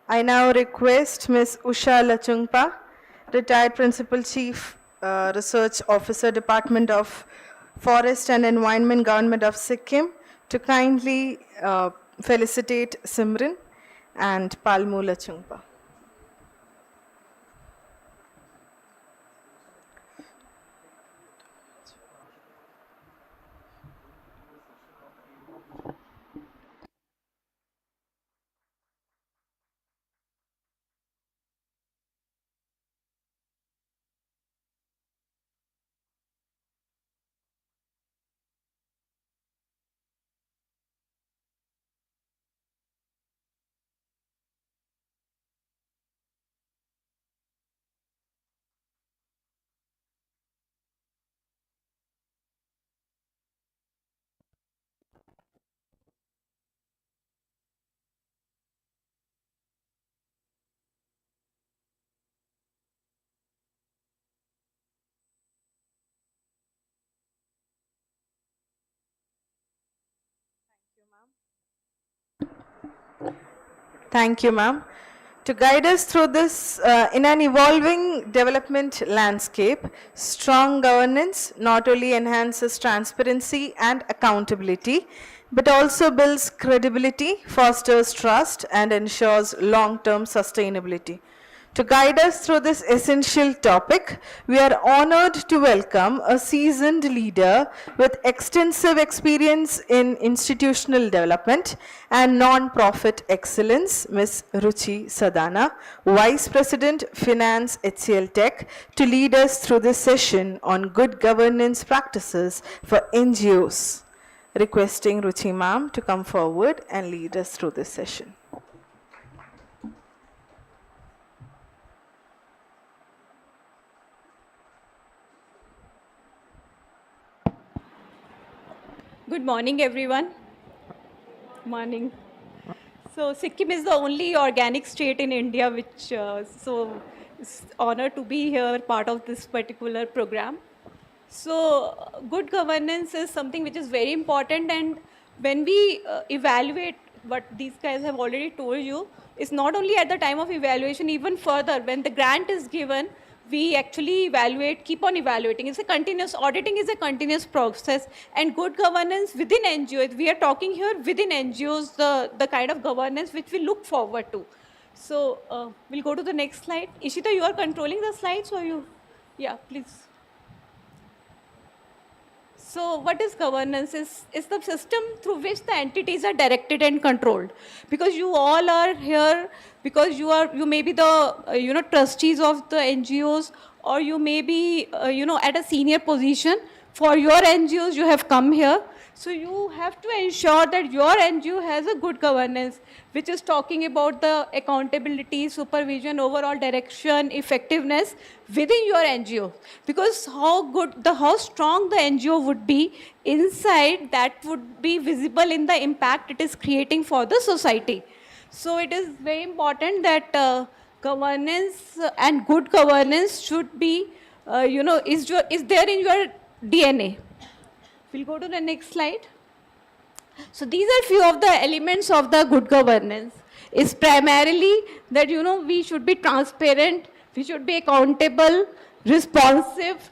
I now request Ms. Usha Lachungpa, Retired Principal Chief Research Officer, Department of Forest and Environment, Government of Sikkim, to kindly felicitate Simran and Palmu Lachungpa. Thank you, ma'am. To guide us through this in an evolving development landscape, strong governance not only enhances transparency and accountability, but also builds credibility, fosters trust, and ensures long-term sustainability. To guide us through this essential topic, we are honored to welcome a seasoned leader with extensive experience in institutional development and non-profit excellence, Ms. Ruchi Sadana, Vice President, Finance, HCLTech, to lead us through this session on good governance practices for NGOs. Requesting Ruchi ma'am to come forward and lead us through this session. Good morning, everyone. Morning. So Sikkim is the only organic state in India which so is honored to be here, part of this particular program. So good governance is something which is very important, and when we evaluate what these guys have already told you, it's not only at the time of evaluation, even further, when the grant is given, we actually evaluate, keep on evaluating. It's a continuous, auditing is a continuous process, and good governance within NGOs, we are talking here within NGOs, the kind of governance which we look forward to. So we'll go to the next slide. Ishita, you are controlling the slides, or you? Yeah, please. So what is governance? Is the system through which the entities are directed and controlled. Because you all are here, because you may be the trustees of the NGOs, or you may be at a senior position. For your NGOs, you have come here. So you have to ensure that your NGO has a good governance, which is talking about the accountability, supervision, overall direction, effectiveness within your NGO. Because how strong the NGO would be inside, that would be visible in the impact it is creating for the society. So it is very important that governance and good governance should be, is there in your DNA. We'll go to the next slide. So these are few of the elements of the good governance. Is primarily that, we should be transparent, we should be accountable, responsive,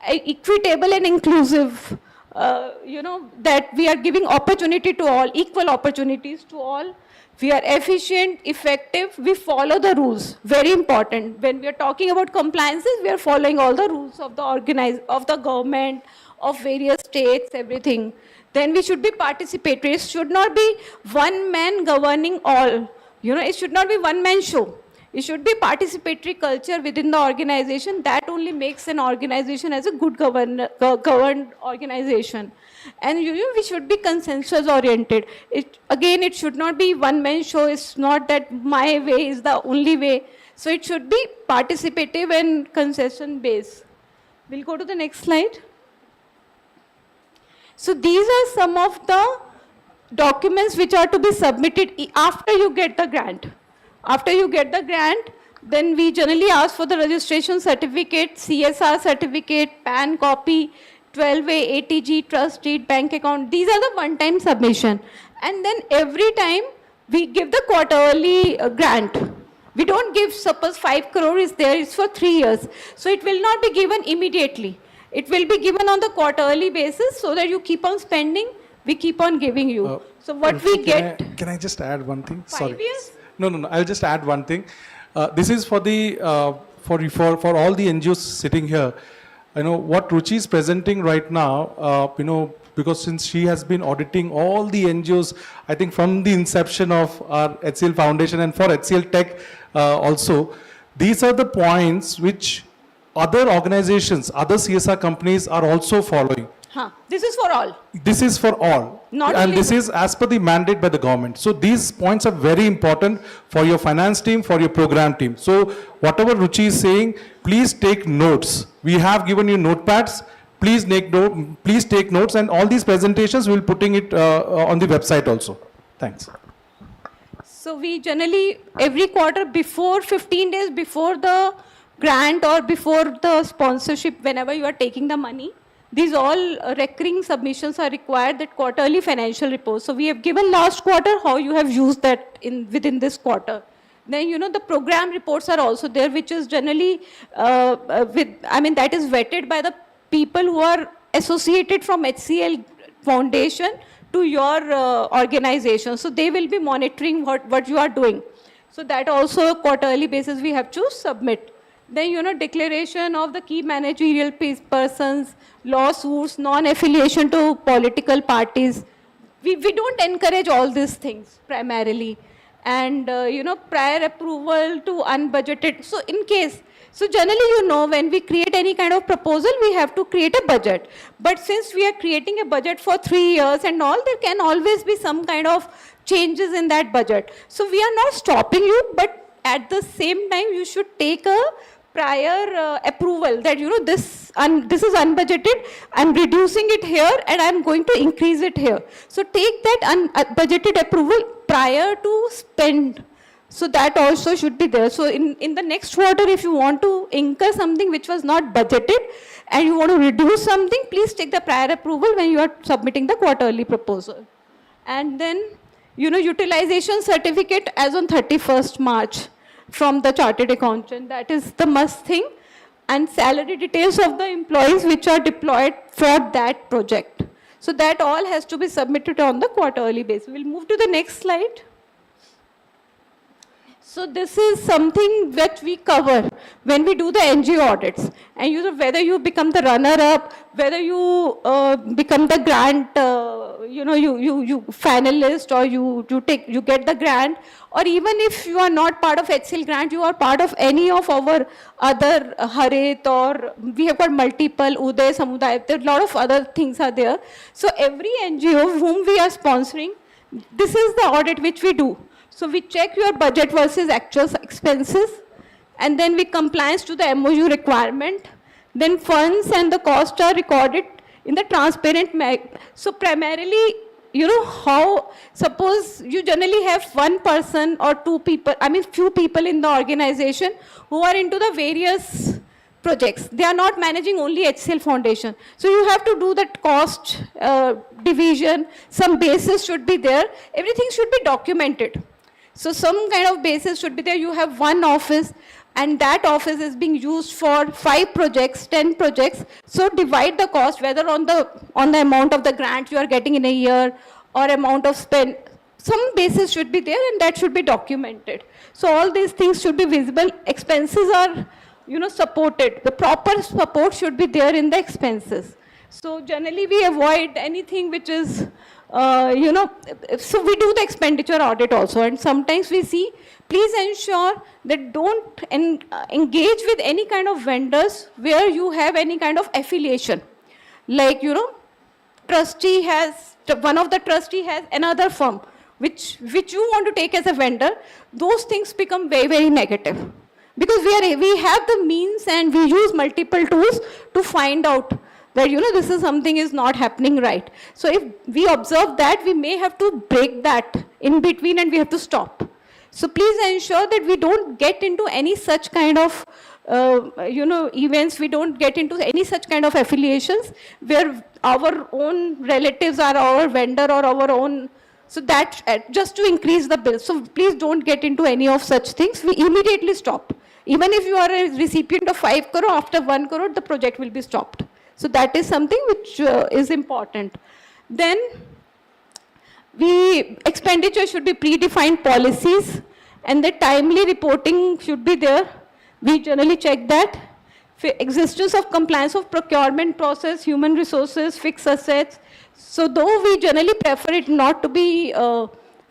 equitable and inclusive. That we are giving opportunity to all, equal opportunities to all. We are efficient, effective, we follow the rules, very important. When we are talking about compliances, we are following all the rules of the government, of various states, everything. Then we should be participatory. It should not be one man governing all. It should not be one man show. It should be participatory culture within the organization. That only makes an organization as a good governed organization. And we should be consensus oriented. It should not be one man show. It's not that my way is the only way. So it should be participative and concession based. We'll go to the next slide. So these are some of the documents which are to be submitted after you get the grant. After you get the grant, then we generally ask for the registration certificate, CSR certificate, PAN copy, 12A, ATG, trust deed, bank account. These are the one-time submission. And then every time we give the quarterly grant. We don't give, suppose 5 crore is there, it's for 3 years. So it will not be given immediately. It will be given on the quarterly basis so that you keep on spending, we keep on giving you. So what we get... Can I just add one thing? 5 years? No. I'll just add one thing. This is for the for all the NGOs sitting here. What Ruchi is presenting right now. Because since she has been auditing all the NGOs, I think from the inception of our HCL Foundation and for HCLTech also, these are the points which other organizations, other CSR companies are also following. This is for all. This is for all. And this is as per the mandate by the government. So these points are very important for your finance team, for your program team. So whatever Ruchi is saying, please take notes. We have given you notepads. Please take notes, and all these presentations we'll putting it on the website also. Thanks. So we generally, every quarter before, 15 days before the grant or before the sponsorship, whenever you are taking the money, these all recurring submissions are required, that quarterly financial reports. So we have given last quarter how you have used that within this quarter. Then, the program reports are also there, which is generally, that is vetted by the people who are associated from HCL Foundation to your organization. So they will be monitoring what you are doing. So that also quarterly basis we have to submit. Then, declaration of the key managerial persons, lawsuits, non-affiliation to political parties. We don't encourage all these things primarily. And, prior approval to unbudgeted. So generally, when we create any kind of proposal, we have to create a budget. But since we are creating a budget for 3 years and all, there can always be some kind of changes in that budget. So we are not stopping you, but at the same time, you should take a prior approval that, this is unbudgeted, I'm reducing it here and I'm going to increase it here. So take that unbudgeted approval prior to spend. So that also should be there. So in the next quarter, if you want to incur something which was not budgeted and you want to reduce something, please take the prior approval when you are submitting the quarterly proposal. And then, utilization certificate as on 31st March. From the chartered accountant, that is the must thing, and salary details of the employees which are deployed for that project. So that all has to be submitted on the quarterly basis. We'll move to the next slide. So this is something that we cover when we do the NGO audits. And whether you become the runner-up, whether you become the grant, you finalist, or you get the grant, or even if you are not part of HCL grant, you are part of any of our other Harit, or we have got multiple Uday, Samudaya, there are a lot of other things are there. So every NGO whom we are sponsoring, this is the audit which we do. So we check your budget versus actual expenses, and then we compliance to the MOU requirement. Then funds and the cost are recorded in the transparent So primarily, you know, how, suppose you generally have one person or two people, I mean few people in the organization who are into the various projects. They are not managing only HCL Foundation. So you have to do that cost division, some basis should be there, everything should be documented. So some kind of basis should be there. You have one office and that office is being used for 5 projects, 10 projects. So divide the cost, whether on the amount of the grant you are getting in a year or amount of spend. Some basis should be there and that should be documented. So all these things should be visible. Expenses are, you know, supported. The proper support should be there in the expenses. So generally we avoid anything which is, you know, so we do the expenditure audit also, and sometimes we see, please ensure that don't engage with any kind of vendors where you have any kind of affiliation. Like, you know, trustee has, one of the trustee has another firm which you want to take as a vendor, those things become very, very negative. Because we have the means and we use multiple tools to find out that, you know, this is something is not happening right. So if we observe that, we may have to break that in between and we have to stop. So please ensure that we don't get into any such kind of, you know, events, we don't get into any such kind of affiliations where our own relatives are our vendor or our own, so that just to increase the bill. So please don't get into any of such things. We immediately stop. Even if you are a recipient of 5 crore, after 1 crore, the project will be stopped. So that is something which is important. Then expenditure should be predefined policies and the timely reporting should be there. We generally check that. Existence of compliance of procurement process, human resources, fixed assets. So though we generally prefer it not to be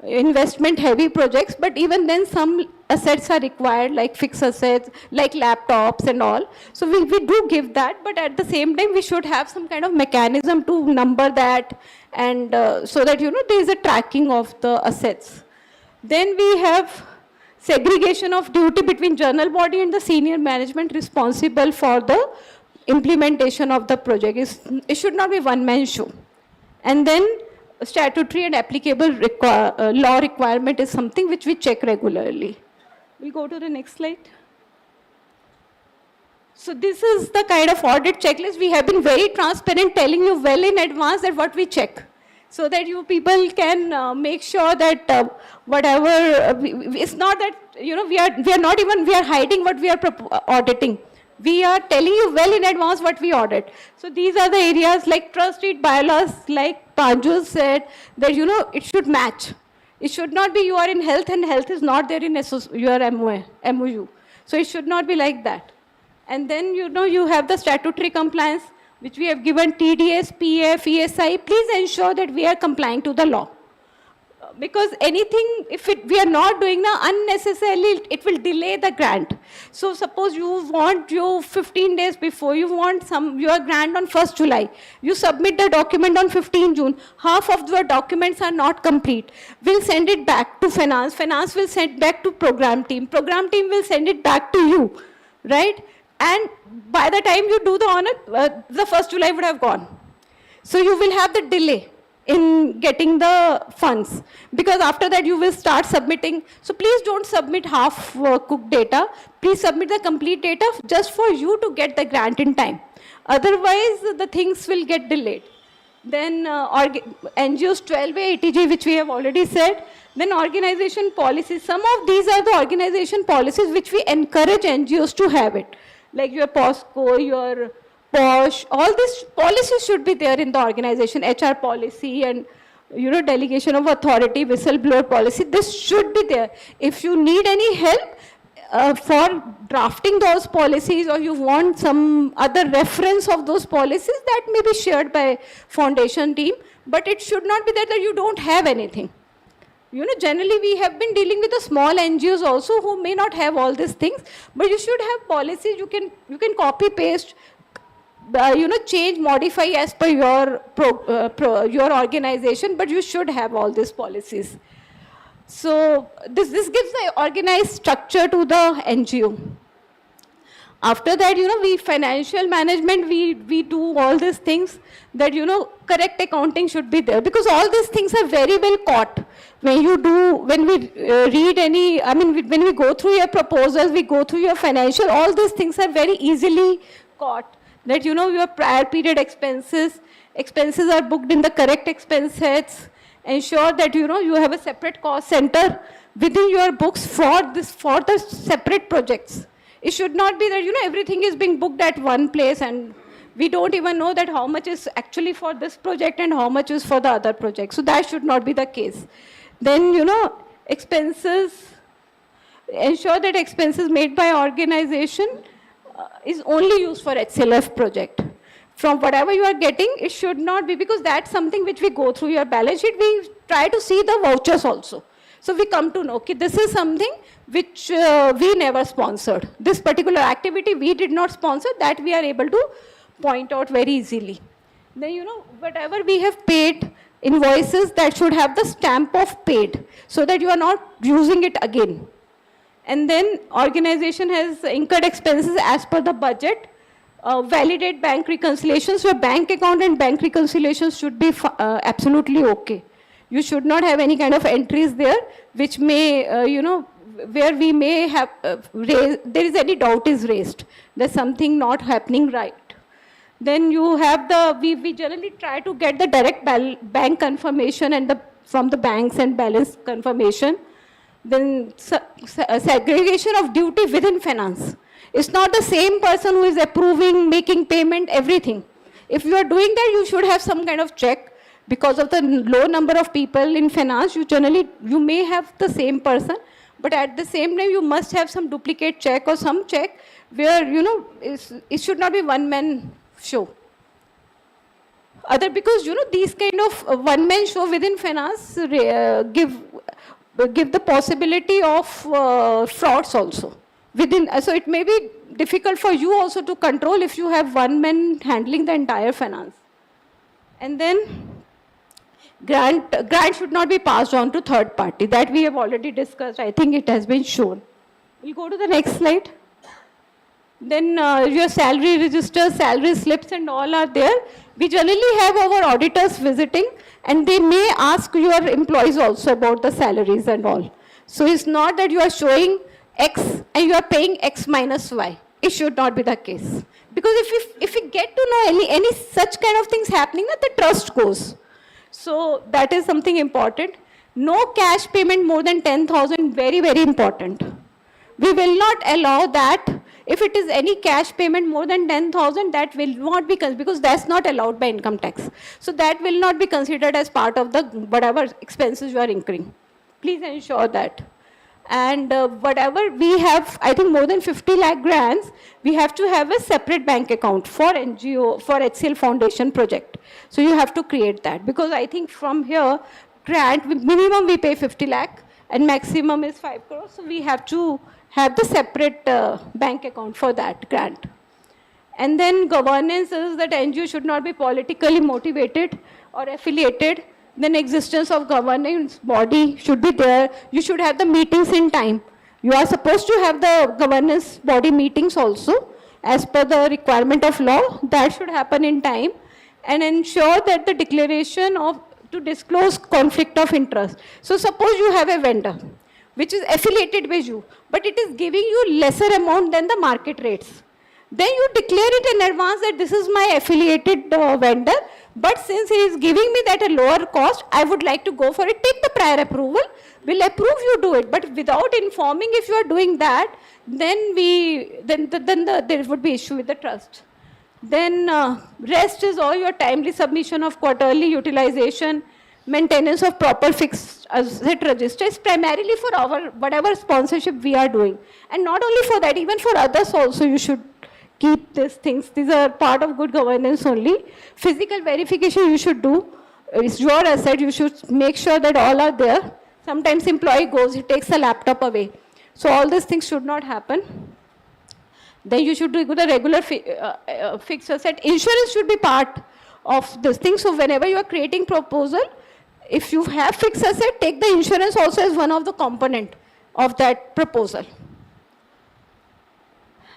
investment heavy projects, but even then some assets are required, like fixed assets, like laptops and all. So we do give that, but at the same time we should have some kind of mechanism to number that, and so that, you know, there is a tracking of the assets. Then we have segregation of duty between journal body and the senior management responsible for the implementation of the project. It should not be one-man show. And then statutory and applicable law requirement is something which we check regularly. We'll go to the next slide. So this is the kind of audit checklist. We have been very transparent, telling you well in advance that what we check, so that you people can make sure that whatever, it's not that, you know, we are hiding what we are auditing. We are telling you well in advance what we audit. So these are the areas like trust deed bylaws, like Panjul said, that, you know, it should match. It should not be you are in health and health is not there in your MOU. So it should not be like that. And then, you know, you have the statutory compliance, which we have given TDS, PF, ESI. Please ensure that we are complying to the law. Because anything, if we are not doing now, unnecessarily, it will delay the grant. So suppose you want 15 days before, you want your grant on 1st July. You submit the document on 15 June. Half of your documents are not complete. We'll send it back to finance. Finance will send back to program team. Program team will send it back to you, right? And by the time you do the honor, the 1st July would have gone. So you will have the delay in getting the funds, because after that you will start submitting. So please don't submit half cooked data. Please submit the complete data just for you to get the grant in time. Otherwise the things will get delayed. Then NGOs 12A ATG, which we have already said. Then organization policies. Some of these are the organization policies which we encourage NGOs to have it. Like your POSCO, your POSH, all these policies should be there in the organization, HR policy and, you know, delegation of authority, whistleblower policy. This should be there. If you need any help for drafting those policies, or you want some other reference of those policies, that may be shared by foundation team, but it should not be that you don't have anything. You know, generally we have been dealing with the small NGOs also who may not have all these things, but you should have policies. You can copy paste, you know, change, modify as per your organization, but you should have all these policies. So this gives the organized structure to the NGO. After that, we financial management, we do all these things that, correct accounting should be there, because all these things are very well caught. When we read when we go through your proposals, we go through your financial, all these things are very easily caught. That, your prior period expenses are booked in the correct expense heads. Ensure that, you have a separate cost center within your books for the separate projects. It should not be that, everything is being booked at one place and we don't even know that how much is actually for this project and how much is for the other project. So that should not be the case. Then, expenses, ensure that expenses made by organization is only used for HCLF project. From whatever you are getting, it should not be, because that's something which we go through your balance sheet. We try to see the vouchers also. So we come to know, okay, this is something which we never sponsored. This particular activity we did not sponsor, that we are able to point out very easily. Then, whatever we have paid, invoices, that should have the stamp of paid, so that you are not using it again. And then organization has incurred expenses as per the budget. Validate bank reconciliations. Your bank account and bank reconciliations should be absolutely okay. You should not have any kind of entries there, which may, where we may have, there is any doubt is raised. There's something not happening right. Then you have we generally try to get the direct bank confirmation and from the banks and balance confirmation. Then segregation of duty within finance. It's not the same person who is approving, making payment, everything. If you are doing that, you should have some kind of check. Because of the low number of people in finance, you may have the same person, but at the same time, you must have some duplicate check or some check where, it should not be one-man show. Because, these kind of one-man show within finance give the possibility of frauds also. So it may be difficult for you also to control if you have one man handling the entire finance. And then grant should not be passed on to third party. That we have already discussed. I think it has been shown. We'll go to the next slide. Then your salary register, salary slips and all are there. We generally have our auditors visiting, and they may ask your employees also about the salaries and all. So it's not that you are showing X and you are paying X minus Y. It should not be the case. Because if we get to know any such kind of things happening, the trust goes. So that is something important. No cash payment more than 10,000, very, very important. We will not allow that. If it is any cash payment more than 10,000, that will not be considered, because that's not allowed by income tax. So that will not be considered as part of the whatever expenses you are incurring. Please ensure that. And whatever we have, I think more than 50 lakh grants, we have to have a separate bank account for NGO, for HCL Foundation project. So you have to create that, because I think from here, grant, minimum we pay 50 lakh and maximum is 5 crores. So we have to have the separate bank account for that grant. And then governance is that NGO should not be politically motivated or affiliated. Then existence of governance body should be there. You should have the meetings in time. You are supposed to have the governance body meetings also as per the requirement of law. That should happen in time. And ensure that the declaration to disclose conflict of interest. So suppose you have a vendor which is affiliated with you, but it is giving you lesser amount than the market rates. Then you declare it in advance that this is my affiliated vendor, but since he is giving me that at a lower cost, I would like to go for it. Take the prior approval. We'll approve you do it, but without informing if you are doing that, then there would be issue with the trust. Then rest is all your timely submission of quarterly utilization, maintenance of proper fixed asset register is primarily for our whatever sponsorship we are doing. And not only for that, even for others also you should keep these things. These are part of good governance only. Physical verification you should do. It's your asset. You should make sure that all are there. Sometimes employee goes, he takes a laptop away. So all these things should not happen. Then you should do the regular fixed asset. Insurance should be part of this thing. So whenever you are creating proposal, if you have fixed asset, take the insurance also as one of the component of that proposal.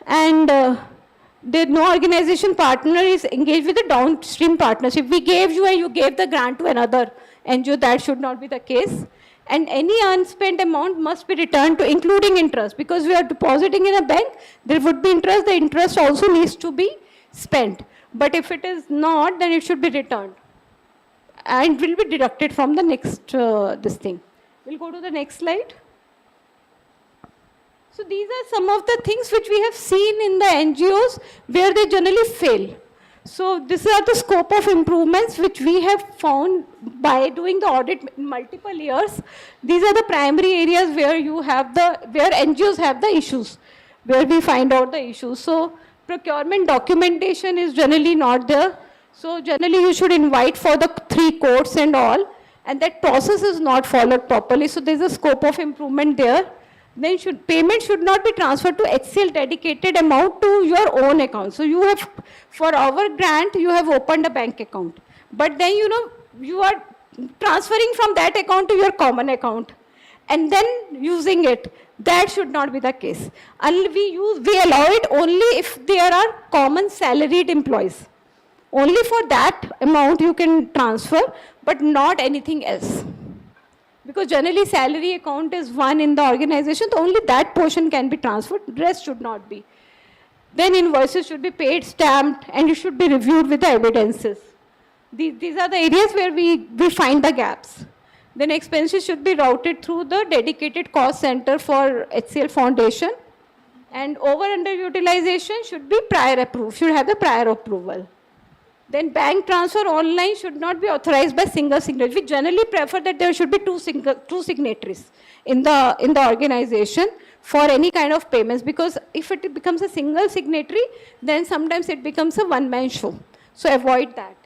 and the no organization partner is engaged with a downstream partnership. We gave you and you gave the grant to another NGO. That should not be the case. And any unspent amount must be returned to, including interest, because we are depositing in a bank, there would be interest. The interest also needs to be spent. But if it is not, then it should be returned and will be deducted from the next this thing. We'll go to the next slide. So these are some of the things which we have seen in the NGOs where they generally fail. So these are the scope of improvements which we have found by doing the audit in multiple years. These are the primary areas where you have where NGOs have the issues, where we find out the issues. So procurement documentation is generally not there. So generally you should invite for the 3 courts and all, and that process is not followed properly. So there's a scope of improvement there. Then payment should not be transferred to HCL dedicated amount to your own account. So you have, for our grant, you have opened a bank account. But then, you are transferring from that account to your common account and then using it. That should not be the case. We allow it only if there are common salaried employees. Only for that amount you can transfer, but not anything else. Because generally salary account is one in the organization, so only that portion can be transferred, the rest should not be. Then invoices should be paid, stamped, and it should be reviewed with the evidences. These are the areas where we find the gaps. Then expenses should be routed through the dedicated cost center for HCL Foundation. And over-underutilization should be prior approved, should have the prior approval. Then bank transfer online should not be authorized by single signatory. We generally prefer that there should be two signatories in the organization for any kind of payments, because if it becomes a single signatory, then sometimes it becomes a one-man show. So avoid that.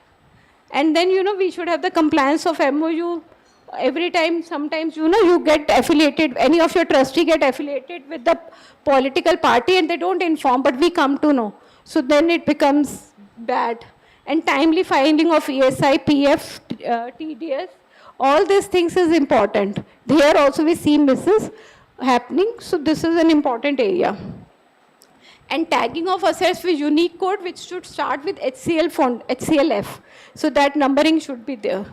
And then, we should have the compliance of MOU. Every time, sometimes, you get affiliated, any of your trustee get affiliated with the political party and they don't inform, but we come to know. So then it becomes bad. And timely finding of ESI, PF, TDS, all these things is important. Here also we see misses happening, so this is an important area. And tagging of assets with unique code, which should start with HCLF. So that numbering should be there.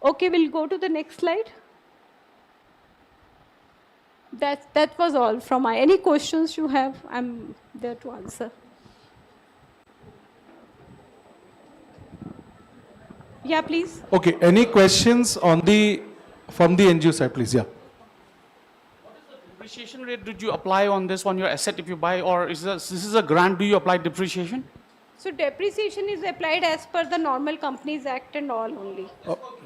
Okay, we'll go to the next slide. That was all from my, any questions you have, I'm there to answer. Yeah, please. Okay, any questions from the NGO side, please? Yeah. What is the depreciation rate did you apply on this, on your asset if you buy, or is this is a grant, do you apply depreciation? So depreciation is applied as per the normal Companies Act and all only. Oh.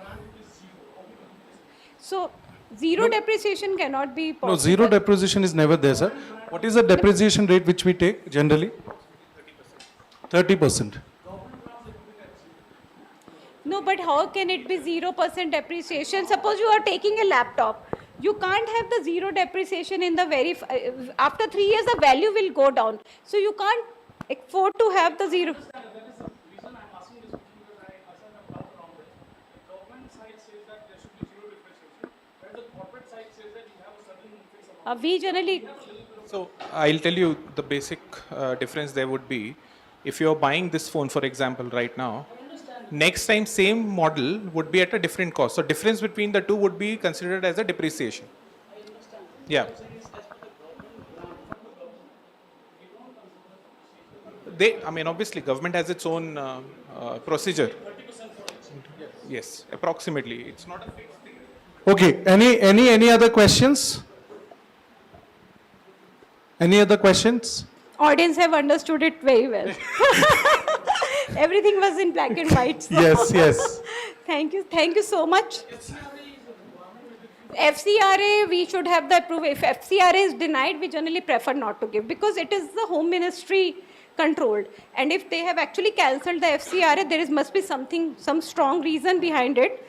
So zero depreciation cannot be possible. No, zero depreciation is never there, sir. What is the depreciation rate which we take generally? 30%. No, but how can it be 0% depreciation? Suppose you are taking a laptop. You can't have the zero depreciation in the after 3 years the value will go down. So you can't afford to have the zero. We generally... So I'll tell you the basic difference there would be. If you're buying this phone, for example, right now, next time same model would be at a different cost. So difference between the two would be considered as a depreciation. Yeah. Obviously government has its own procedure. Yes, approximately. It's not a fixed thing. Okay, any other questions? Any other questions? Audience have understood it very well. Everything was in black and white. So. Yes. Thank you so much. FCRA, we should have the approval. If FCRA is denied, we generally prefer not to give, because it is the Home Ministry controlled. And if they have actually cancelled the FCRA, there must be some strong reason behind it.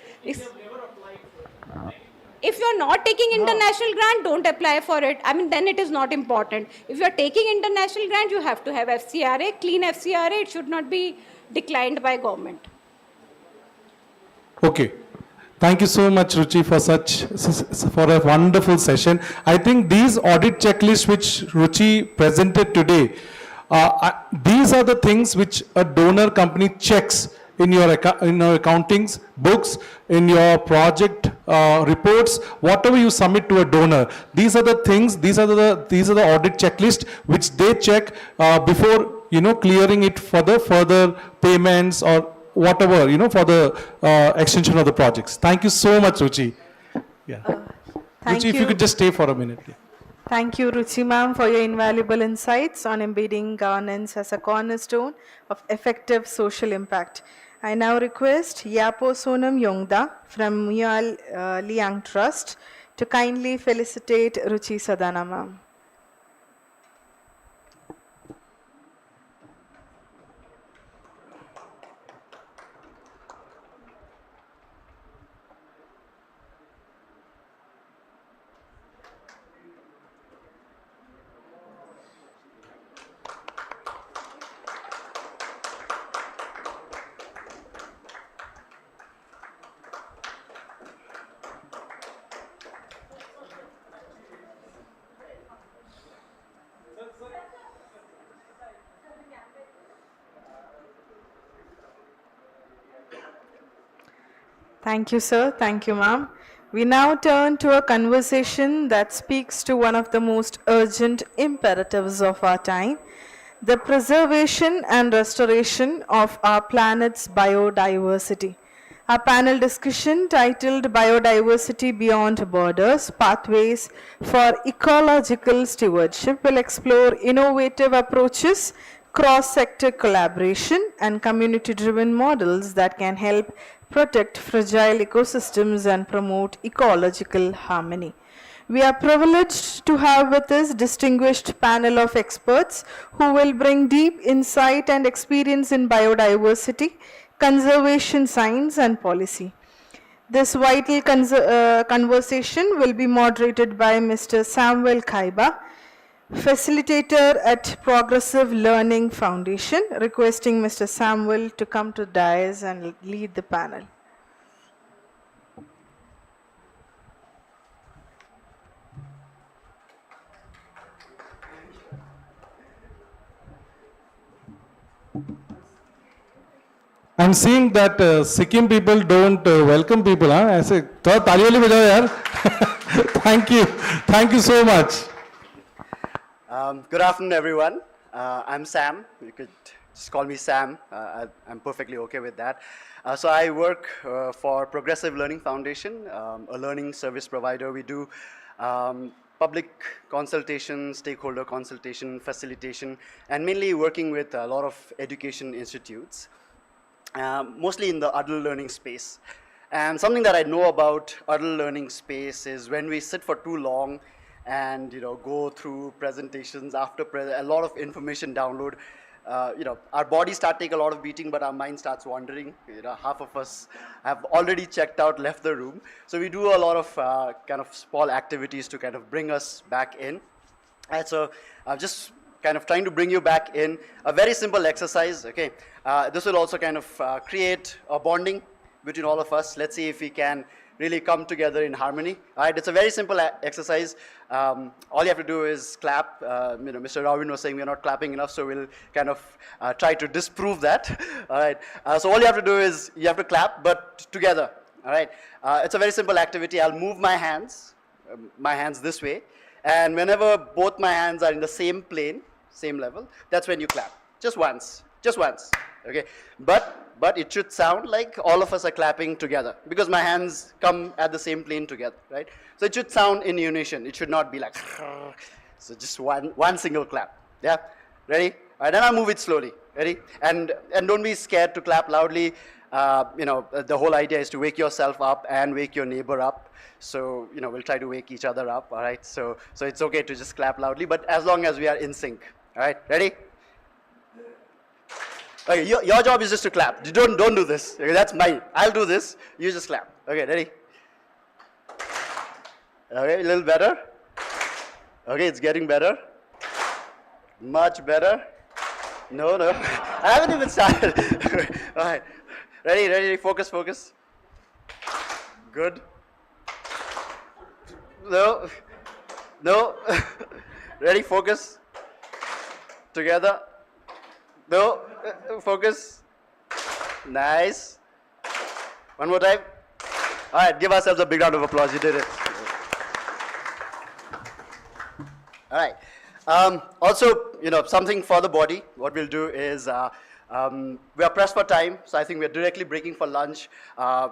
If you're not taking international grant, don't apply for it. Then it is not important. If you're taking international grant, you have to have FCRA, clean FCRA. It should not be declined by government. Okay. Thank you so much, Ruchi, for a wonderful session. I think these audit checklists which Ruchi presented today, these are the things which a donor company checks in your accountings books, in your project reports, whatever you submit to a donor. These are the things. These are the audit checklist which they check before clearing it for the further payments or whatever, for the extension of the projects. Thank you so much, Ruchi. Yeah. Thank Ruchi, if you could just stay for a minute. Yeah. Thank you, Ruchi ma'am, for your invaluable insights on embedding governance as a cornerstone of effective social impact. I now request Yapo Sonam Yongda from Muyal Liang Trust to kindly felicitate Ruchi Sadana ma'am. Thank you, sir. Thank you, ma'am. We now turn to a conversation that speaks to one of the most urgent imperatives of our time, the preservation and restoration of our planet's biodiversity. Our panel discussion, titled Biodiversity Beyond Borders, Pathways for Ecological Stewardship, will explore innovative approaches, cross-sector collaboration, and community-driven models that can help protect fragile ecosystems and promote ecological harmony. We are privileged to have with us distinguished panel of experts who will bring deep insight and experience in biodiversity, conservation science and policy. This vital conversation will be moderated by Mr. Samuel Kaiba, facilitator at Progressive Learning Foundation, requesting Mr. Samuel to come to the dais and lead the panel. I'm seeing that Sikkim people don't welcome people. Huh? I say, तालियां बजाओ यार. Thank you so much. Good afternoon, everyone. I'm Sam. You could just call me Sam. I'm perfectly okay with that. So I work for Progressive Learning Foundation, a learning service provider. We do public consultation, stakeholder consultation, facilitation, and mainly working with a lot of education institutes, mostly in the adult learning space. And something that I know about adult learning space is when we sit for too long and go through presentations after a lot of information download, our bodies start taking a lot of beating, but our mind starts wandering. Half of us have already checked out, left the room. So we do a lot of kind of small activities to kind of bring us back in. And so I'm just kind of trying to bring you back in. A very simple exercise, okay? This will also kind of create a bonding between all of us. Let's see if we can really come together in harmony. All right, it's a very simple exercise. All you have to do is clap. Mr. Ravin was saying we're not clapping enough, so we'll kind of try to disprove that. All right, so all you have to do is you have to clap, but together. All right, it's a very simple activity. I'll move my hands this way, and whenever both my hands are in the same plane, same level, that's when you clap. Just once, okay? But it should sound like all of us are clapping together because my hands come at the same plane together, right? So it should sound in unison. It should not be like, so just one single clap. Yeah, ready? All right, then I'll move it slowly. Ready? And don't be scared to clap loudly. The whole idea is to wake yourself up and wake your neighbor up. So, we'll try to wake each other up, all right? So it's okay to just clap loudly, but as long as we are in sync. All right, ready? Okay, your job is just to clap. Don't do this. Okay, that's mine. I'll do this. You just clap. Okay, ready? Okay, a little better. Okay, it's getting better. Much better. No. I haven't even started. All right. Ready. Focus. Good. No. No. Ready? Focus. Together. No. Focus. Nice. One more time. All right, give ourselves a big round of applause. You did it. All right. Also, something for the body. What we'll do is we are pressed for time, so I think we're directly breaking for lunch.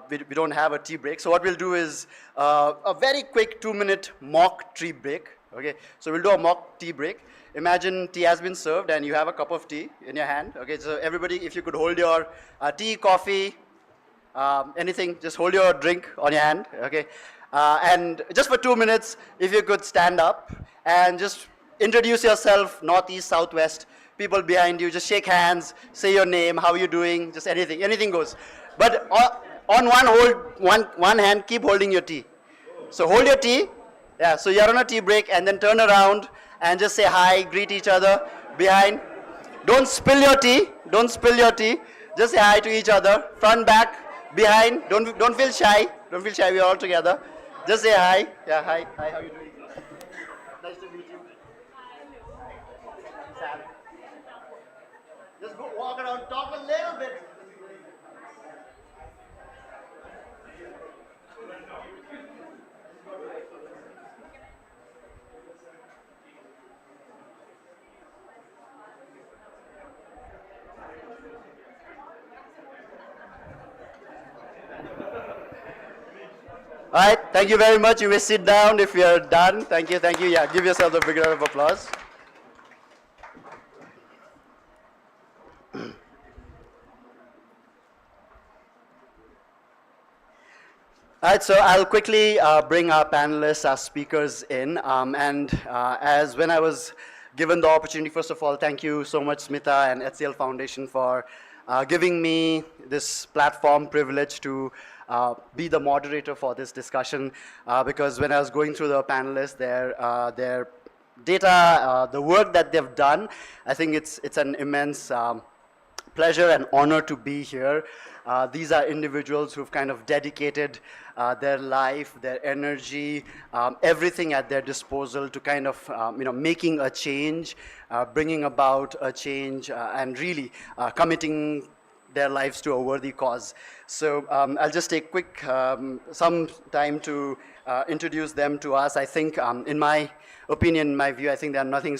We don't have a tea break. So what we'll do is a very quick 2-minute mock tea break. Okay, so we'll do a mock tea break. Imagine tea has been served and you have a cup of tea in your hand. Okay, so everybody, if you could hold your tea, coffee, anything, just hold your drink on your hand. Okay, and just for 2 minutes, if you could stand up and just introduce yourself, northeast, southwest, people behind you, just shake hands, say your name, how are you doing, just anything goes. But on one hand, keep holding your tea. So hold your tea, yeah, so you're on a tea break, and then turn around and just say hi, greet each other behind. Don't spill your tea, just say hi to each other, front, back, behind, don't feel shy, we're all together. Just say hi, yeah, hi, how are you doing? Nice to meet you. Sam. Just go walk around, talk a little bit. All right, thank you very much. You may sit down if you're done. Thank you. Yeah, give yourself a big round of applause. All right, so I'll quickly bring our panelists, our speakers in. As when I was given the opportunity, first of all, thank you so much, Smita and HCL Foundation, for giving me this platform privilege to be the moderator for this discussion, because when I was going through the panelists, their data, the work that they've done, I think it's an immense pleasure and honor to be here. These are individuals who've kind of dedicated their life, their energy, everything at their disposal to kind of, making a change, bringing about a change, and really committing their lives to a worthy cause. So I'll just take some time to introduce them to us. I think, in my opinion, in my view, I think they're nothing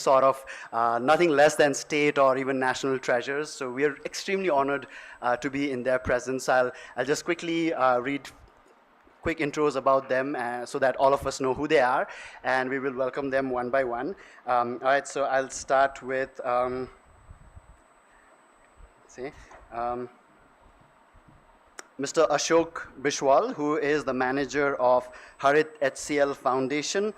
less than state or even national treasures. So we are extremely honored to be in their presence. I'll just quickly read quick intros about them so that all of us know who they are, and we will welcome them one by one. All right, so I'll start with, Mr. Ashok Bishwal, who is the manager of Harit HCL Foundation.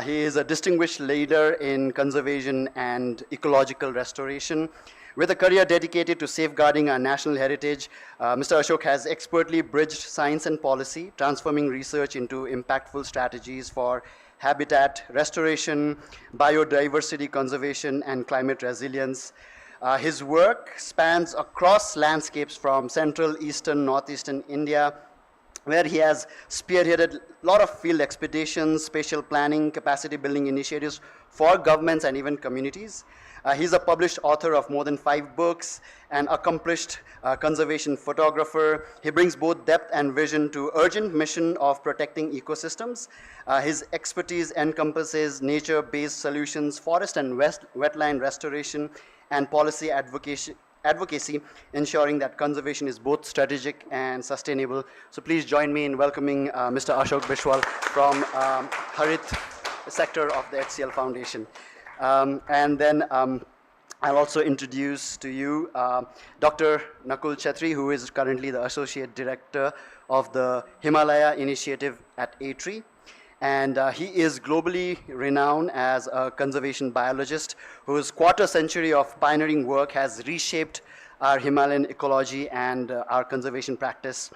He is a distinguished leader in conservation and ecological restoration. With a career dedicated to safeguarding our national heritage, Mr. Ashok has expertly bridged science and policy, transforming research into impactful strategies for habitat restoration, biodiversity conservation, and climate resilience. His work spans across landscapes from central, eastern, northeastern India, where he has spearheaded a lot of field expeditions, spatial planning, capacity building initiatives for governments and even communities. He's a published author of more than 5 books, an accomplished conservation photographer. He brings both depth and vision to urgent mission of protecting ecosystems. His expertise encompasses nature-based solutions, forest and wetland restoration, and policy advocacy, ensuring that conservation is both strategic and sustainable. So please join me in welcoming Mr. Ashok Bishwal from Harit sector of the HCL Foundation. And then I'll also introduce to you Dr. Nakul Chetri, who is currently the Associate Director of the Himalaya Initiative at ATRI. And he is globally renowned as a conservation biologist whose quarter-century of pioneering work has reshaped our Himalayan ecology and our conservation practice.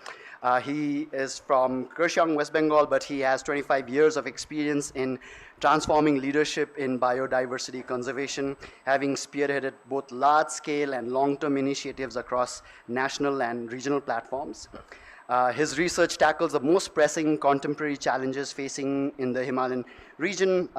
He is from Kurseong, West Bengal, but he has 25 years of experience in transforming leadership in biodiversity conservation, having spearheaded both large-scale and long-term initiatives across national and regional platforms. His research tackles the most pressing contemporary challenges facing in the Himalayan region.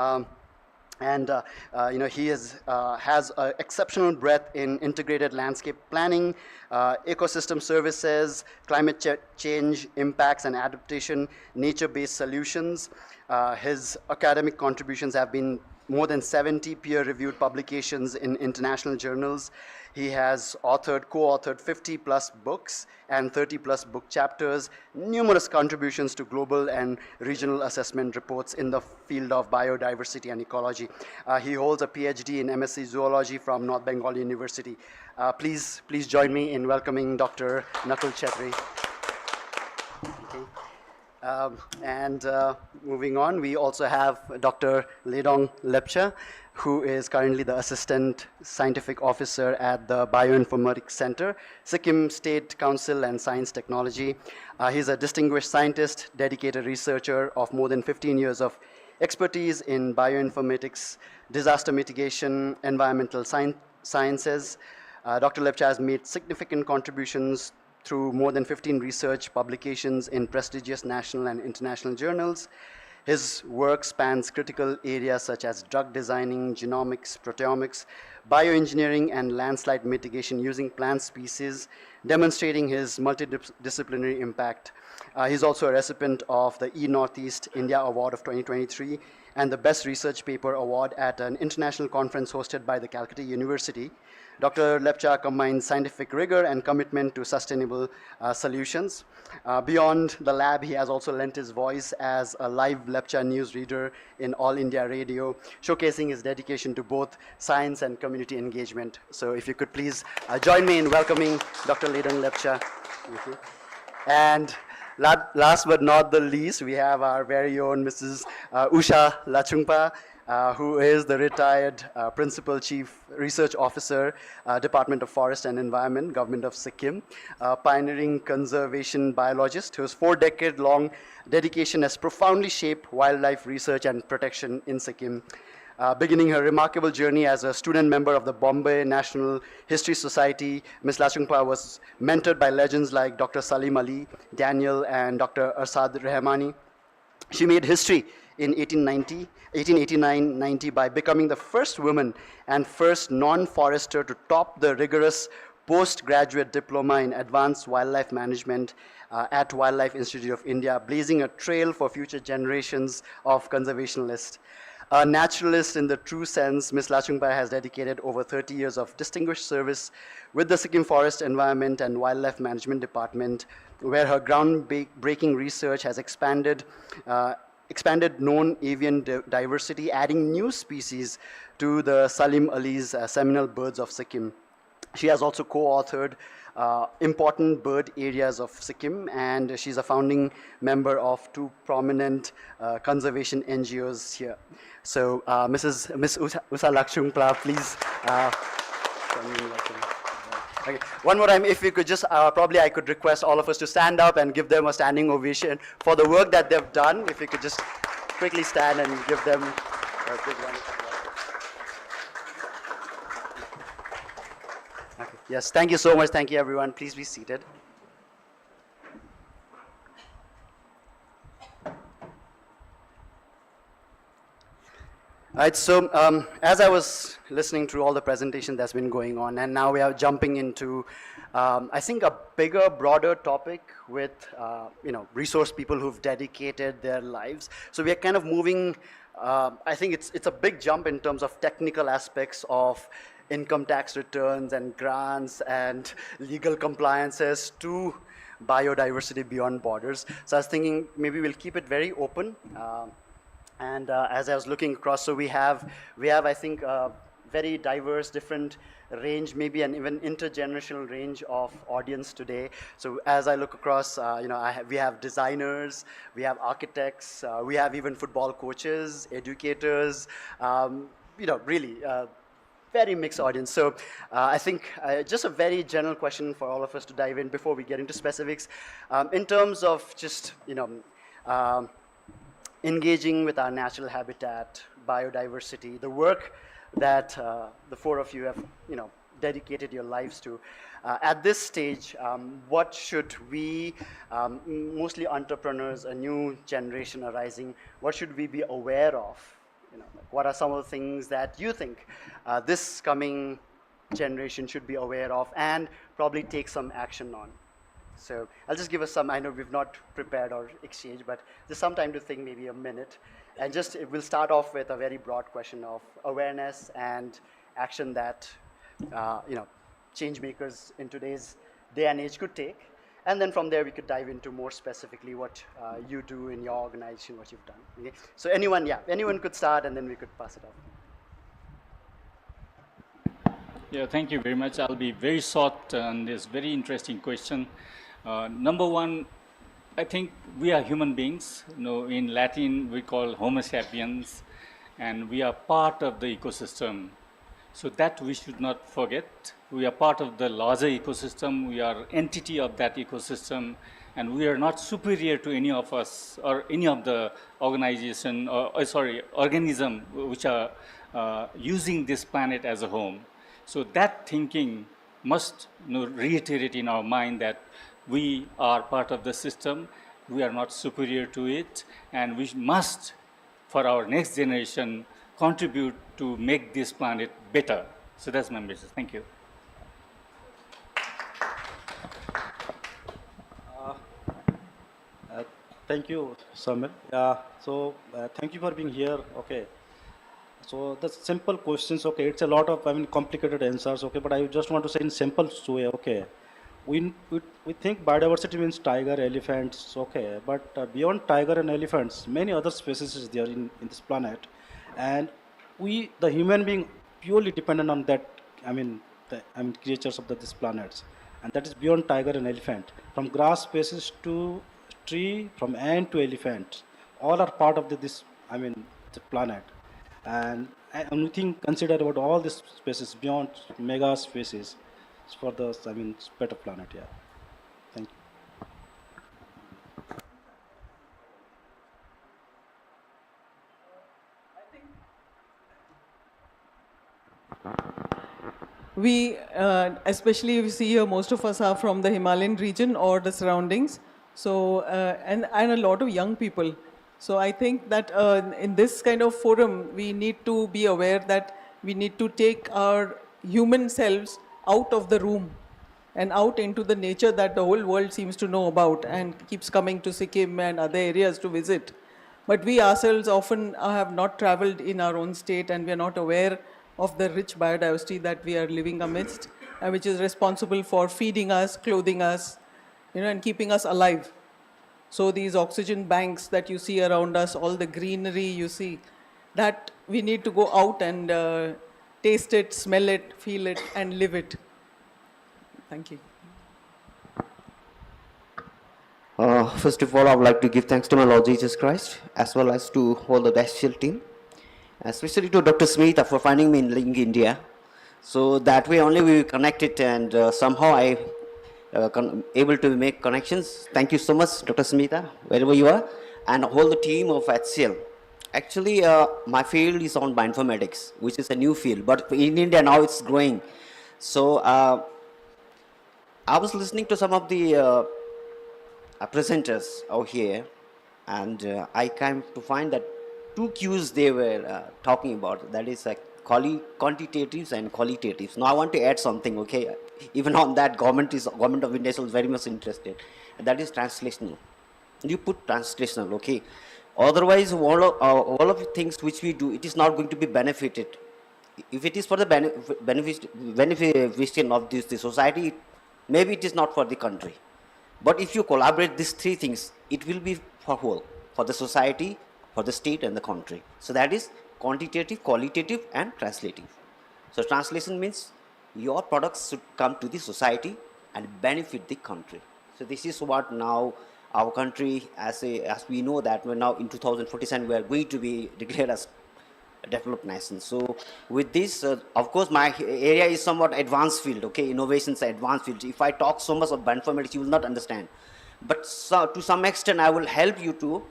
He has exceptional breadth in integrated landscape planning, ecosystem services, climate change impacts and adaptation, nature-based solutions. His academic contributions have been more than 70 peer-reviewed publications in international journals. He has co-authored 50 plus books and 30 plus book chapters, numerous contributions to global and regional assessment reports in the field of biodiversity and ecology. He holds a PhD in MSc Zoology from North Bengal University. Please join me in welcoming Dr. Nakul Chetri. Moving on, we also have Dr. Ledong Lepcha, who is currently the Assistant Scientific Officer at the Bioinformatics Center, Sikkim State Council and Science Technology. He's a distinguished scientist, dedicated researcher of more than 15 years of expertise in bioinformatics, disaster mitigation, environmental sciences. Dr. Lepcha has made significant contributions through more than 15 research publications in prestigious national and international journals. His work spans critical areas such as drug designing, genomics, proteomics, bioengineering, and landslide mitigation using plant species, demonstrating his multidisciplinary impact. He's also a recipient of the E-Northeast India Award of 2023 and the Best Research Paper Award at an international conference hosted by the Calcutta University. Dr. Lepcha combines scientific rigor and commitment to sustainable solutions. Beyond the lab, he has also lent his voice as a live Lepcha news reader in All India Radio, showcasing his dedication to both science and community engagement. So if you could please join me in welcoming Dr. Ledong Lepcha. Thank you. And last but not the least, we have our very own Mrs. Usha Lachungpa, who is the retired Principal Chief Research Officer, Department of Forest and Environment, Government of Sikkim, pioneering conservation biologist whose 4-decade-long dedication has profoundly shaped wildlife research and protection in Sikkim. Beginning her remarkable journey as a student member of the Bombay National History Society, Ms. Lachungpa was mentored by legends like Dr. Salim Ali, Daniel, and Dr. Arsad Rahmani. She made history in 1889-90 by becoming the first woman and first non-forester to top the rigorous postgraduate diploma in advanced wildlife management at Wildlife Institute of India, blazing a trail for future generations of conservationists. A naturalist in the true sense, Ms. Lachungpa has dedicated over 30 years of distinguished service with the Sikkim Forest Environment and Wildlife Management Department, where her groundbreaking research has expanded known avian diversity, adding new species to the Salim Ali's seminal birds of Sikkim. She has also co-authored important bird areas of Sikkim, and she's a founding member of 2 prominent conservation NGOs here. So, Ms. Usha Lachungpa, please. Okay. One more time, if we could just, probably I could request all of us to stand up and give them a standing ovation for the work that they've done. If you could just quickly stand and give them a big round of applause. Okay. Yes, thank you so much. Thank you, everyone. Please be seated. All right, so as I was listening through all the presentation that's been going on, and now we are jumping into, I think, a bigger, broader topic with, resource people who've dedicated their lives. So we are kind of moving, I think it's a big jump in terms of technical aspects of income tax returns and grants and legal compliances to biodiversity beyond borders. So I was thinking maybe we'll keep it very open. And as I was looking across, so we have I think, a very diverse, different range, maybe an even intergenerational range of audience today. So as I look across, we have designers, we have architects, we have even football coaches, educators, really very mixed audience. So I think just a very general question for all of us to dive in before we get into specifics. In terms of just, engaging with our natural habitat, biodiversity, the work that the 4 of you have, dedicated your lives to. At this stage, what should we, mostly entrepreneurs, a new generation arising, what should we be aware of? Like what are some of the things that you think this coming generation should be aware of and probably take some action on? So I'll just give us some, I know we've not prepared or exchanged, but just some time to think, maybe a minute. And just, we'll start off with a very broad question of awareness and action that, change makers in today's day and age could take. And then from there, we could dive into more specifically what you do in your organization, what you've done. Okay? So anyone could start, and then we could pass it off. Yeah, thank you very much. I'll be very short on this very interesting question. Number one, I think we are human beings. In Latin, we call Homo sapiens, and we are part of the ecosystem. So that we should not forget. We are part of the larger ecosystem. We are entity of that ecosystem, and we are not superior to any of us or any of the organism which are using this planet as a home. So that thinking must reiterate in our mind that we are part of the system, we are not superior to it, and we must, for our next generation, contribute to make this planet better. So that's my message. Thank you. Thank you, Samir. Thank you for being here. Okay. So the simple questions, okay, it's a lot of, complicated answers, okay, but I just want to say in simple way, okay. We think biodiversity means tiger, elephants, okay, but beyond tiger and elephants, many other species is there in this planet. And we, the human being, purely dependent on that, creatures of this planet. And that is beyond tiger and elephant. From grass species to tree, from ant to elephant, all are part of the planet. And we think, consider about all these species beyond mega species for the, better planet, yeah. Thank you. We, especially if you see here, most of us are from the Himalayan region or the surroundings. So, and a lot of young people. So I think that in this kind of forum, we need to be aware that we need to take our human selves out of the room and out into the nature that the whole world seems to know about and keeps coming to Sikkim and other areas to visit. But we ourselves often have not traveled in our own state, and we are not aware of the rich biodiversity that we are living amidst, which is responsible for feeding us, clothing us, and keeping us alive. So these oxygen banks that you see around us, all the greenery you see, that we need to go out and taste it, smell it, feel it, and live it. Thank you. First of all, I would like to give thanks to my Lord Jesus Christ, as well as to all the HCL team, especially to Dr. Smita for finding me in Link India. So that way only we connected, and somehow I able to make connections. Thank you so much, Dr. Smita, wherever you are, and all the team of HCL. Actually, my field is on bioinformatics, which is a new field, but in India now it's growing. So I was listening to some of the presenters out here, and I came to find that two Qs they were talking about, that is quantitatives and qualitatives. Now I want to add something, okay? Even on that, government of India is very much interested, and that is translational. You put translational, okay? Otherwise, all of the things which we do, it is not going to be benefited. If it is for the beneficiation of the society, maybe it is not for the country. But if you collaborate these three things, it will be for whole, for the society, for the state and the country. So that is quantitative, qualitative and translative. So translation means your products should come to the society and benefit the country. So this is what now our country, as we know that we're now in 2047, we are going to be declared as a developed nation. So with this, of course, my area is somewhat advanced field, okay, innovations are advanced field. If I talk so much of bioinformatics, you will not understand. But to some extent, I will help you to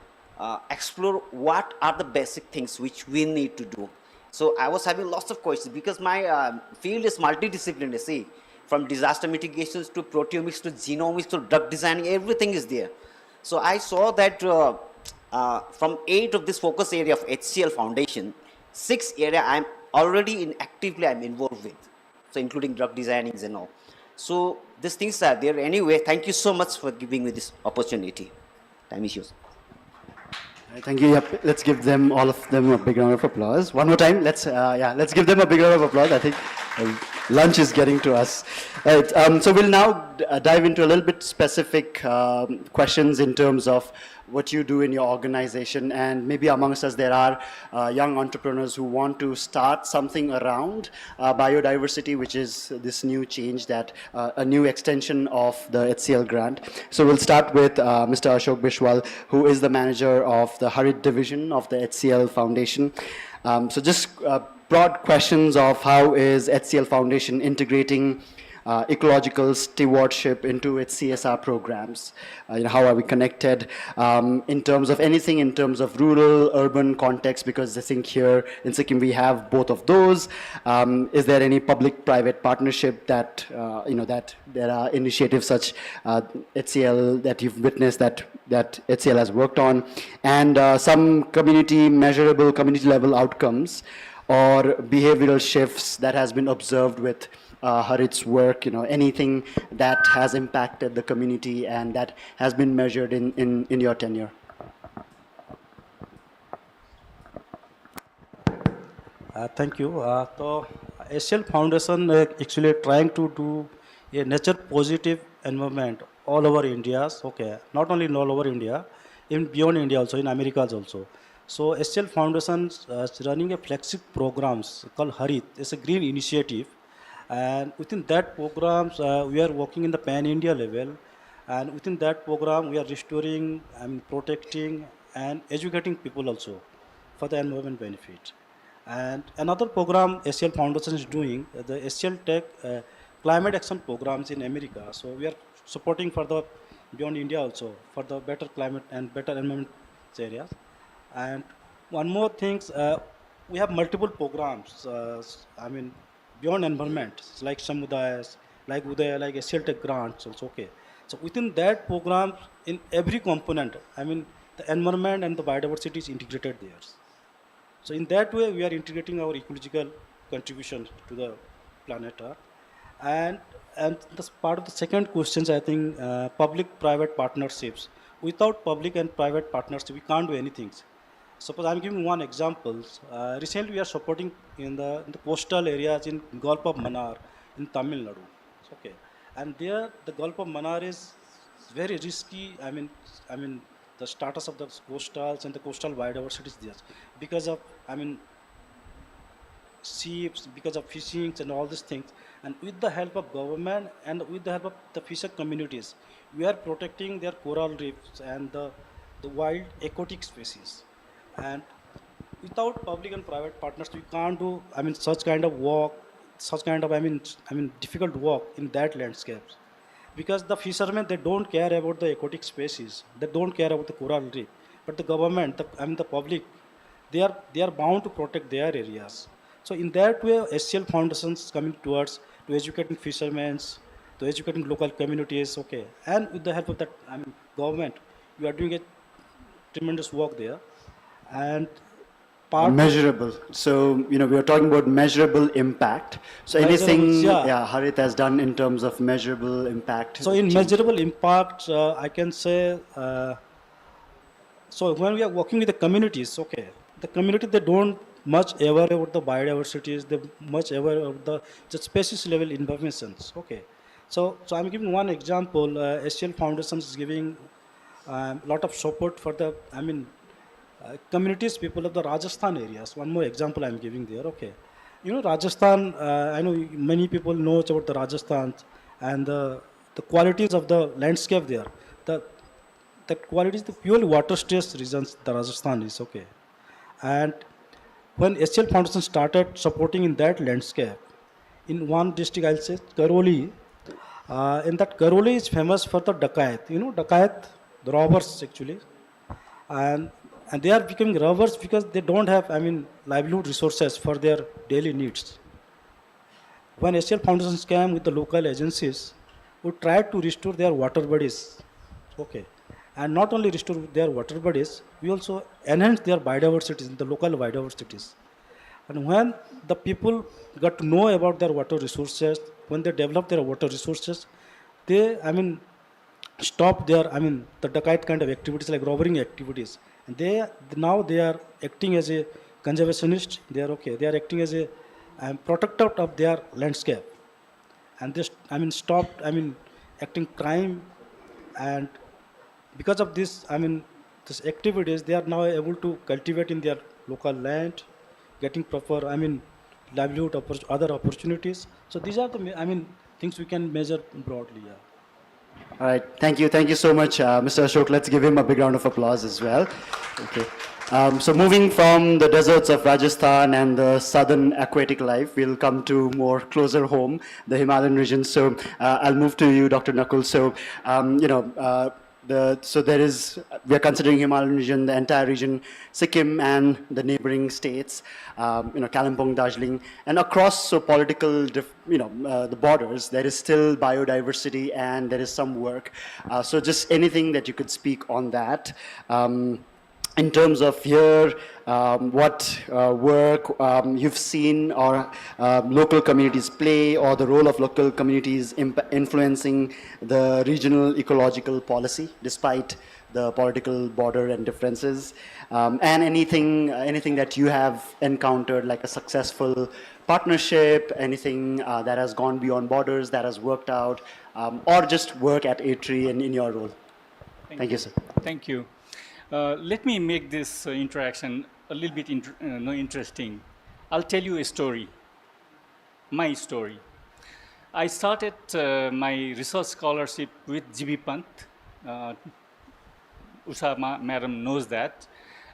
explore what are the basic things which we need to do. So I was having lots of questions because my field is multidisciplinary. See, from disaster mitigations to proteomics to genomics to drug designing, everything is there. So I saw that from 8 of this focus area of HCL Foundation, 6 area I'm already actively I'm involved with. So including drug designings and all. So these things are there. Anyway, thank you so much for giving me this opportunity. Time issues. Thank you. Yep. Let's give them, all of them, a big round of applause. One more time. Let's give them a big round of applause. I think lunch is getting to us. Right, so we'll now dive into a little bit specific questions in terms of what you do in your organization, and maybe amongst us there are young entrepreneurs who want to start something around biodiversity, which is this new change, that a new extension of the HCL grant. So we'll start with Mr. Ashok Bishwal, who is the manager of the Harit division of the HCL Foundation. So just broad questions of how is HCL Foundation integrating ecological stewardship into its CSR programs. How are we connected in terms of anything, in terms of rural, urban context, because I think here in Sikkim we have both of those. Is there any public-private partnership that, that there are initiatives such HCL that you've witnessed that HCL has worked on, and some measurable community level outcomes or behavioral shifts that has been observed with Harit's work, anything that has impacted the community and that has been measured in your tenure? Thank you. So HCL Foundation actually trying to do a nature positive environment all over India. Okay, not only in all over India, even beyond India also, in Americas also. So HCL Foundation is running a flagship programs called Harit. It's a green initiative. And within that programs, we are working in the pan-India level. And within that program, we are restoring and protecting and educating people also for the environment benefit. And another program HCL Foundation is doing, the HCLTech climate action programs in America. So we are supporting for the beyond India also for the better climate and better environment areas. And one more thing, we have multiple programs. Beyond environment, like Samudayas, like Udaya, like HCLTech grants also, okay. So within that program, in every component, the environment and the biodiversity is integrated there. So in that way, we are integrating our ecological contribution to the planet Earth. And this part of the second questions, I think, public-private partnerships. Without public and private partnership, we can't do anything. Suppose I'm giving one example. Recently, we are supporting in the coastal areas in Gulf of Mannar in Tamil Nadu. Okay, and there the Gulf of Mannar is very risky. The status of the coastals and the coastal biodiversity is there because of ships, because of fishing and all these things. And with the help of government and with the help of the fisher communities, we are protecting their coral reefs and the wild aquatic species. And without public and private partners, we can't do such kind of work, such kind of difficult work in that landscapes, because the fishermen, they don't care about the aquatic species, they don't care about the coral reef, but the government, the public, they are bound to protect their areas. So in that way, HCL Foundation is coming towards to educating fishermen, to educating local communities, okay, and with the help of that government, we are doing a tremendous work there. And measurable. So, we are talking about measurable impact. So anything Harit has done in terms of measurable impact? So in measurable impact, I can say, so when we are working with the communities, okay, the community, they don't much aware about the biodiversity, they much aware of the species level informations, okay. So I'm giving one example. HCL Foundation is giving a lot of support for the, communities, people of the Rajasthan areas. One more example I'm giving there, okay. Rajasthan, I know many people know about the Rajasthan and the qualities of the landscape there. The qualities, the purely water stress regions, the Rajasthan is, okay. And when HCL Foundation started supporting in that landscape, in one district, I'll say Karoli, in that Karoli is famous for the dacoit. Dacoit, the robbers actually. And And they are becoming robbers because they don't have, livelihood resources for their daily needs. When HCL Foundations came with the local agencies, we tried to restore their water bodies. Okay. And not only restore their water bodies, we also enhance their biodiversity, the local biodiversities. And when the people got to know about their water resources, when they develop their water resources, they, stop their, the Dacoit kind of activities like robbing activities. And now they are acting as a conservationist. They are acting as a protector of their landscape. And they, stopped, acting crime. And because of this, these activities, they are now able to cultivate in their local land, getting proper, livelihood, other opportunities. So these are the, things we can measure broadly. Yeah. All right, thank you so much, Mr. Ashok. Let's give him a big round of applause as well. Okay. So moving from the deserts of Rajasthan and the southern aquatic life, we'll come to more closer home, the Himalayan region. So I'll move to you, Dr. Nakul. So, we are considering Himalayan region, the entire region, Sikkim and the neighboring states, Kalimpong, Darjeeling, and across political, the borders, there is still biodiversity and there is some work. So just anything that you could speak on that. In terms of here, what work you've seen or local communities play, or the role of local communities influencing the regional ecological policy despite the political border and differences, and anything that you have encountered like a successful partnership, anything that has gone beyond borders, that has worked out, or just work at A3 and in your role. Thank you, sir. Thank you. Let me make this interaction a little bit interesting. I'll tell you a story, my story. I started my research scholarship with GB Pant. Usha madam knows that.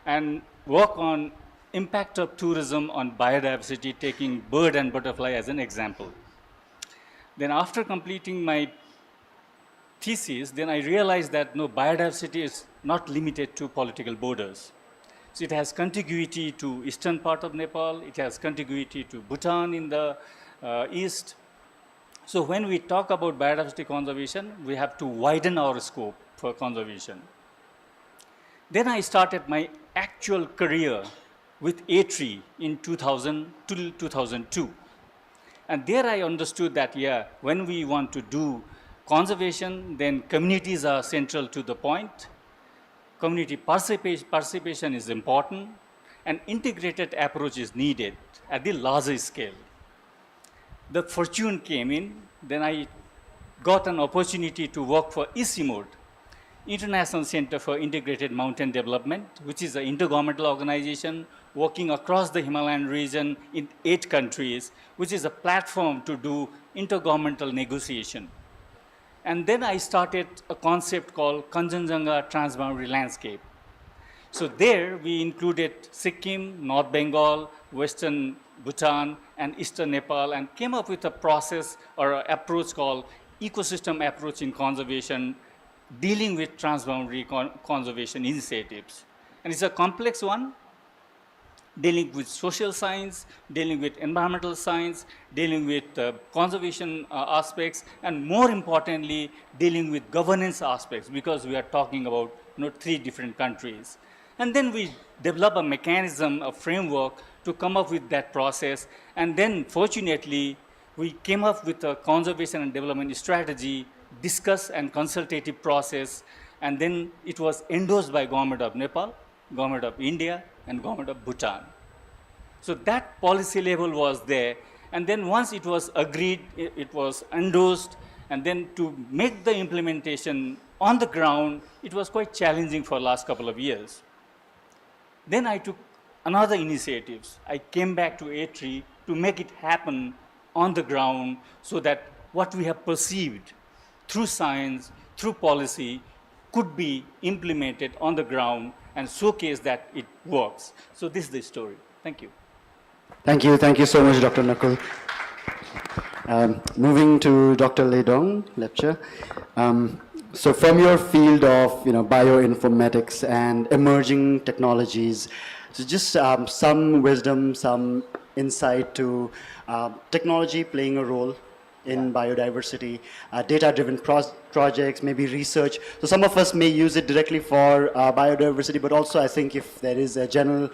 And work on impact of tourism on biodiversity, taking bird and butterfly as an example. Then after completing my thesis, then I realized that biodiversity is not limited to political borders. So it has contiguity to eastern part of Nepal, it has contiguity to Bhutan in the east. So when we talk about biodiversity conservation, we have to widen our scope for conservation. Then I started my actual career with A3 in 2000 till 2002. And there I understood that, when we want to do conservation, then communities are central to the point. Community participation is important, and integrated approach is needed at the larger scale. The fortune came in, then I got an opportunity to work for ICIMOD, International Center for Integrated Mountain Development, which is an intergovernmental organization working across the Himalayan region in 8 countries, which is a platform to do intergovernmental negotiation. And then I started a concept called Kanchenjunga Transboundary Landscape. So there we included Sikkim, North Bengal, Western Bhutan, and Eastern Nepal, and came up with a process or an approach called ecosystem approach in conservation, dealing with transboundary conservation initiatives. And it's a complex one, dealing with social science, dealing with environmental science, dealing with conservation aspects, and more importantly, dealing with governance aspects, because we are talking about 3 different countries. And then we develop a mechanism, a framework to come up with that process. And then fortunately, we came up with a conservation and development strategy, discuss and consultative process, and then it was endorsed by Government of Nepal, Government of India, and Government of Bhutan. So that policy level was there, and then once it was agreed, it was endorsed, and then to make the implementation on the ground, it was quite challenging for the last couple of years. Then I took another initiatives. I came back to A3 to make it happen on the ground so that what we have perceived through science, through policy, could be implemented on the ground and showcase that it works. So this is the story. Thank you. Thank you so much, Dr. Nakul. Moving to Dr. Ledong, lecture. So from your field of bioinformatics and emerging technologies, so just some wisdom, some insight to technology playing a role in biodiversity, data-driven projects, maybe research. So some of us may use it directly for biodiversity, but also I think if there is a general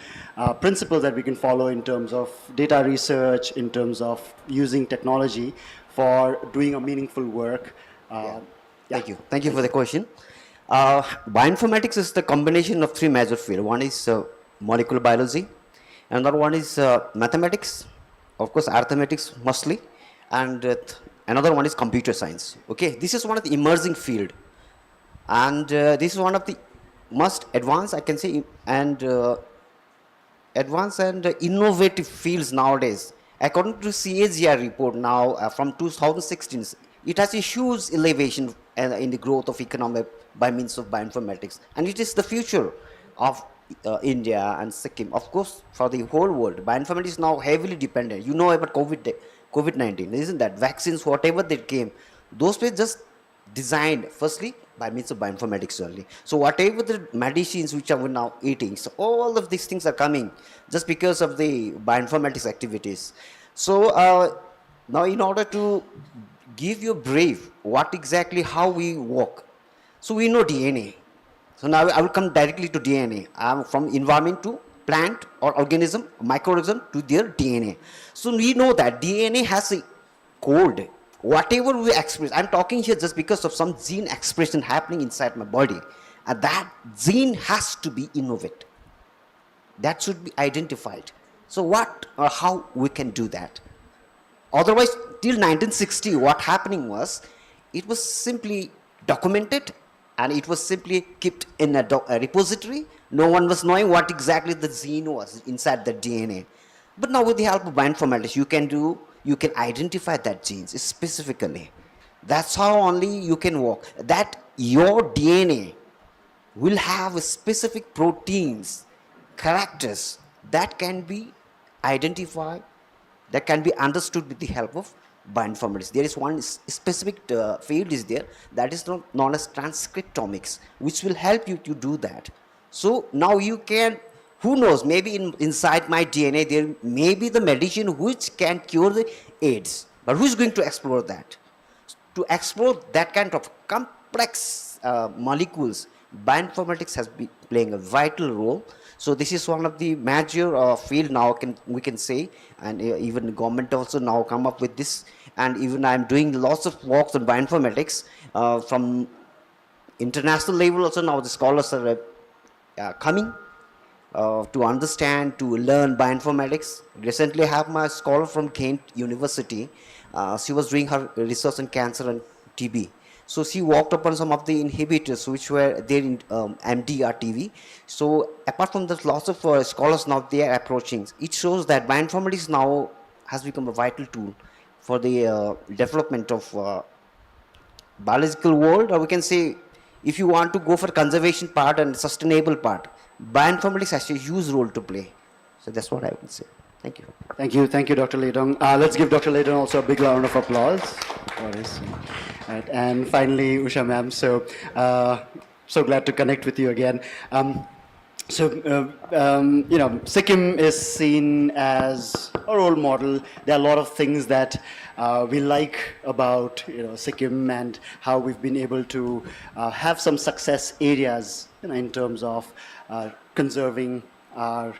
principle that we can follow in terms of data research, in terms of using technology for doing a meaningful work. Thank you. Thank you for the question. Bioinformatics is the combination of three major fields. One is molecular biology, another one is mathematics, of course arithmetics mostly, and another one is computer science. Okay, this is one of the emerging field, and this is one of the most advanced, I can say, and advanced and innovative fields nowadays. According to CAGR report now from 2016, it has a huge elevation in the growth of economy by means of bioinformatics, and it is the future of India and Sikkim. Of course, for the whole world, bioinformatics is now heavily dependent. You know about COVID-19, isn't that? Vaccines, whatever they came, those were just designed firstly by means of bioinformatics only. So whatever the medicines which are now eating, so all of these things are coming just because of the bioinformatics activities. So now in order to give you a brief what exactly how we work, so we know DNA. So now I will come directly to DNA. From environment to plant or organism, microorganism to their DNA. So we know that DNA has a code. Whatever we express, I'm talking here just because of some gene expression happening inside my body. And that gene has to be innovated. That should be identified. So what or how we can do that? Otherwise, till 1960, what happening was, it was simply documented and it was simply kept in a repository. No one was knowing what exactly the gene was inside the DNA. But now with the help of bioinformatics, you can identify that genes specifically. That's how only you can work. That your DNA will have specific proteins, characters that can be identified, that can be understood with the help of bioinformatics. There is one specific field is there that is known as transcriptomics, which will help you to do that. So now you can, who knows, maybe inside my DNA there may be the medicine which can cure the AIDS, but who is going to explore that? To explore that kind of complex molecules, bioinformatics has been playing a vital role. So this is one of the major field now we can say, and even the government also now come up with this, and even I'm doing lots of works on bioinformatics from international level also. Now the scholars are coming to understand, to learn bioinformatics. Recently I have my scholar from Kent University. She was doing her research on cancer and TB. So she worked upon some of the inhibitors which were there in MDR-TV. So apart from that, lots of scholars now they are approaching. It shows that bioinformatics now has become a vital tool for the development of biological world, or we can say, if you want to go for conservation part and sustainable part, bioinformatics has a huge role to play. So that's what I would say. Thank you. Thank you, Dr. Ledong. Let's give Dr. Ledong also a big round of applause. Right. And finally, Usha ma'am, so glad to connect with you again. Sikkim is seen as a role model. There are a lot of things that we like about Sikkim and how we've been able to have some success areas in terms of conserving our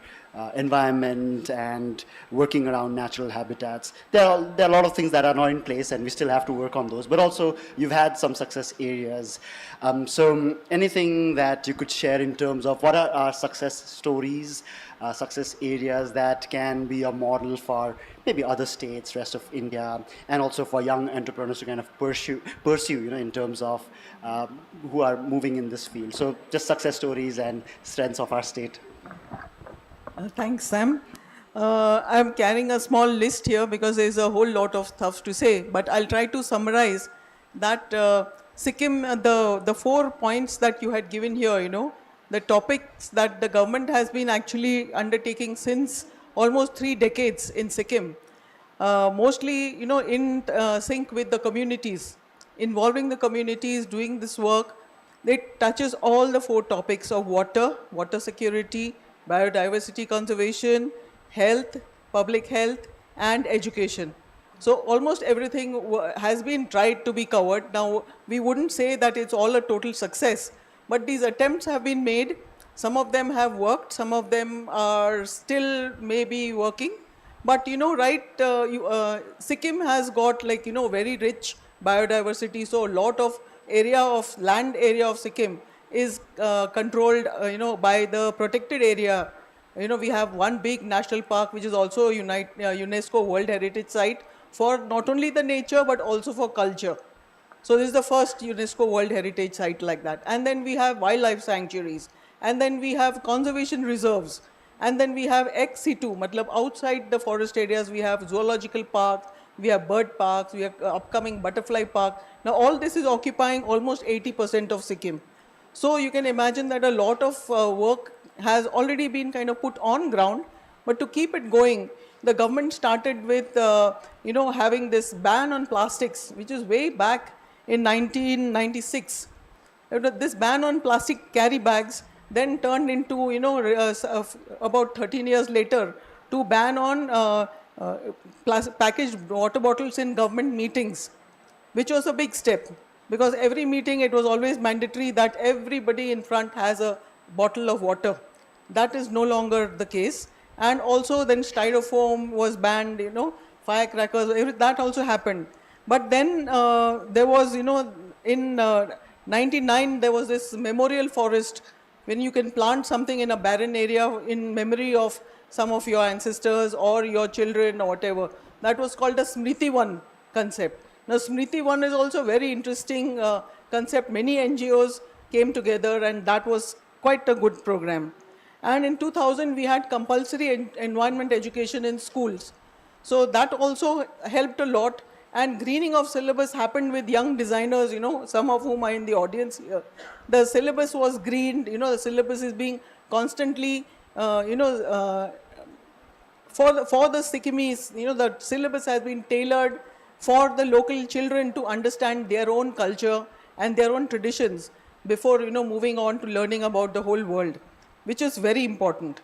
environment and working around natural habitats. There are a lot of things that are not in place and we still have to work on those, but also you've had some success areas. So anything that you could share in terms of what are our success stories, success areas that can be a model for maybe other states, rest of India, and also for young entrepreneurs to kind of pursue in terms of who are moving in this field. So just success stories and strengths of our state. Thanks, Sam. I'm carrying a small list here because there's a whole lot of stuff to say, but I'll try to summarize that Sikkim, the 4 points that you had given here, the topics that the government has been actually undertaking since almost 3 decades in Sikkim, mostly, in sync with the communities. involving the communities, doing this work. It touches all the 4 topics of water, water security, biodiversity conservation, health, public health, and education. So almost everything has been tried to be covered. Now, we wouldn't say that it's all a total success, but these attempts have been made. Some of them have worked, some of them are still maybe working. But Sikkim has got very rich biodiversity. So a lot of land area of Sikkim is controlled, by the protected area. We have one big national park, which is also a UNESCO World Heritage Site for not only the nature, but also for culture. So this is the first UNESCO World Heritage Site like that. And then we have wildlife sanctuaries. And then we have conservation reserves. And then we have ex situ, matlab outside the forest areas, we have zoological parks, we have bird parks, we have upcoming butterfly park. Now all this is occupying almost 80% of Sikkim. So you can imagine that a lot of work has already been kind of put on ground, but to keep it going, the government started with, having this ban on plastics, which is way back in 1996. This ban on plastic carry bags then turned into, about 13 years later, to ban on packaged water bottles in government meetings, which was a big step. Because every meeting, it was always mandatory that everybody in front has a bottle of water. That is no longer the case. And also then styrofoam was banned, firecrackers, that also happened. But then there was, in 99, there was this memorial forest when you can plant something in a barren area in memory of some of your ancestors or your children or whatever. That was called the Smriti One concept. Now Smriti One is also a very interesting concept. Many NGOs came together and that was quite a good program. And in 2000 we had compulsory environment education in schools. So that also helped a lot. And greening of syllabus happened with young designers, some of whom are in the audience here. The syllabus was greened, the syllabus is being constantly, for the Sikkimese, the syllabus has been tailored for the local children to understand their own culture and their own traditions before, moving on to learning about the whole world, which is very important.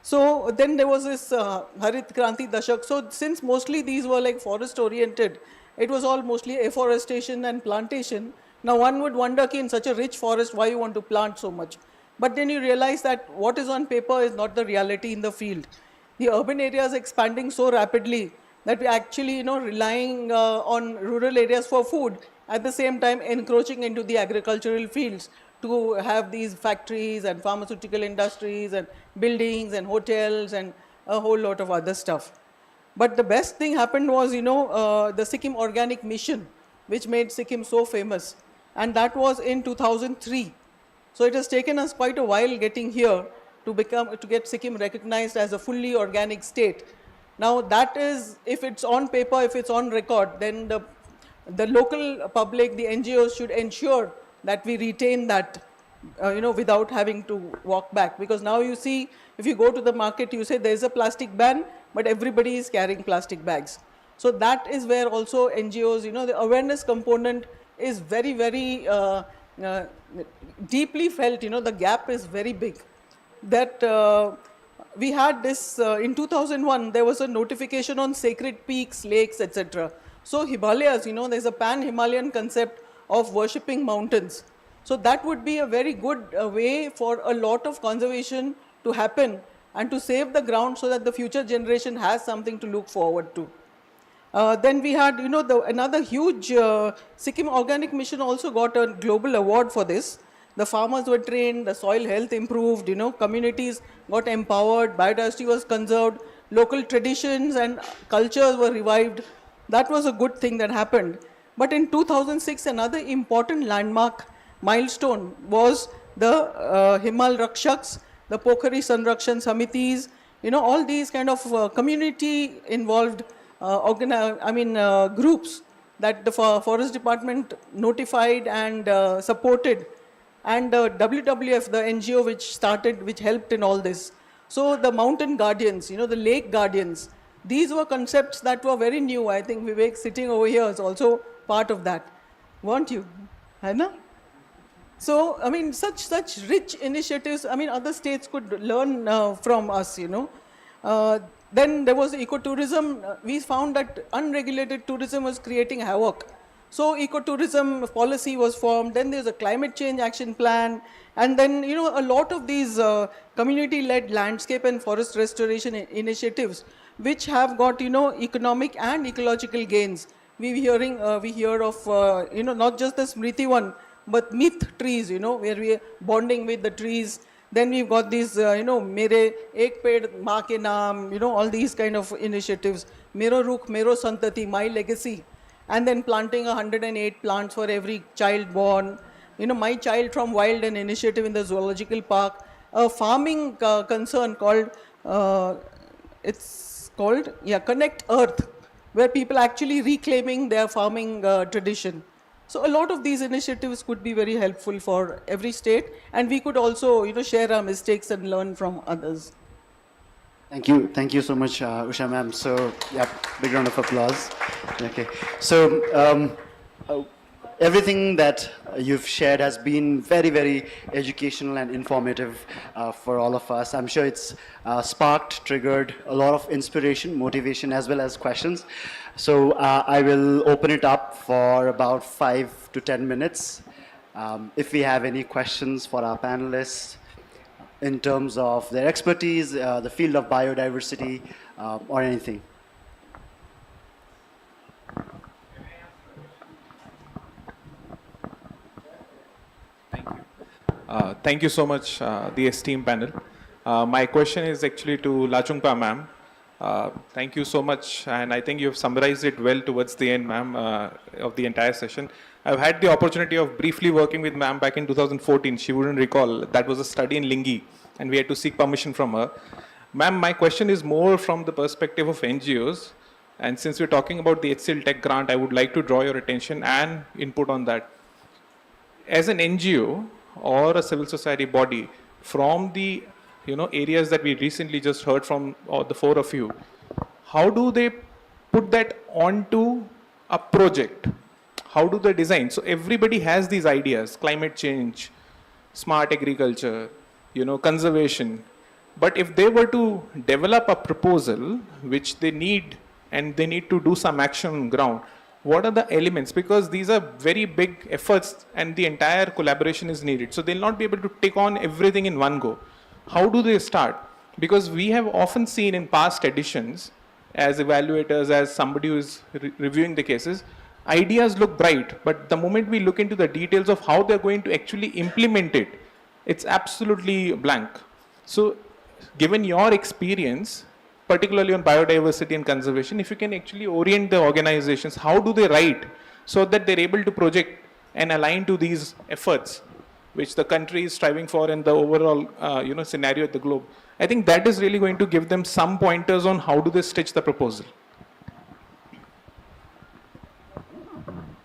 So then there was this Harit Kranti Dashak. So since mostly these were like forest oriented, it was all mostly afforestation and plantation. Now one would wonder, in such a rich forest, why you want to plant so much? But then you realize that what is on paper is not the reality in the field. The urban area is expanding so rapidly that we're actually, relying on rural areas for food, at the same time encroaching into the agricultural fields to have these factories and pharmaceutical industries and buildings and hotels and a whole lot of other stuff. But the best thing happened was, the Sikkim Organic Mission, which made Sikkim so famous. And that was in 2003. So it has taken us quite a while getting here to get Sikkim recognized as a fully organic state. Now that is, if it's on paper, if it's on record, then the local public, the NGOs should ensure that we retain that, without having to walk back. Because now you see, if you go to the market, you say there's a plastic ban, but everybody is carrying plastic bags. So that is where also NGOs, the awareness component is very, very deeply felt. The gap is very big. That we had this, in 2001, there was a notification on sacred peaks, lakes, etc. So Himalayas, there's a pan-Himalayan concept of worshipping mountains. So that would be a very good way for a lot of conservation to happen and to save the ground so that the future generation has something to look forward to. Then we had, another huge Sikkim Organic Mission also got a global award for this. The farmers were trained, the soil health improved, communities got empowered, biodiversity was conserved, local traditions and cultures were revived. That was a good thing that happened. But in 2006, another important landmark milestone was the Himal Rakshaks, the Pokhari Sanrakshan Samitis, all these kind of community involved groups that the Forest Department notified and supported, and WWF, the NGO which helped in all this. So the mountain guardians, the lake guardians, these were concepts that were very new. I think Vivek sitting over here is also part of that. weren't you? Hannah? So, I mean, such rich initiatives, I mean, other states could learn from us, you know. Then there was ecotourism. We found that unregulated tourism was creating havoc. So ecotourism policy was formed. Then there's a climate change action plan. And then, you know, a lot of these community-led landscape and forest restoration initiatives, which have got, you know, economic and ecological gains. We hear of, you know, not just the Smriti one, but myth trees, you know, where we are bonding with the trees. Then we've got these, you know, Mere Ek Ped Maa Ke Naam, you know, all these kind of initiatives. Mero Rukh, Mero Santati, My Legacy. And then planting 108 plants for every child born. You know, My Child from Wild, an initiative in the zoological park. A farming concern called, Connect Earth, where people actually reclaiming their farming tradition. So a lot of these initiatives could be very helpful for every state, and we could also, you know, share our mistakes and learn from others. Thank you so much, Usha ma'am. So, yeah, big round of applause. Okay, so everything that you've shared has been very, very educational and informative for all of us. I'm sure it's sparked, triggered a lot of inspiration, motivation, as well as questions. So I will open it up for about 5 to 10 minutes. If we have any questions for our panelists in terms of their expertise, the field of biodiversity, or anything. Thank you so much, the esteemed panel. My question is actually to Lachungpa ma'am. Thank you so much, and I think you've summarized it well towards the end, ma'am, of the entire session. I've had the opportunity of briefly working with ma'am back in 2014. She wouldn't recall. That was a study in Lingi, and we had to seek permission from her. Ma'am, my question is more from the perspective of NGOs, and since we're talking about the HCLTech grant, I would like to draw your attention and input on that. As an NGO or a civil society body, from the areas that we recently just heard from the four of you, how do they put that onto a project? How do they design? So everybody has these ideas: climate change, smart agriculture, conservation. But if they were to develop a proposal which they need, and they need to do some action on ground, what are the elements? Because these are very big efforts and the entire collaboration is needed. So they'll not be able to take on everything in one go. How do they start? Because we have often seen in past editions, as evaluators, as somebody who is reviewing the cases, ideas look bright, but the moment we look into the details of how they're going to actually implement it, it's absolutely blank. So given your experience, particularly on biodiversity and conservation, if you can actually orient the organizations, how do they write so that they're able to project and align to these efforts which the country is striving for in the overall scenario at the globe? I think that is really going to give them some pointers on how do they stitch the proposal.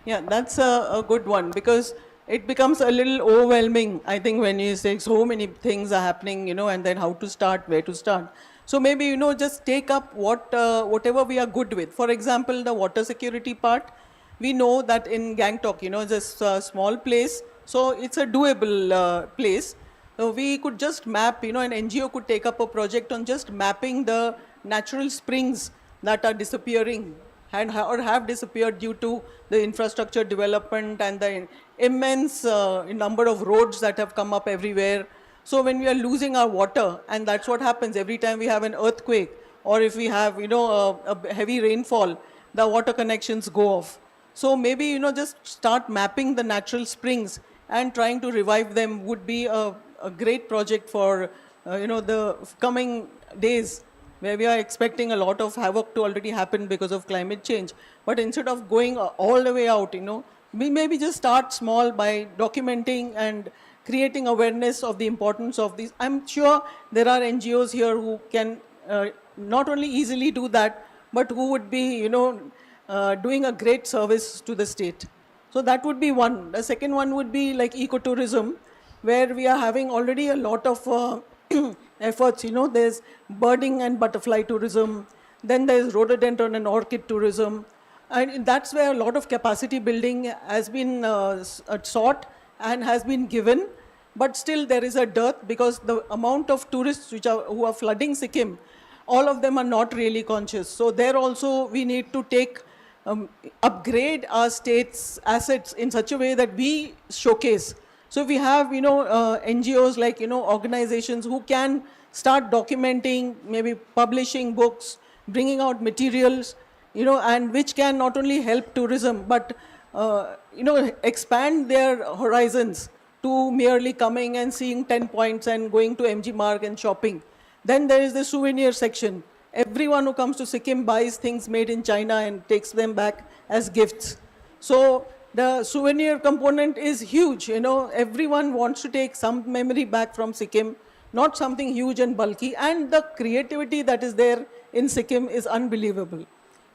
Yeah, that's a good one, because it becomes a little overwhelming, I think, when you say so many things are happening, and then how to start, where to start. So maybe, just take up whatever we are good with. For example, the water security part. We know that in Gangtok, it's a small place, so it's a doable place. So we could just map, an NGO could take up a project on just mapping the natural springs that are disappearing or have disappeared due to the infrastructure development and the immense number of roads that have come up everywhere. So when we are losing our water, and that's what happens every time we have an earthquake, or if we have, a heavy rainfall, the water connections go off. So maybe, just start mapping the natural springs and trying to revive them would be a great project for, the coming days, where we are expecting a lot of havoc to already happen because of climate change. But instead of going all the way out, we maybe just start small by documenting and creating awareness of the importance of these. I'm sure there are NGOs here who can not only easily do that, but who would be, doing a great service to the state. So that would be one. The second one would be like ecotourism, where we are having already a lot of efforts. There's birding and butterfly tourism. Then there's rhododendron and orchid tourism. And that's where a lot of capacity building has been sought and has been given. But still there is a dearth because the amount of tourists who are flooding Sikkim, all of them are not really conscious. So there also we need to upgrade our state's assets in such a way that we showcase. So we have, NGOs like, organizations who can start documenting, maybe publishing books, bringing out materials, and which can not only help tourism, but, expand their horizons to merely coming and seeing 10 points and going to MG Marg and shopping. Then there is the souvenir section. Everyone who comes to Sikkim buys things made in China and takes them back as gifts. So the souvenir component is huge. Everyone wants to take some memory back from Sikkim, not something huge and bulky. And the creativity that is there in Sikkim is unbelievable.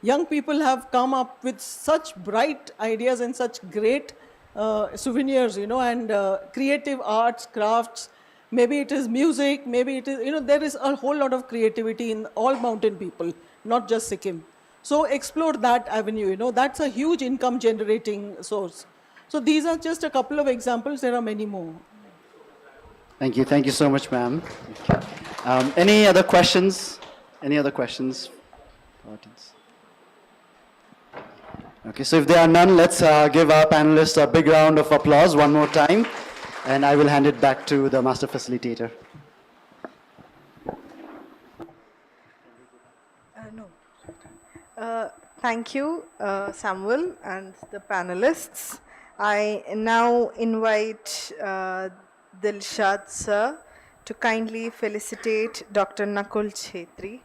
Young people have come up with such bright ideas and such great souvenirs, and creative arts, crafts. Maybe it is music, maybe it is, there is a whole lot of creativity in all mountain people, not just Sikkim. So explore that avenue, that's a huge income generating source. So these are just a couple of examples, there are many more. Thank you so much, ma'am. Any other questions? Any other questions? Audience? Okay, so if there are none, let's give our panelists a big round of applause one more time. And I will hand it back to the master facilitator. Thank you, Samuel and the panelists. I now invite Dilshad sir to kindly felicitate Dr. Nakul Chhetri.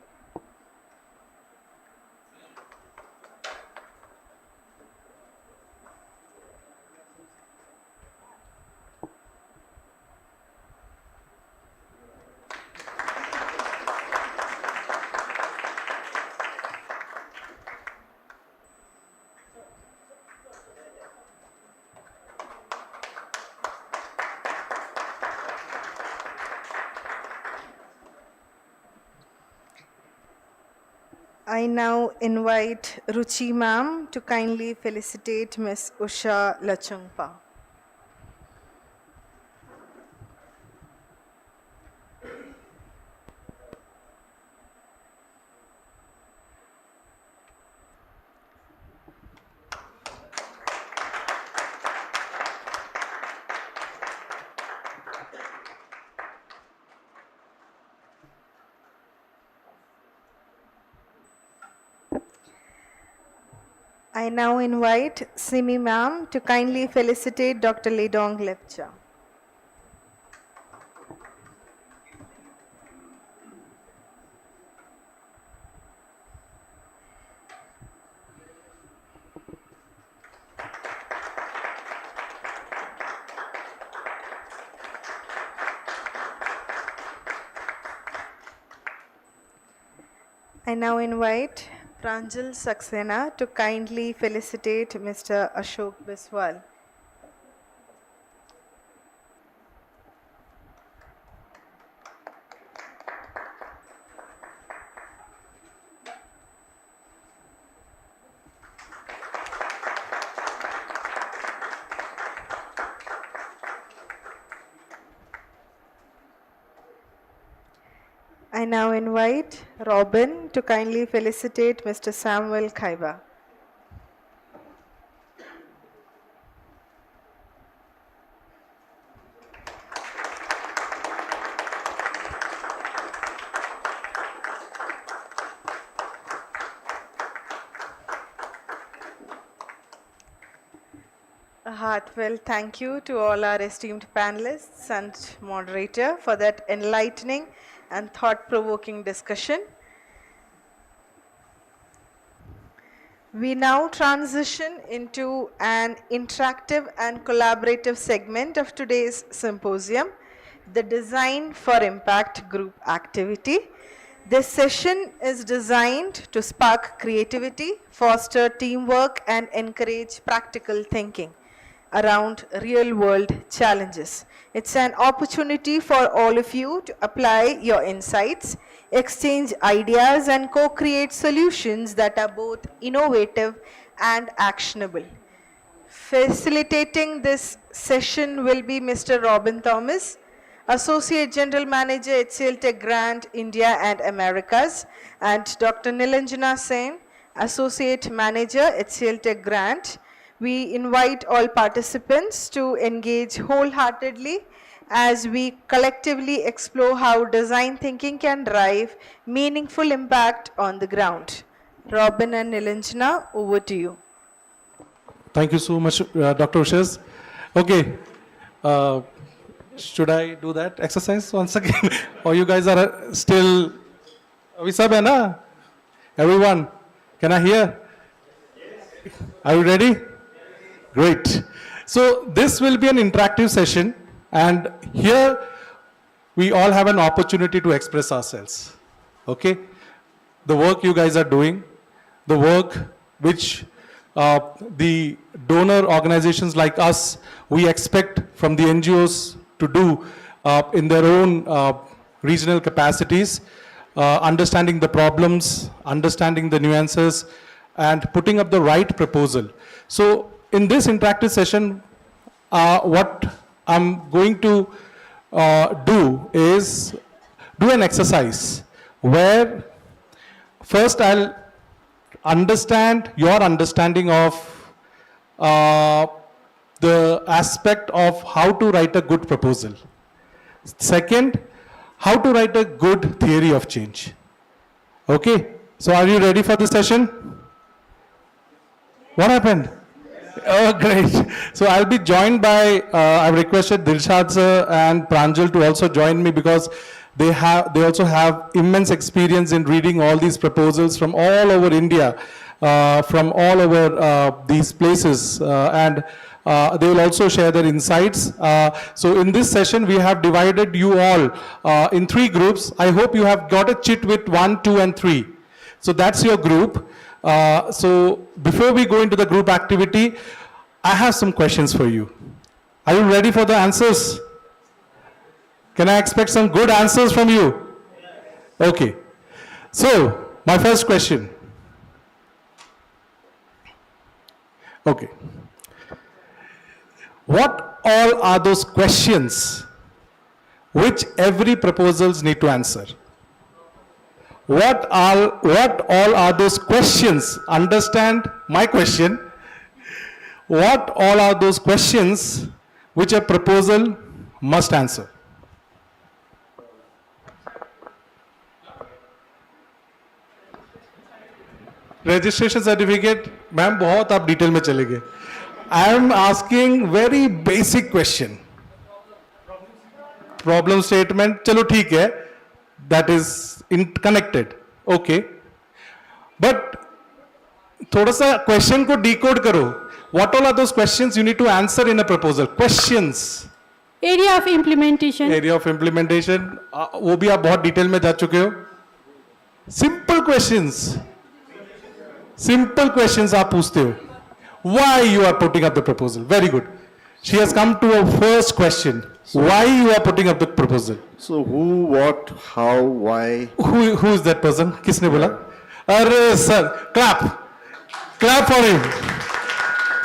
I now invite Ruchi ma'am to kindly felicitate Ms. Usha Lachungpa. I now invite Simi ma'am to kindly felicitate Dr. Ledong Lepcha. I now invite Pranjal Saxena to kindly felicitate Mr. Ashok Biswal. I now invite Robin to kindly felicitate Mr. Samuel Kaiba. A heartfelt thank you to all our esteemed panelists and moderator for that enlightening and thought-provoking discussion. We now transition into an interactive and collaborative segment of today's symposium, the Design for Impact group activity. This session is designed to spark creativity, foster teamwork, and encourage practical thinking around real-world challenges. It's an opportunity for all of you to apply your insights, exchange ideas, and co-create solutions that are both innovative and actionable. Facilitating this session will be Mr. Robin Thomas, Associate General Manager, HCLTech Grant, India and Americas, and Dr. Nilanjana Sen, Associate Manager, HCLTech Grant. We invite all participants to engage wholeheartedly as we collectively explore how design thinking can drive meaningful impact on the ground. Robin and Nilanjana, over to you. Thank you so much, Dr. Ushas. Okay, should I do that exercise once again? Or you guys are still, we sab hai na? Everyone, can I hear? Are you ready? Great. So this will be an interactive session, and here we all have an opportunity to express ourselves. Okay? The work you guys are doing, the work which the donor organizations like us, we expect from the NGOs to do in their own regional capacities, understanding the problems, understanding the nuances, and putting up the right proposal. So in this interactive session, what I'm going to do is do an exercise where first I'll understand your understanding of the aspect of how to write a good proposal. Second, how to write a good theory of change. Okay, so are you ready for the session? What happened? Oh, great. So I'll be joined by, I've requested Dilshad sir and Pranjal to also join me because they also have immense experience in reading all these proposals from all over India, from all over these places, and they will also share their insights. So in this session, we have divided you all in 3 groups. I hope you have got a chit with 1, 2, and 3. So that's your group. So before we go into the group activity, I have some questions for you. Are you ready for the answers? Can I expect some good answers from you? Okay. So, my first question. Okay. What all are those questions which every proposals need to answer? What all are those questions? Understand my question. What all are those questions which a proposal must answer? Registration certificate, ma'am, बहुत आप detail में चले गए. I am asking very basic question. Problem statement, चलो ठीक है. That is connected. Okay. But थोड़ा सा question को decode करो. What all are those questions you need to answer in a proposal? Questions. Area of implementation. Area of implementation. वो भी आप बहुत detail में जा चुके हो. Simple questions. Simple questions आप पूछते हो. Why you are putting up the proposal? Very good. She has come to a first question. Why you are putting up the proposal? So who, what, how, why? Who is that person? किसने बोला? अरे sir, clap. Clap for him.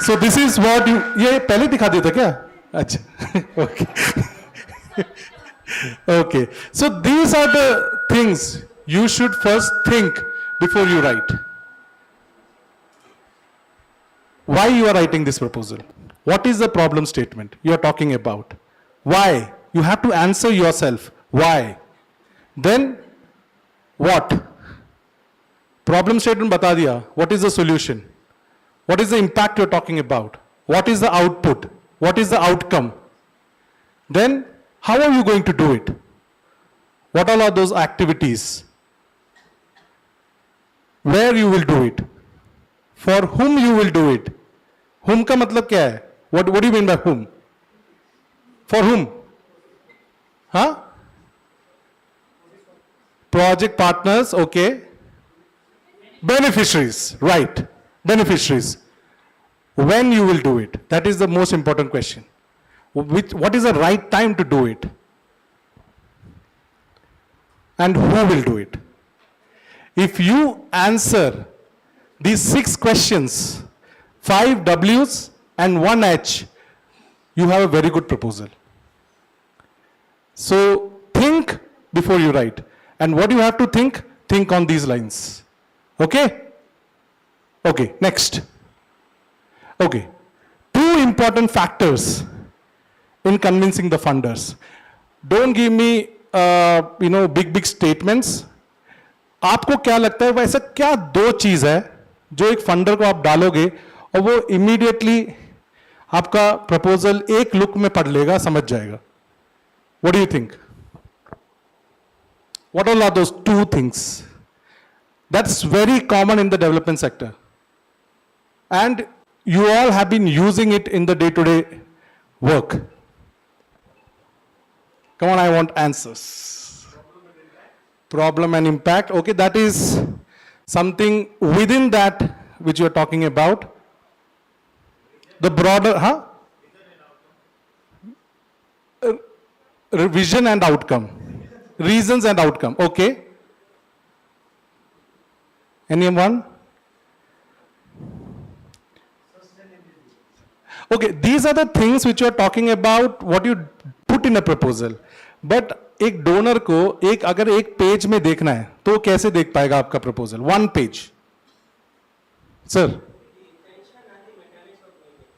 So this is what you. ये पहले दिखा दिया था क्या? अच्छा. Okay. Okay. So these are the things you should first think before you write. Why you are writing this proposal? What is the problem statement you are talking about? Why? You have to answer yourself. Why? Then what? Problem statement bata diya. What is the solution? What is the impact you are talking about? What is the output? What is the outcome? Then how are you going to do it? What all are those activities? Where you will do it? For whom you will do it? Whom का मतलब क्या है? What do you mean by whom? For whom? Huh? Project partners, okay. Beneficiaries, right. Beneficiaries. When you will do it? That is the most important question. What is the right time to do it? And who will do it? If you answer these 6 questions 5 W's and 1 H, you have a very good proposal. So think before you write. And what you have to think on these lines. Okay? Okay, next. Okay. 2 important factors in convincing the funders. Don't give me, big statements. आपको क्या लगता है वैसा क्या 2 चीज है जो एक फंडर को आप डालोगे और वो इमीडिएटली आपका प्रपोजल एक लुक में पढ़ लेगा, समझ जाएगा? What do you think? What all are those 2 things? That's very common in the development sector. And you all have been using it in the day-to-day work. Come on, I want answers. Problem and impact. Okay, that is something within that which you are talking about. The broader, vision and outcome. Reasons and outcome. Okay. Anyone? Okay, these are the things which you are talking about, what you put in a proposal. But एक donor को अगर एक page में देखना है तो कैसे देख पाएगा आपका proposal? 1 page. Sir.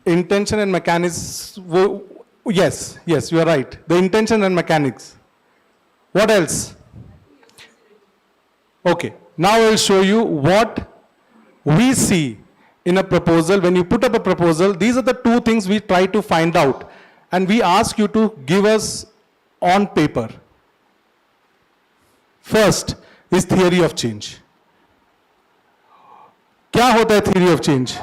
Intention and mechanics. Yes, you are right. The intention and mechanics. What else? Okay, now I will show you what we see in a proposal. When you put up a proposal, these are the 2 things we try to find out. And we ask you to give us on paper. First is theory of change. क्या होता है theory of change?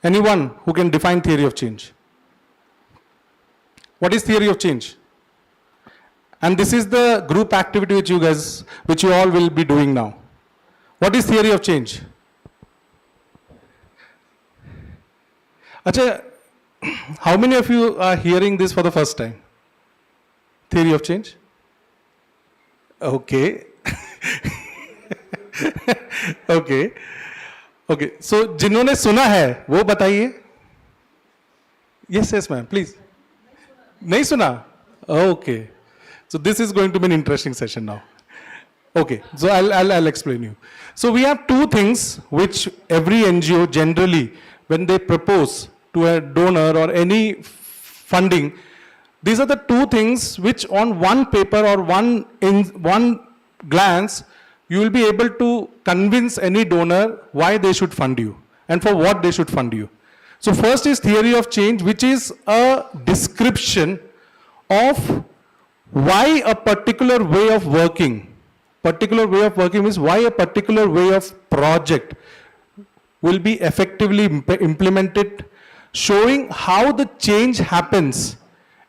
Anyone who can define theory of change? What is theory of change? And this is the group activity which you all will be doing now. What is theory of change? Acha, how many of you are hearing this for the first time? Theory of change? Okay. Okay. Okay. So, जिन्होंने सुना है वो बताइए. Yes, ma'am, please. नहीं सुना? Okay. So this is going to be an interesting session now. Okay, so I'll explain you. So we have 2 things which every NGO generally, when they propose to a donor or any funding, these are the 2 things which on one paper or one glance, you will be able to convince any donor why they should fund you and for what they should fund you. So first is theory of change, which is a description of why a particular way of working is why a particular way of project will be effectively implemented, showing how the change happens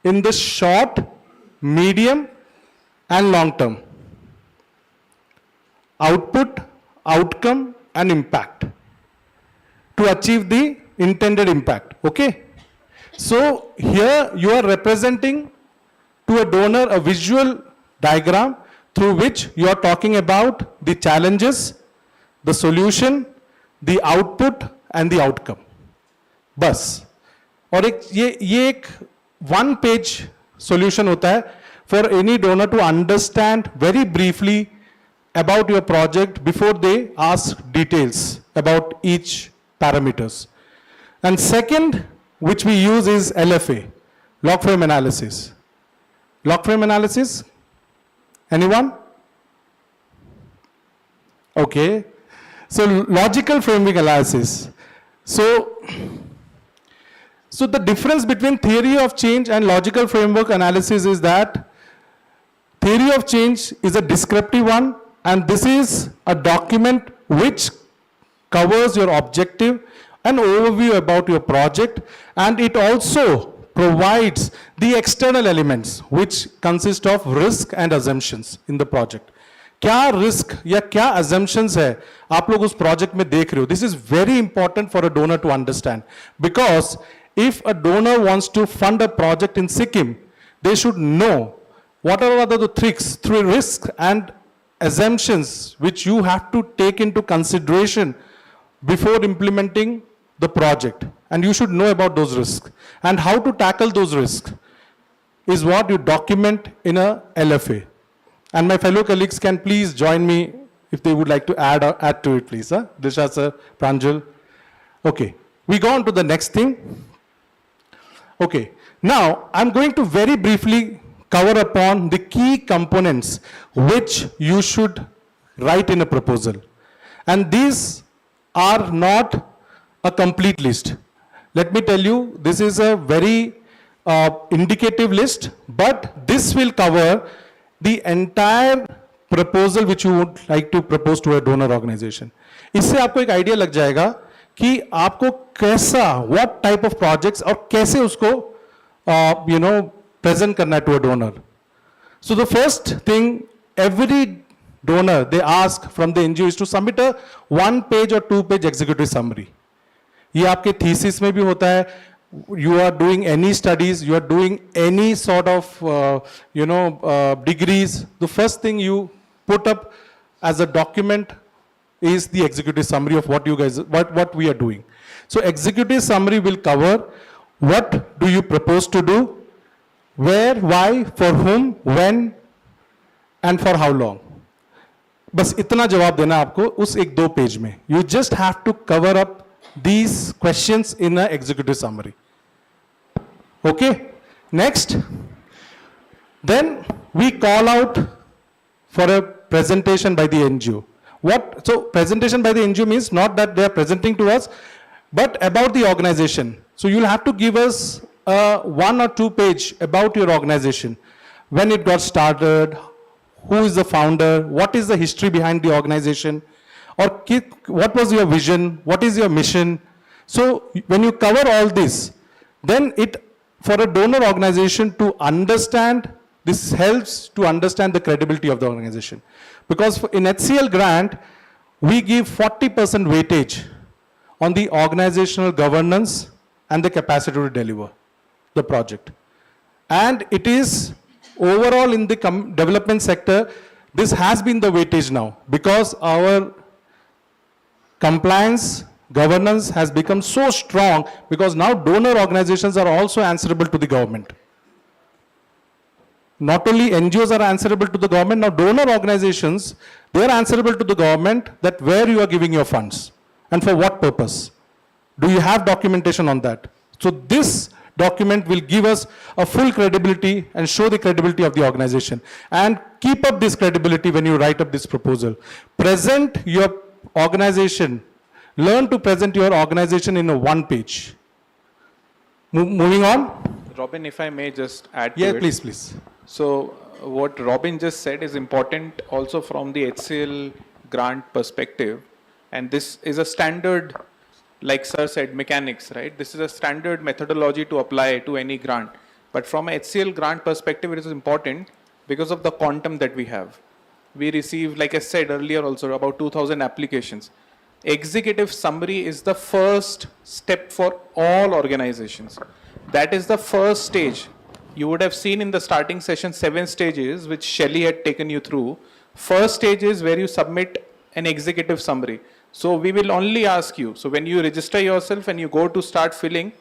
in the short, medium and long term. Output, outcome and impact to achieve the intended impact. Okay? So here you are representing to a donor a visual diagram through which you are talking about the challenges, the solution, the output and the outcome. बस. और ये एक 1 page solution होता है for any donor to understand very briefly about your project before they ask details about each parameters. And second, which we use is LFA, log frame analysis. Log frame analysis? Anyone? Okay. So logical framework analysis. So the difference between theory of change and logical framework analysis is that theory of change is a descriptive one, and this is a document which covers your objective, an overview about your project, and it also provides the external elements which consist of risk and assumptions in the project. क्या risk या क्या assumptions है आप लोग उस project में देख रहे हो? This is very important for a donor to understand, because if a donor wants to fund a project in Sikkim, they should know what are the tricks, risks and assumptions which you have to take into consideration before implementing the project, and you should know about those risks. And how to tackle those risks is what you document in a LFA. And my fellow colleagues can please join me if they would like to add to it, please. Disha sir, Pranjal. Okay, we go on to the next thing. Okay, now I'm going to very briefly cover upon the key components which you should write in a proposal. And these are not a complete list. Let me tell you, this is a very indicative list, but this will cover the entire proposal which you would like to propose to a donor organization. इससे आपको एक idea लग जाएगा कि आपको कैसा, what type of projects और कैसे उसको present करना है to a donor. So the first thing, every donor they ask from the NGO is to submit a 1-page or 2-page executive summary. ये आपके thesis में भी होता है. You are doing any studies, you are doing any sort of degrees. The first thing you put up as a document is the executive summary of what we are doing. So executive summary will cover what do you propose to do, where, why, for whom, when, and for how long. बस इतना जवाब देना आपको उस 1-2 page में. You just have to cover up these questions in an executive summary. Okay, next. Then we call out for a presentation by the NGO. So presentation by the NGO means not that they are presenting to us, but about the organization. So you'll have to give us a 1 or 2 page about your organization. When it got started, who is the founder, what is the history behind the organization, or what was your vision, what is your mission. So when you cover all this, then for a donor organization to understand, this helps to understand the credibility of the organization. Because in HCL grant, we give 40% weightage on the organizational governance and the capacity to deliver the project. And it is overall in the development sector, this has been the weightage now, because our compliance governance has become so strong, because now donor organizations are also answerable to the government. Not only NGOs are answerable to the government, now donor organizations, they are answerable to the government that where you are giving your funds and for what purpose. Do you have documentation on that? So this document will give us a full credibility and show the credibility of the organization. And keep up this credibility when you write up this proposal. Present your organization. Learn to present your organization in a 1 page. Moving on. Robin, if I may just add to it. Yeah, please. So what Robin just said is important also from the HCL grant perspective. And this is a standard, like sir said, mechanics, right? This is a standard methodology to apply to any grant. But from a HCL grant perspective, it is important because of the quantum that we have. We receive, like I said earlier also, about 2,000 applications. Executive summary is the first step for all organizations. That is the first stage. You would have seen in the starting session 7 stages, which Shelley had taken you through. First stage is where you submit an executive summary. So we will only ask you. So when you register yourself and you go to start filling,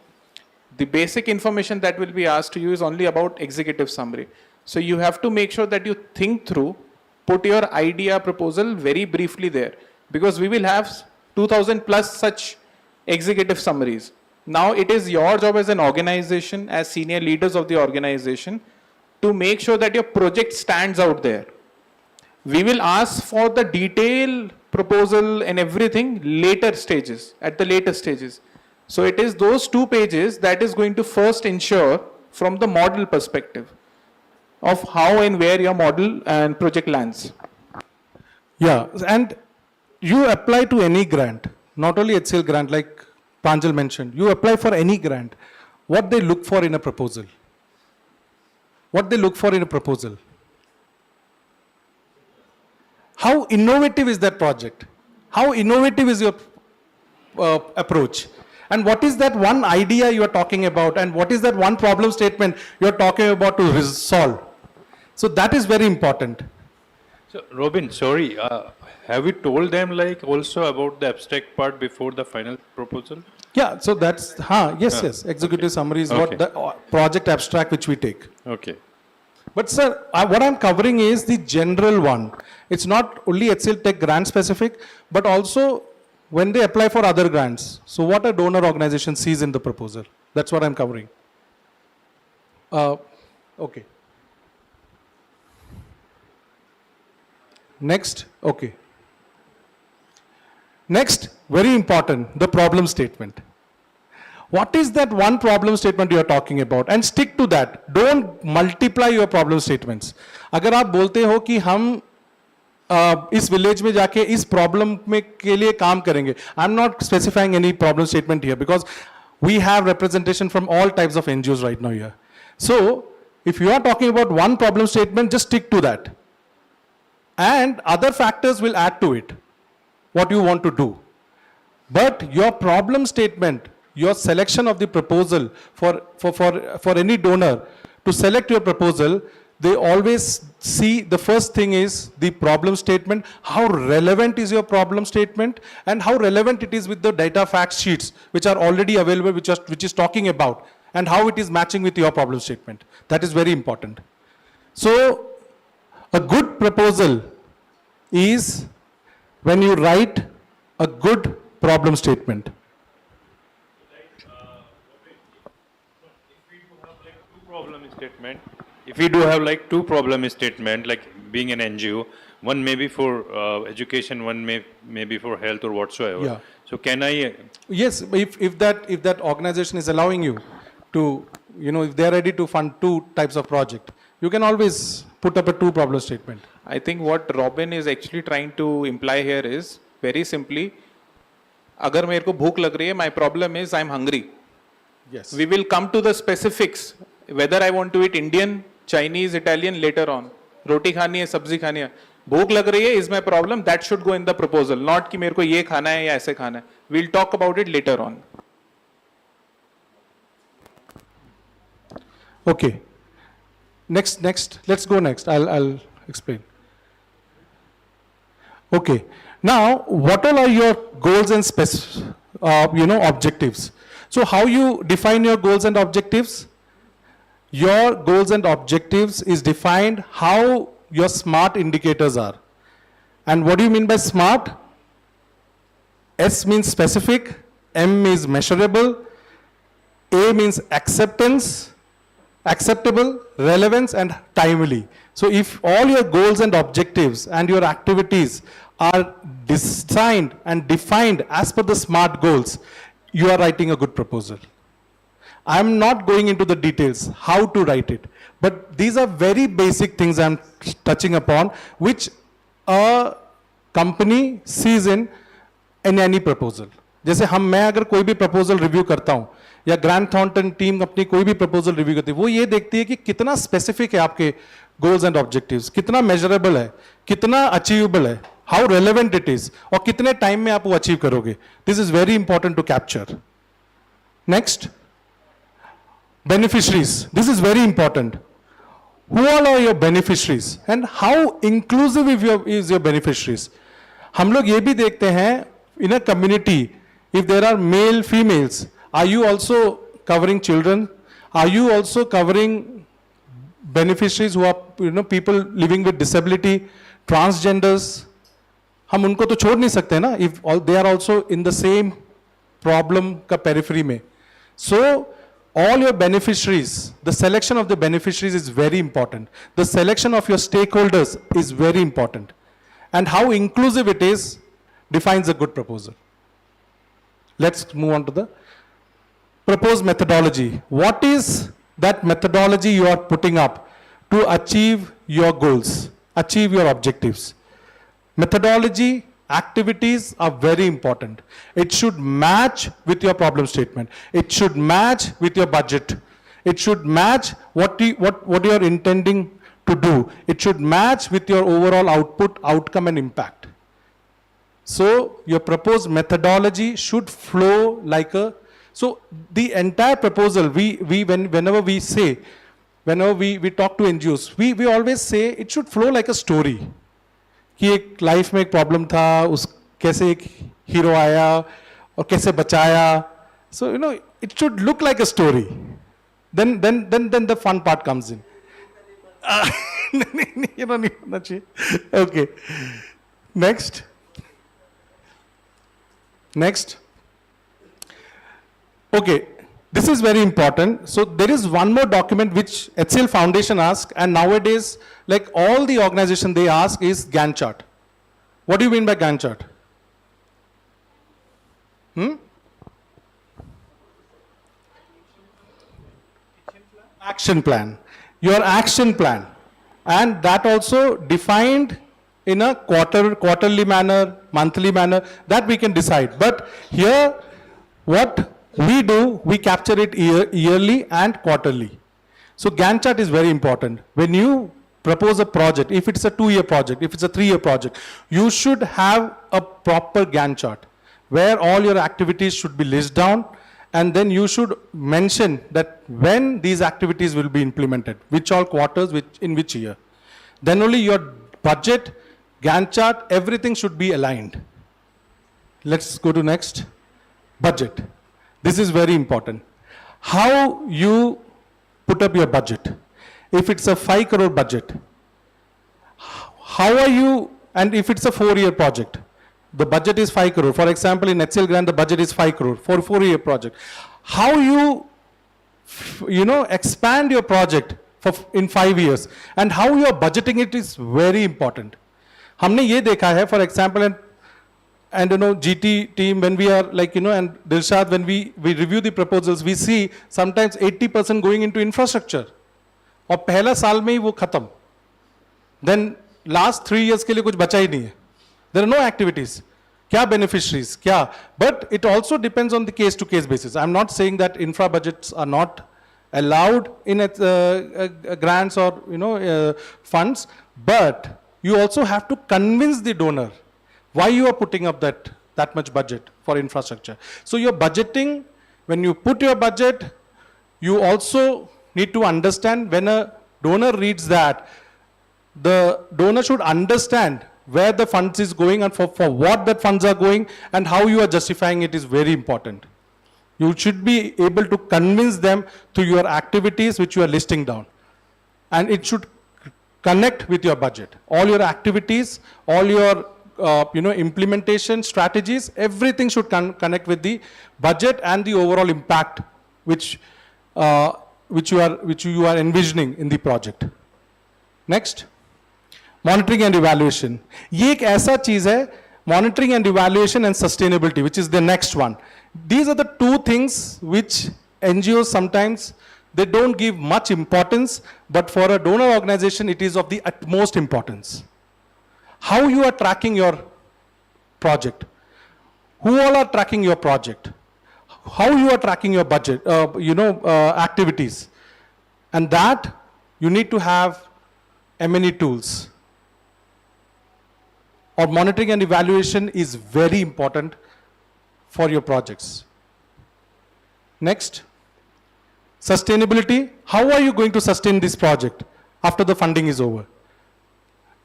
the basic information that will be asked to you is only about executive summary. So you have to make sure that you think through, put your idea proposal very briefly there, because we will have 2,000 plus such executive summaries. Now it is your job as an organization, as senior leaders of the organization, to make sure that your project stands out there. We will ask for the detailed proposal and everything later stages, at the later stages. So it is those 2 pages that is going to first ensure from the model perspective of how and where your model and project lands. Yeah, and you apply to any grant, not only HCL grant, like Pranjal mentioned. You apply for any grant. What they look for in a proposal? What they look for in a proposal? How innovative is that project? How innovative is your approach? And what is that one idea you are talking about? And what is that one problem statement you are talking about to solve? So that is very important. So, Robin, sorry, have you told them like also about the abstract part before the final proposal? Yeah, so that's, yes, executive summary is what the project abstract which we take. Okay. But sir, what I'm covering is the general one. It's not only HCLTech grant specific, but also when they apply for other grants. So what a donor organization sees in the proposal. That's what I'm covering. Okay. Next, okay. Next, very important, the problem statement. What is that one problem statement you are talking about? And stick to that. Don't multiply your problem statements. अगर आप बोलते हो कि हम इस village में जाके इस प्रॉब्लम में के लिए काम करेंगे, I'm not specifying any problem statement here because we have representation from all types of NGOs right now here. So, if you are talking about one problem statement, just stick to that. And other factors will add to it, what you want to do. But your problem statement, your selection of the proposal for any donor to select your proposal, they always see the first thing is the problem statement, how relevant is your problem statement and how relevant it is with the data fact sheets which are already available, which is talking about, and how it is matching with your problem statement. That is very important. So a good proposal is when you write a good problem statement. If we do have like two problem statement, like being an NGO, one may be for education, one may be for health or whatsoever. Yeah. So can I? Yes, if that organization is allowing you to, if they are ready to fund two types of project, you can always put up a two problem statement. I think what Robin is actually trying to imply here is very simply, अगर मेरे को भूख लग रही है, my problem is I'm hungry. Yes. We will come to the specifics, whether I want to eat Indian, Chinese, Italian later on. रोटी खानी है, सब्जी खानी है. भूख लग रही है is my problem. That should go in the proposal. Not कि मेरे को ये खाना है या ऐसे खाना है. We'll talk about it later on. Okay. Next. Let's go next. I'll explain. Okay. Now, what all are your goals and objectives? So, how you define your goals and objectives? Your goals and objectives is defined how your SMART indicators are. And what do you mean by SMART? S means specific, M means measurable, A means acceptance, acceptable, relevance, and timely. So if all your goals and objectives and your activities are designed and defined as per the SMART goals, you are writing a good proposal. I am not going into the details how to write it, but these are very basic things I am touching upon, which a company sees in any proposal. जैसे मैं अगर कोई भी proposal review करता हूँ या grant Thornton team अपनी कोई भी प्रपोजल रिव्यू करती है, वो ये देखती है कि कितना स्पेसिफिक है आपके गोल्स एंड ऑब्जेक्टिव्स, कितना मेजरेबल है, कितना अचीवेबल है, हाउ रेलेवेंट इट इज, और कितने टाइम में आप वो अचीव करोगे. This is very important to capture. Next, beneficiaries. This is very important. Who all are your beneficiaries and how inclusive is your beneficiaries? हम लोग ये भी देखते हैं in a community, if there are male, females, are you also covering children? Are you also covering beneficiaries who are people living with disability, transgenders? हम उनको तो छोड़ नहीं सकते ना, if they are also in the same problem का periphery में. So all your beneficiaries, the selection of the beneficiaries is very important. The selection of your stakeholders is very important. And how inclusive it is defines a good proposal. Let's move on to the proposed methodology. What is that methodology you are putting up to achieve your goals, achieve your objectives? Methodology, activities are very important. It should match with your problem statement. It should match with your budget. It should match what you are intending to do. It should match with your overall output, outcome, and impact. So your proposed methodology should flow like a. So the entire proposal, whenever we say, whenever we talk to NGOs, we always say it should flow like a story. कि एक life में एक problem था, उस कैसे एक hero आया और कैसे बचाया. So it should look like a story. Then the fun part comes in. Okay. Next. Okay. This is very important. So there is one more document which HCL Foundation asks, and nowadays, like all the organization they ask is Gantt chart. What do you mean by Gantt chart? Action plan. Your action plan. And that also defined in a quarterly manner, monthly manner, that we can decide. But here, what we do, we capture it yearly and quarterly. So Gantt chart is very important. When you propose a project, if it's a 2-year project, if it's a 3-year project, you should have a proper Gantt chart where all your activities should be listed down, and then you should mention that when these activities will be implemented, which all quarters, in which year. Then only your budget, Gantt chart, everything should be aligned. Let's go to next. Budget. This is very important. How you put up your budget. If it's a 5 crore budget, how are you, and if it's a 4-year project, the budget is 5 crore. For example, in HCL grant, the budget is 5 crore for a 4-year project. How you expand your project in 5 years, and how you are budgeting it is very important. हमने ये देखा है, for example, and GT team, when we are and Dilshad, when we review the proposals, we see sometimes 80% going into infrastructure. और पहला साल में ही वो खत्म. Then last 3 years के लिए कुछ बचा ही नहीं है. There are no activities. Kya beneficiaries? Kya? But it also depends on the case-to-case basis. I'm not saying that infra budgets are not allowed in grants or funds, but you also have to convince the donor why you are putting up that much budget for infrastructure. So your budgeting, when you put your budget, you also need to understand when a donor reads that, the donor should understand where the funds is going and for what that funds are going, and how you are justifying it is very important. You should be able to convince them through your activities which you are listing down. And it should connect with your budget. All your activities, all your implementation strategies, everything should connect with the budget and the overall impact which you are envisioning in the project. Next. Monitoring and evaluation. ये एक ऐसा चीज है, monitoring and evaluation and sustainability, which is the next one. These are the 2 things which NGOs sometimes, they don't give much importance, but for a donor organization, it is of the utmost importance. How you are tracking your project. Who all are tracking your project. How you are tracking your budget, activities. And that, you need to have M&E tools. Or monitoring and evaluation is very important for your projects. Next, sustainability. How are you going to sustain this project after the funding is over?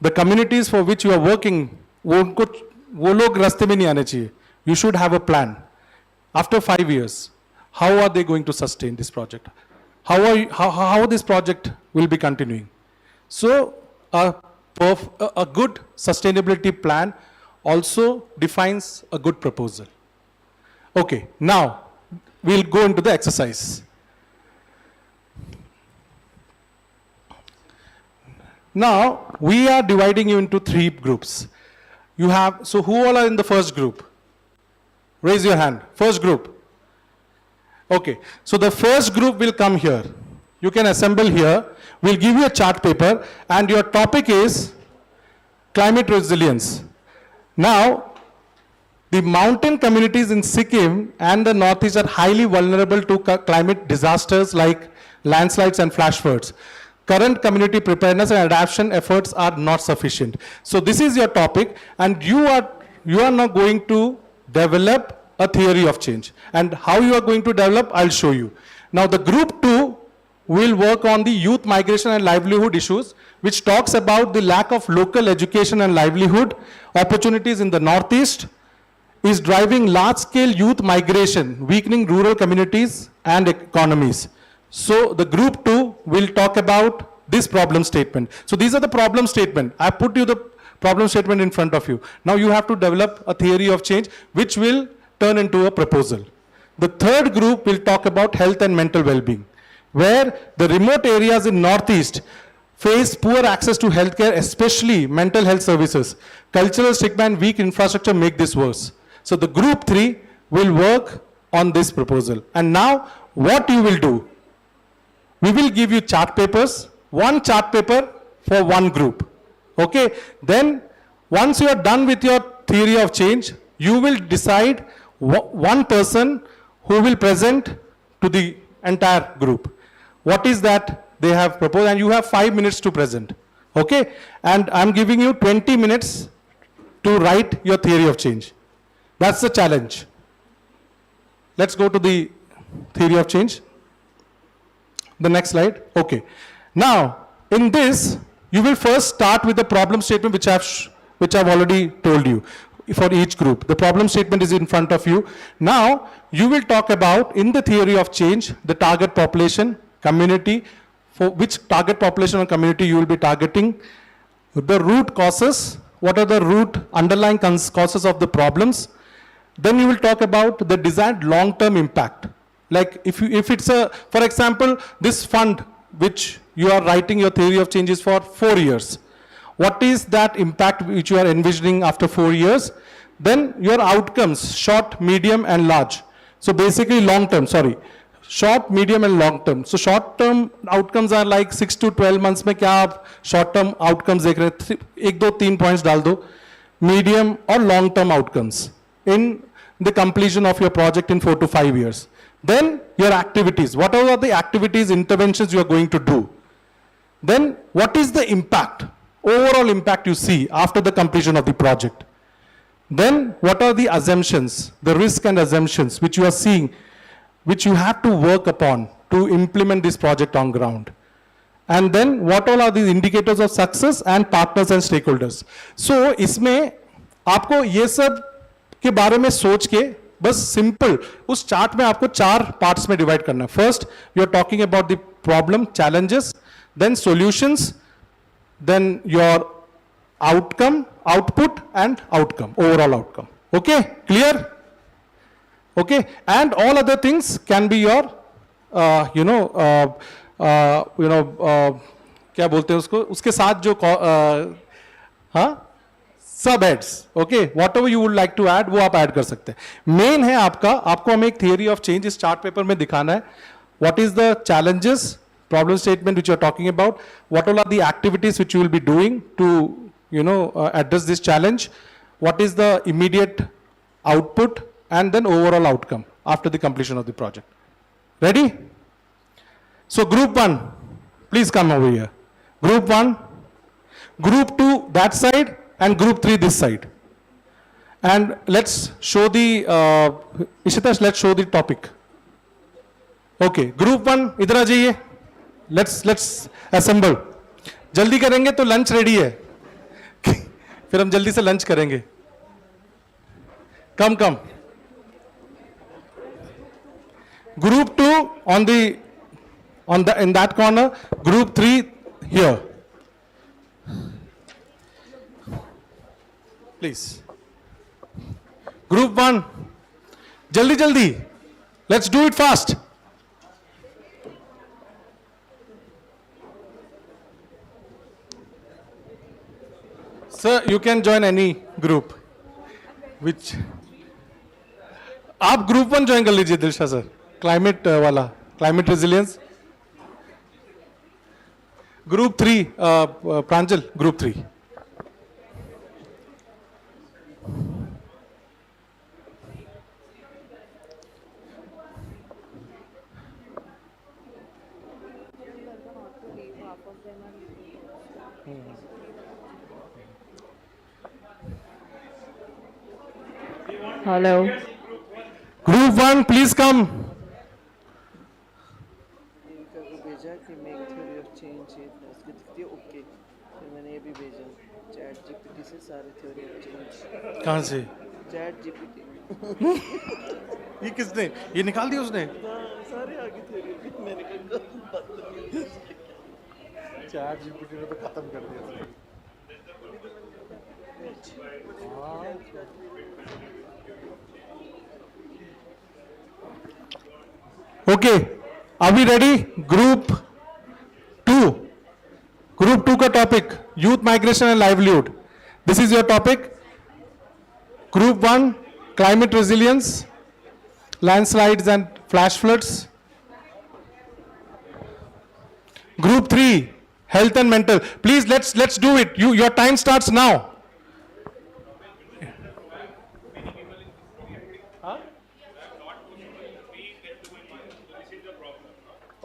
The communities for which you are working, वो लोग रास्ते में नहीं आने चाहिए. You should have a plan. After 5 years, how are they going to sustain this project? How this project will be continuing? So, a good sustainability plan also defines a good proposal. Okay, now we'll go into the exercise. Now we are dividing you into 3 groups. So who all are in the first group? Raise your hand. First group. Okay, so the first group will come here. You can assemble here. We'll give you a chart paper, and your topic is climate resilience. Now, the mountain communities in Sikkim and the Northeast are highly vulnerable to climate disasters like landslides and flash floods. Current community preparedness and adaptation efforts are not sufficient. So this is your topic, and you are now going to develop a theory of change. And how you are going to develop, I'll show you. Now the group 2 will work on the youth migration and livelihood issues, which talks about the lack of local education and livelihood opportunities in the Northeast, is driving large-scale youth migration, weakening rural communities and economies. So the group 2 will talk about this problem statement. So these are the problem statement. I put you the problem statement in front of you. Now you have to develop a theory of change which will turn into a proposal. The third group will talk about health and mental well-being, where the remote areas in Northeast face poor access to healthcare, especially mental health services. Cultural stigma and weak infrastructure make this worse. So the group 3 will work on this proposal. And now what you will do, we will give you chart papers, one chart paper for one group. Okay, then once you are done with your theory of change, you will decide one person who will present to the entire group. What is that they have proposed, and you have 5 minutes to present. Okay, and I'm giving you 20 minutes to write your theory of change. That's the challenge. Let's go to the theory of change. The next slide. Okay. Now, in this, you will first start with the problem statement which I've already told you for each group. The problem statement is in front of you. Now, you will talk about, in the theory of change, the target population, community, for which target population or community you will be targeting, the root causes, what are the root underlying causes of the problems. Then you will talk about the desired long-term impact. Like if it's a, for example, this fund which you are writing your theory of change is for 4 years. What is that impact which you are envisioning after 4 years? Then your outcomes, short, medium and large. So basically long-term, short, medium and long-term. So short-term outcomes are like 6 to 12 months में क्या आप short-term outcomes देख रहे हैं? 1, 2, 3 points डाल दो. Medium or long-term outcomes in the completion of your project in 4 to 5 years. Then your activities. What are the activities, interventions you are going to do? Then what is the impact, overall impact you see after the completion of the project? Then what are the assumptions, the risk and assumptions which you are seeing, which you have to work upon to implement this project on ground? And then what all are the indicators of success and partners and stakeholders? So इसमें आपको ये सब के बारे में सोच के बस सिंपल उस चार्ट में आपको 4 पार्ट्स में डिवाइड करना है. First you are talking about the problem, challenges, then solutions, then your outcome, output and outcome, overall outcome. Okay, clear? Okay, and all other things can be your क्या बोलते हैं उसको, उसके साथ जो हाँ सब adds. Okay, whatever you would like to add वो आप ऐड कर सकते हैं. मेन है आपको हमें एक थियरी ऑफ चेंज इस चार्ट पेपर में दिखाना है. What is the challenges, problem statement which you are talking about, what all are the activities which you will be doing to address this challenge, what is the immediate output and then overall outcome after the completion of the project. Ready? So group 1, please come over here. Group 1, group 2 that side and group 3 this side. And let's show the, Ishitash, let's show the topic. Okay, group 1 इधर आ जाइए. Let's assemble. जल्दी करेंगे तो lunch ready है. फिर हम जल्दी से lunch करेंगे. Come. Group 2 in that corner, group 3 here. Please. Group 1, jaldi, let's do it fast. Sir, you can join any group. Which? आप group 1 join कर लीजिए दिलशा सर. क्लाइमेट वाला, climate resilience. Group 3 Pranjal, group 3. Hello. Group 1, please come. Theory of change है उसकी दिखती है okay फिर मैंने ये भी भेजा चैट जीपीटी से सारे थ्योरी ऑफ चेंज कहाँ से? चैट जीपीटी ये किसने? ये निकाल दिया उसने? सारे आगे थ्योरी मैंने कहा चैट जीपीटी ने तो खत्म कर दिया। Okay, are we ready? Group 2. Group 2 का topic youth migration and livelihood. This is your topic. Group 1 climate resilience, landslides and flash floods. Group 3 health and mental. Please let's do it. Your time starts now.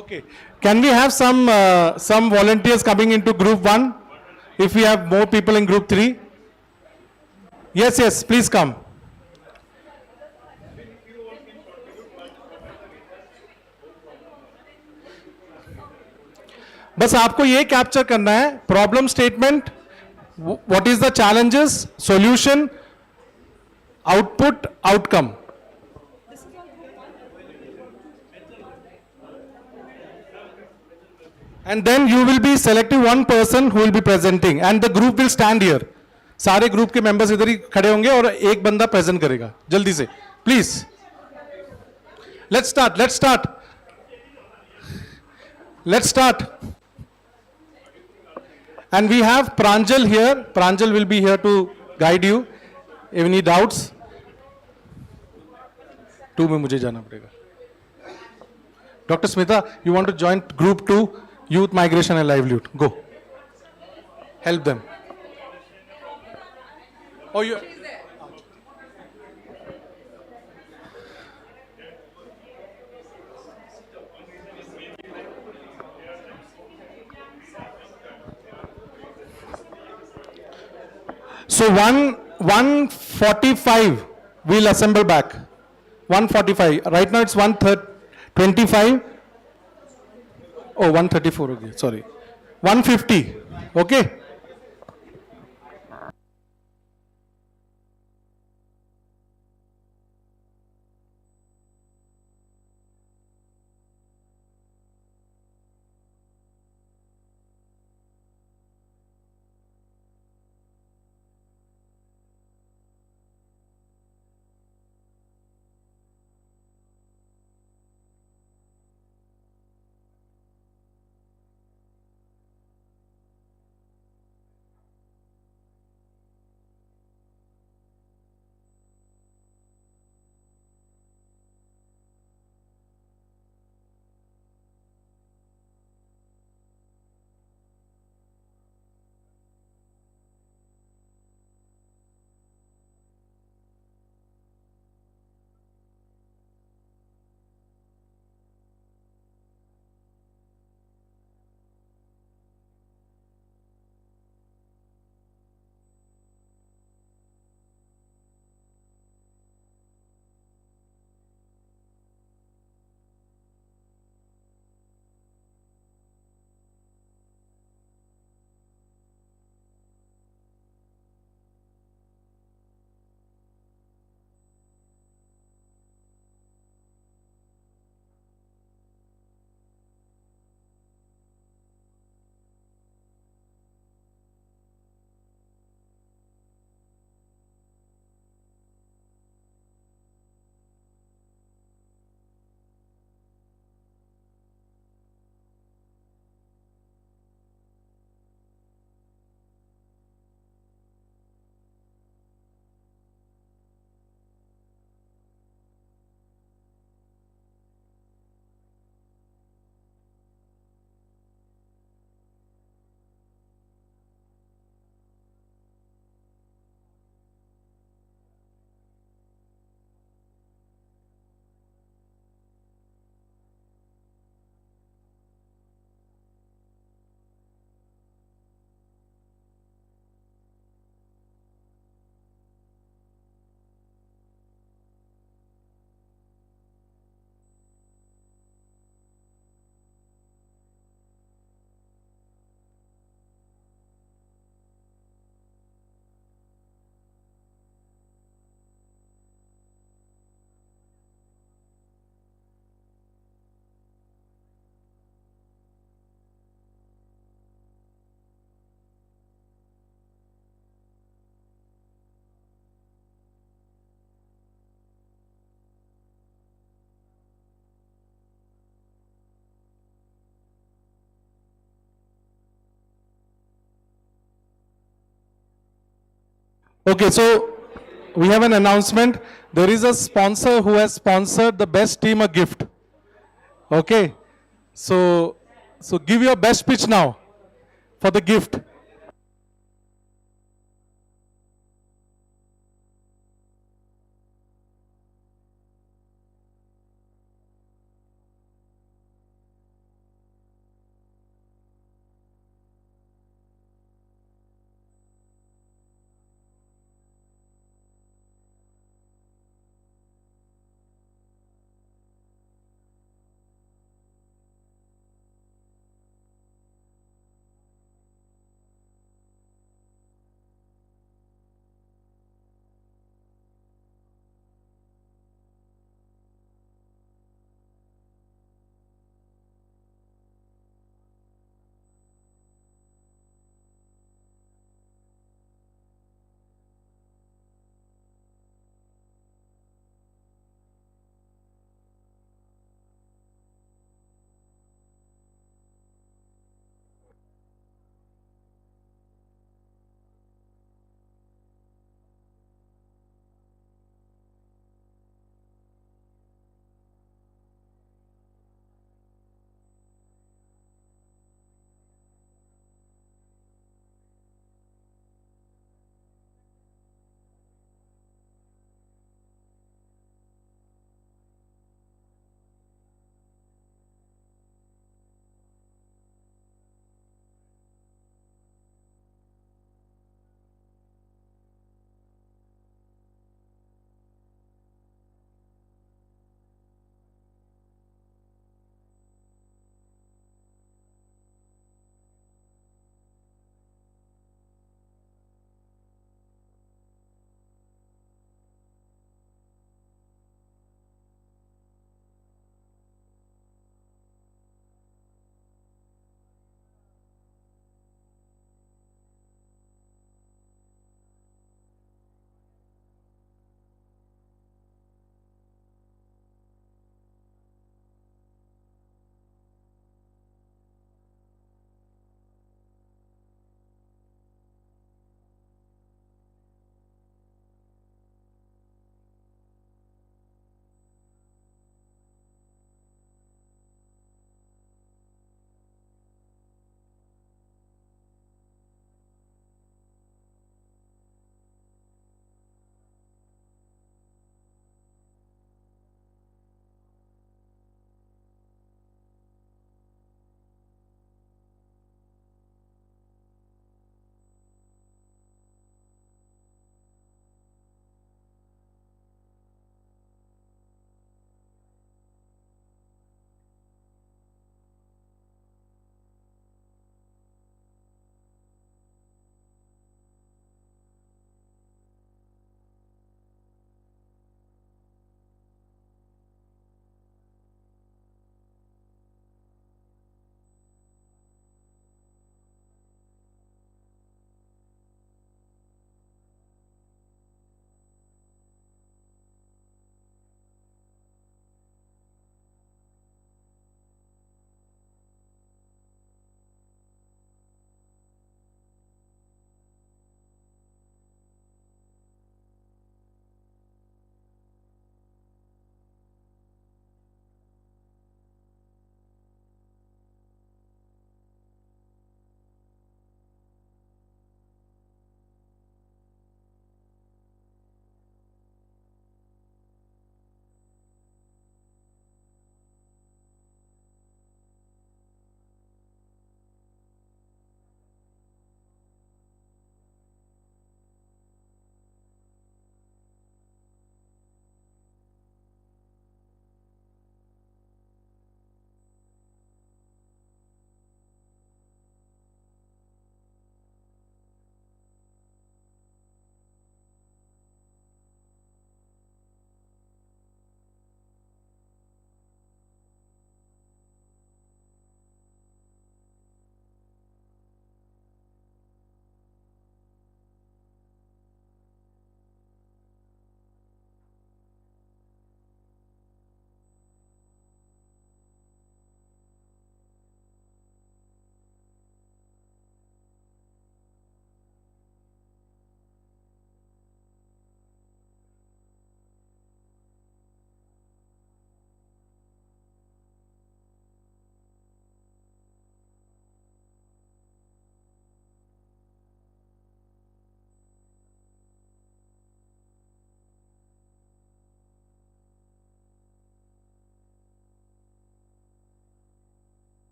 Okay. Can we have some volunteers coming into group 1 if we have more people in group 3? Yes, please come. बस आपको ये capture करना है problem statement, what is the challenges, solution, output, outcome. And then you will be selecting one person who will be presenting and the group will stand here. सारे group के members इधर ही खड़े होंगे और एक बंदा प्रेजेंट करेगा. जल्दी से please. Let's start. And we have Pranjal here. Pranjal will be here to guide you. Any doubts? 2 में मुझे जाना पड़ेगा. Dr. Smita, you want to join group 2, youth migration and livelihood. Go. Help them. Oh, you. So 1:45 we'll assemble back. 1:45. Right now it's 1:25. Oh, 1:34. Okay, sorry. 1:50. Okay. Okay, so we have an announcement. There is a sponsor who has sponsored the best team a gift. Okay, so give your best pitch now for the gift.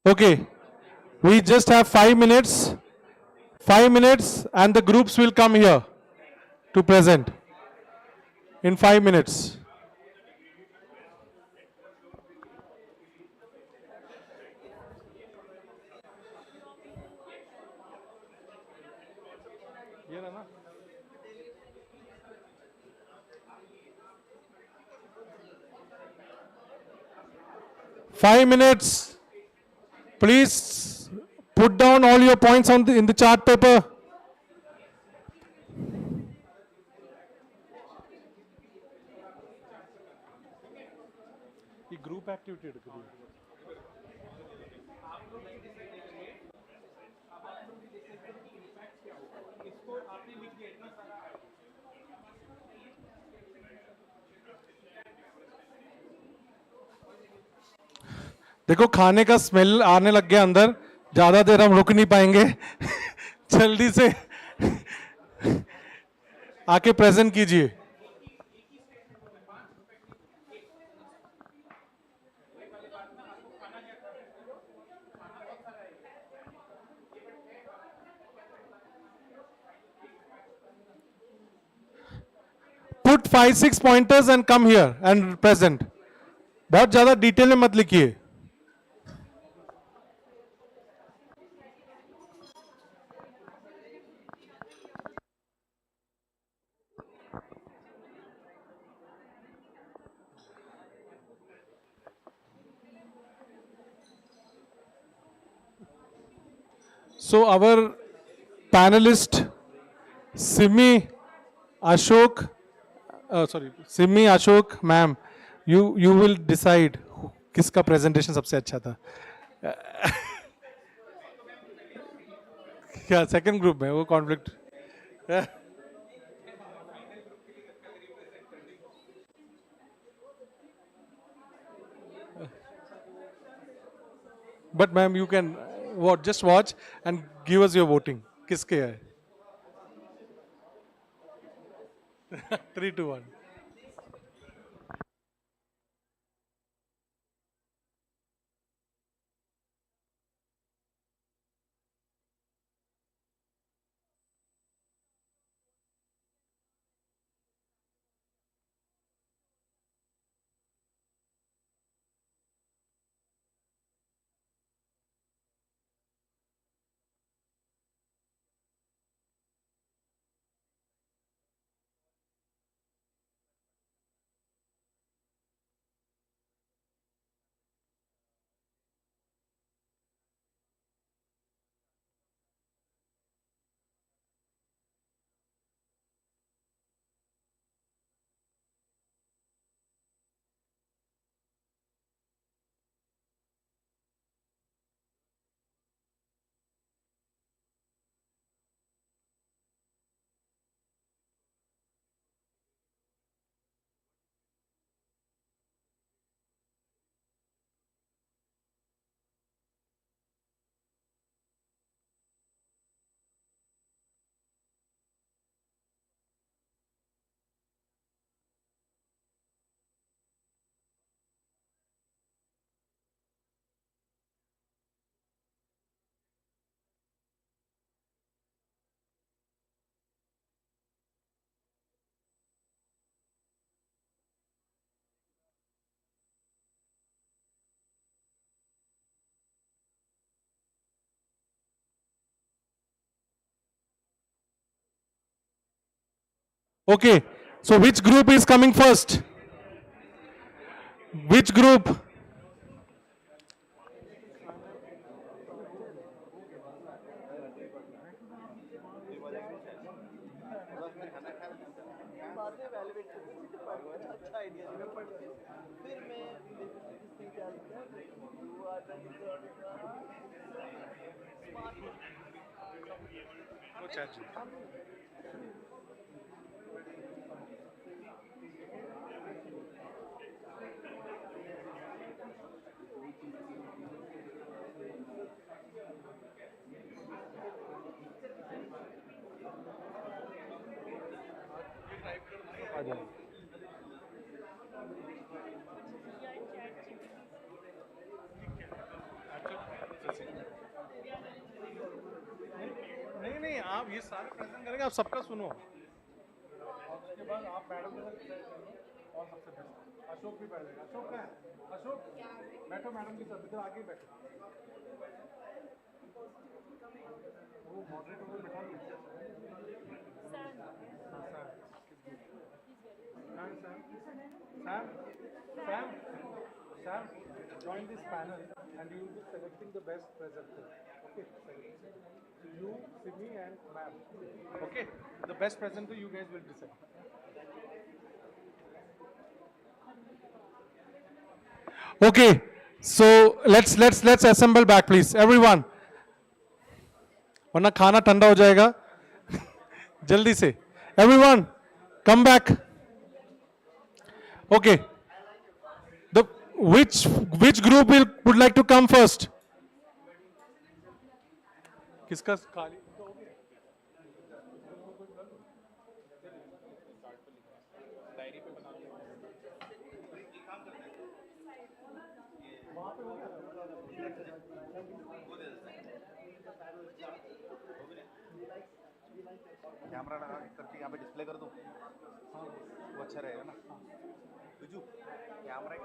Okay, we just have 5 minutes. 5 minutes, and the groups will come here to present in 5 minutes. Five minutes. Please put down all your points on in the chart paper. Group activity. देखो खाने का smell आने लग गया अंदर, ज्यादा देर हम रुक नहीं पाएंगे. जल्दी से आके प्रेजेंट कीजिए. Put 5-6 pointers and come here and present. बहुत ज्यादा डिटेल में मत लिखिए. So our panelist Simi Ashok, Simi Ashok ma'am, you will decide किसका presentation सबसे अच्छा था. क्या second group में वो conflict. But ma'am, you can just watch and give us your voting. किसके है? 3, 2, 1. Okay, so which group is coming first? Which group? ये सारे प्रेजेंट करेंगे, आप सबका सुनो उसके बाद आप मैडम के साथ और सबसे बेस्ट अशोक भी बैठ जाएगा। अशोक का है, अशोक बैठो मैडम के साथ, इधर आगे बैठो। वो मॉडरेटर को बैठा लो। Sam, join this panel and you will be selecting the best presenter. Okay, you, Simi and ma'am. Okay, the best presenter you guys will decide. Okay, so let's assemble back, please, everyone. वरना खाना ठंडा हो जाएगा। जल्दी से, everyone, come back. Okay. Which group would like to come first? किसका खाली? Camera लगा करके यहाँ पे डिस्प्ले कर दूँ, हाँ वो अच्छा रहेगा ना। बिजू कैमरा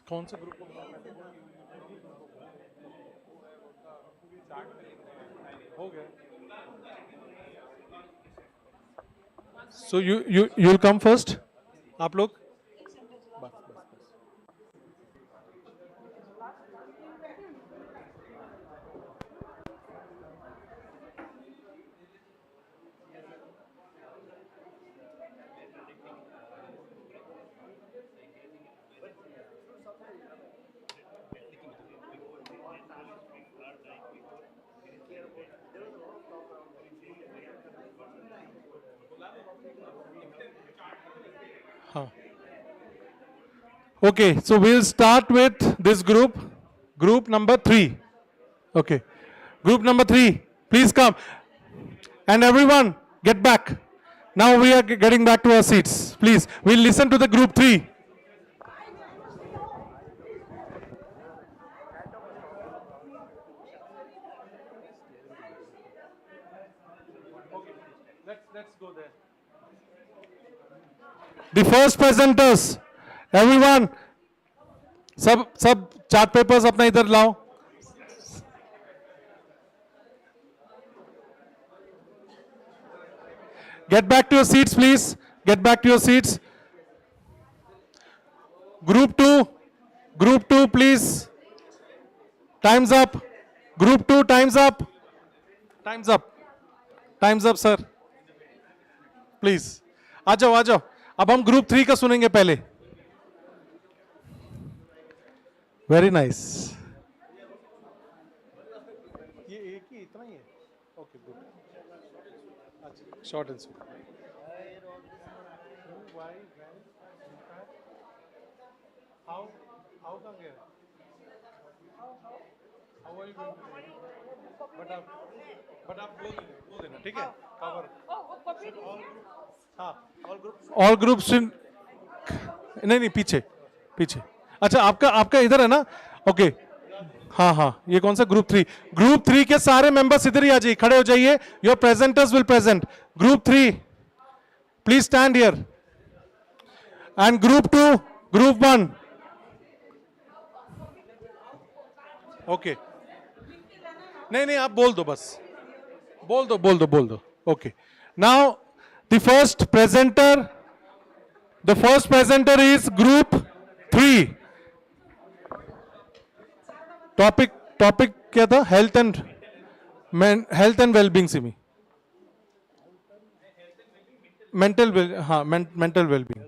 कौन से ग्रुप हो गया? So you'll come first, आप लोग? Okay, so we'll start with this group number 3. Okay, group number 3, please come. And everyone, get back. Now we are getting back to our seats. Please, we'll listen to the group 3. Let's go there. The first presenters, everyone, सब chart papers अपना इधर लाओ. Get back to your seats, please. Get back to your seats. Group 2, please. Time's up. Group 2, time's up. Time's up. Time's up, sir. Please. आ जाओ. अब हम group 3 का सुनेंगे पहले. Very nice. ये एक ही इतना ही है. Okay, good. अच्छा, short and sweet. Why, when, how come here? How are you going to do it? But आप बोल देना, ठीक है? Cover. हाँ, all groups in. नहीं पीछे. अच्छा आपका इधर है ना? ओके. हाँ, ये कौन सा ग्रुप 3? ग्रुप 3 के सारे मेंबर्स इधर ही आ जाइए, खड़े हो जाइए. Your presenters will present. Group 3, please stand here. And group 2, group 1. Okay. नहीं आप बोल दो बस. बोल दो. Okay. Now the first presenter is group 3. Topic क्या था? Health and well-being. Simi. Mental well-being.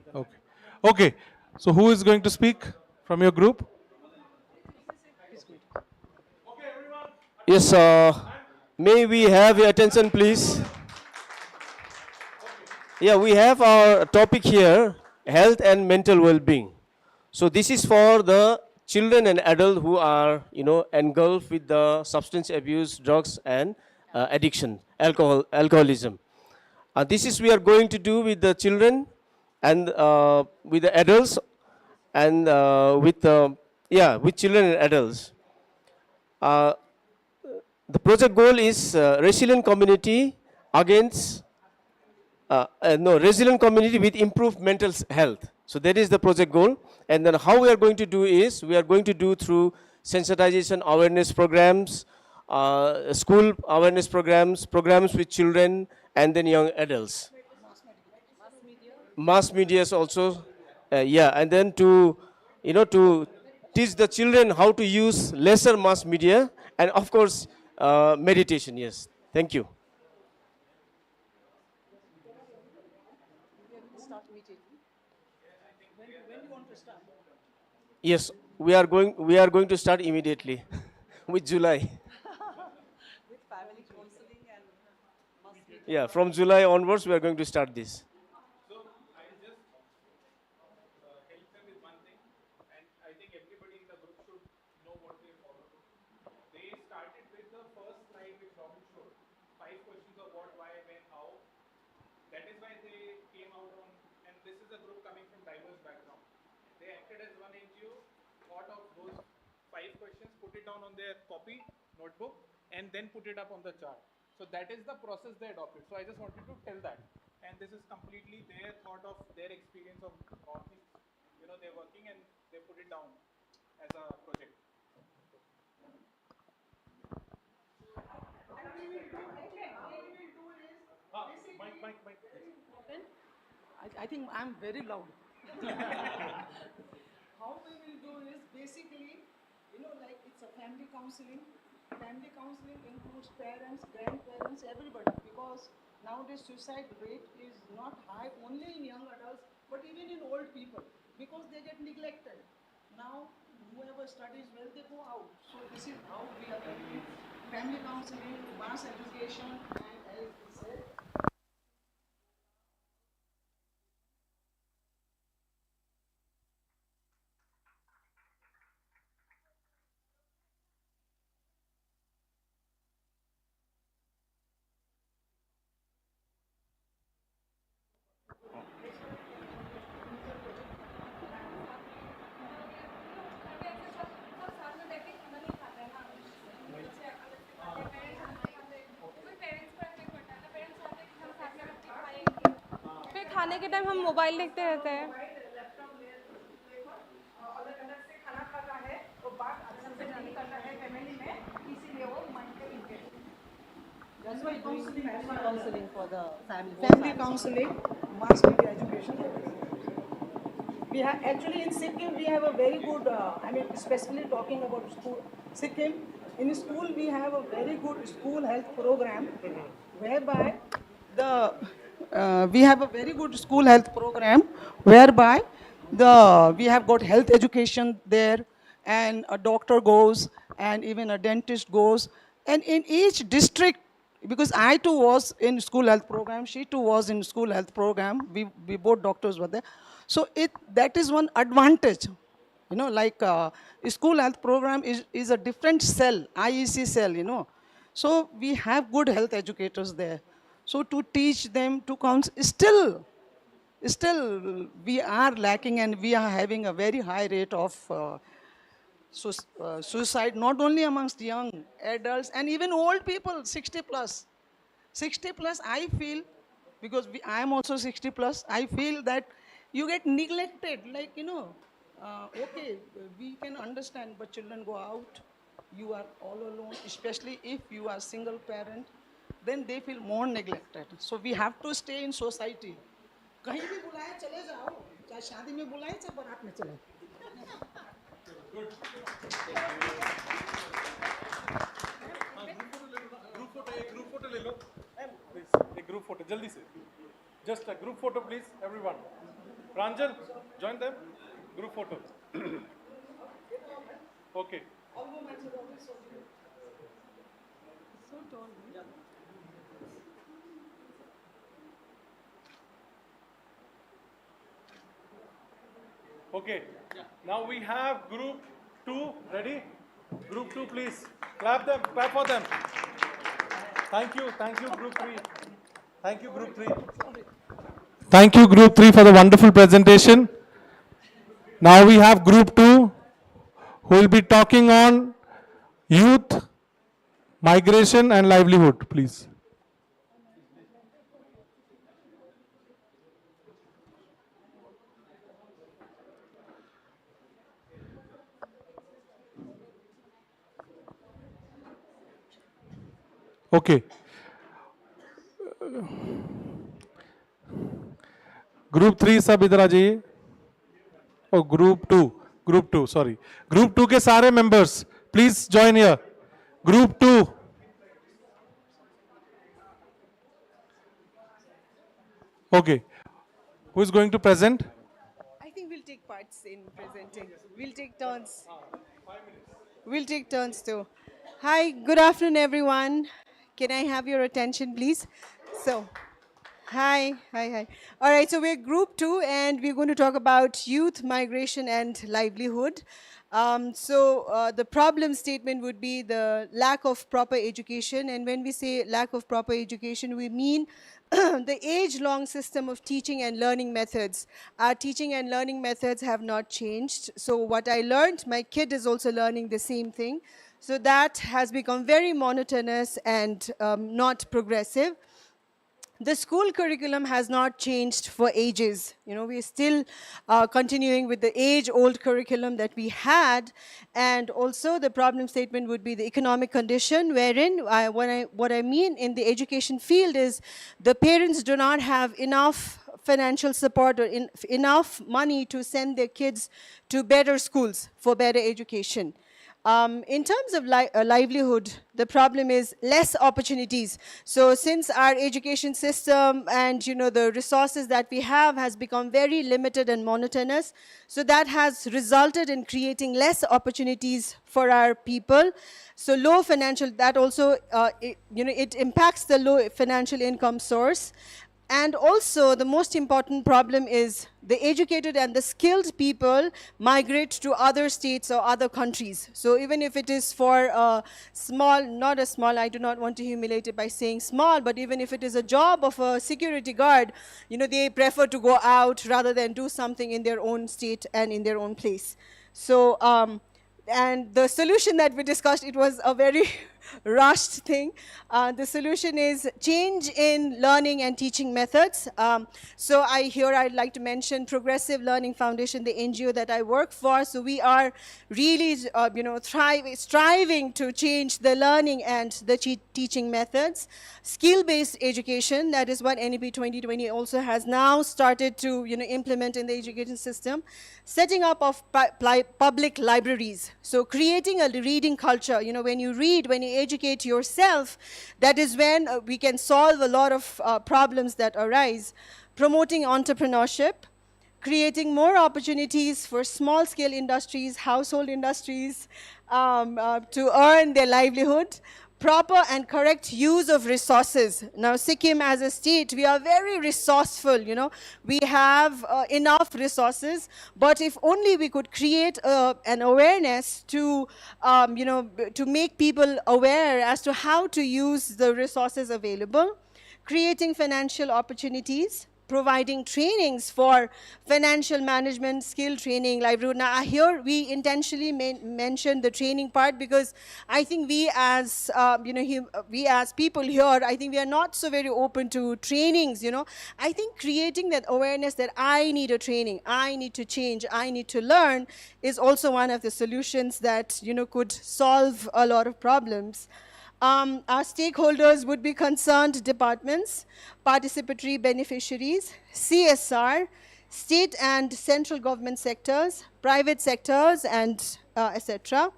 Okay. So who is going to speak from your group? Yes, may we have your attention, please? Yeah, we have our topic here, health and mental well-being. So this is for the children and adults who are, engulfed with the substance abuse, drugs and addiction, alcoholism. This is we are going to do with the children and with the adults and with children and adults. The project goal is resilient community against resilient community with improved mental health. So that is the project goal. And then how we are going to do is we are going to do through sensitization awareness programs, school awareness programs, programs with children and then young adults. Mass media is also, and then to teach the children how to use lesser mass media and of course meditation. Yes, thank you. Yes, we are going to start immediately with July. Yeah, from July onwards we are going to start this. Copy notebook and then put it up on the chart. So that is the process they adopted. So I just wanted to tell that. And this is completely their thought of their experience of Northeast. They're working and they put it down as a project. Mike. I think I'm very loud. How we will do is basically, like it's a family counseling. Family counseling includes parents, grandparents, everybody, because nowadays suicide rate is not high only in young adults, but even in old people, because they get neglected. Now, whoever studies well, they go out. So this is how we are doing family counseling, mass education, and as we said, खाने के time हम mobile देखते रहते हैं that's why counseling for the family counseling, mass media education. We have actually in Sikkim we have a very good. Especially talking about school, Sikkim in school we have a very good school health program, whereby we have a very good school health program whereby we have got health education there, and a doctor goes and even a dentist goes, and in each district, because I too was in school health program, she too was in school health program, we both doctors were there. So that is one advantage, like school health program is a different cell, IEC cell, so we have good health educators there. So to teach them to count, still we are lacking, and we are having a very high rate of suicide, not only amongst young adults and even old people, 60 plus. 60 plus, I feel, because I am also 60 plus, I feel that you get neglected, like, okay, we can understand, but children go out, you are all alone, especially if you are single parent, then they feel more neglected. So we have to stay in society. कहीं भी बुलाए चले जाओ, चाहे शादी में बुलाए चाहे बारात में चले. ग्रुप फोटो ले लो प्लीज, एक ग्रुप फोटो जल्दी से, just a group photo please everyone. Pranjal, join them. Group photo. Okay. So tall. Okay. Now we have group 2 ready. Group 2, please clap them, clap for them. Thank you, Group 3. Thank you, Group 3. Thank you, Group 3, for the wonderful presentation. Now we have Group 2, who will be talking on youth, migration and livelihood, please. Okay. Group 3 सब इधर आ जाइए. Oh, Group 2, sorry. Group 2 के सारे members, please join here. Group 2. Okay. Who is going to present? I think we'll take parts in presenting. We'll take turns. We'll take turns too. Hi, good afternoon, everyone. Can I have your attention, please? So, hi. All right, so we're Group 2, and we're going to talk about youth, migration, and livelihood. The problem statement would be the lack of proper education. And when we say lack of proper education, we mean the age-long system of teaching and learning methods. Our teaching and learning methods have not changed. So what I learned, my kid is also learning the same thing. So that has become very monotonous and not progressive. The school curriculum has not changed for ages. We're still continuing with the age-old curriculum that we had. And also the problem statement would be the economic condition, wherein what I mean in the education field is the parents do not have enough financial support or enough money to send their kids to better schools for better education. In terms of livelihood, the problem is less opportunities. So since our education system and the resources that we have has become very limited and monotonous, so that has resulted in creating less opportunities for our people. So low financial, that also, it impacts the low financial income source. And also, the most important problem is the educated and the skilled people migrate to other states or other countries. So even if it is for a small, not a small, I do not want to humiliate it by saying small, but even if it is a job of a security guard, they prefer to go out rather than do something in their own state and in their own place. So, and the solution that we discussed, it was a very rushed thing. The solution is change in learning and teaching methods. So I'd like to mention Progressive Learning Foundation, the NGO that I work for. So we are really, striving to change the learning and the teaching methods. Skill-based education, that is what NEP 2020 also has now started to implement in the education system. Setting up of public libraries. So creating a reading culture. When you read, when you educate yourself, that is when we can solve a lot of problems that arise. Promoting entrepreneurship, creating more opportunities for small-scale industries, household industries to earn their livelihood. Proper and correct use of resources. Now, Sikkim as a state, we are very resourceful, We have enough resources, but if only we could create an awareness to, to make people aware as to how to use the resources available. Creating financial opportunities, providing trainings for financial management, skill training, livelihood. Now, here we intentionally mentioned the training part because I think we as, we as people here, I think we are not so very open to trainings, I think creating that awareness that I need a training, I need to change, I need to learn is also one of the solutions that, could solve a lot of problems. Our stakeholders would be concerned departments, participatory beneficiaries, CSR, state and central government sectors, private sectors, and etc.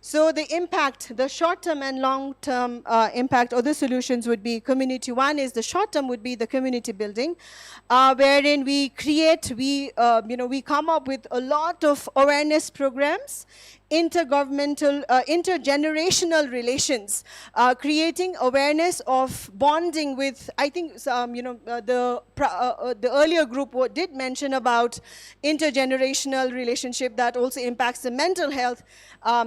So the impact, the short-term and long-term impact or the solutions would be community. One is the short-term would be the community building, wherein we create, we come up with a lot of awareness programs, intergovernmental, intergenerational relations, creating awareness of bonding with, I think, the earlier group did mention about intergenerational relationship that also impacts the mental health.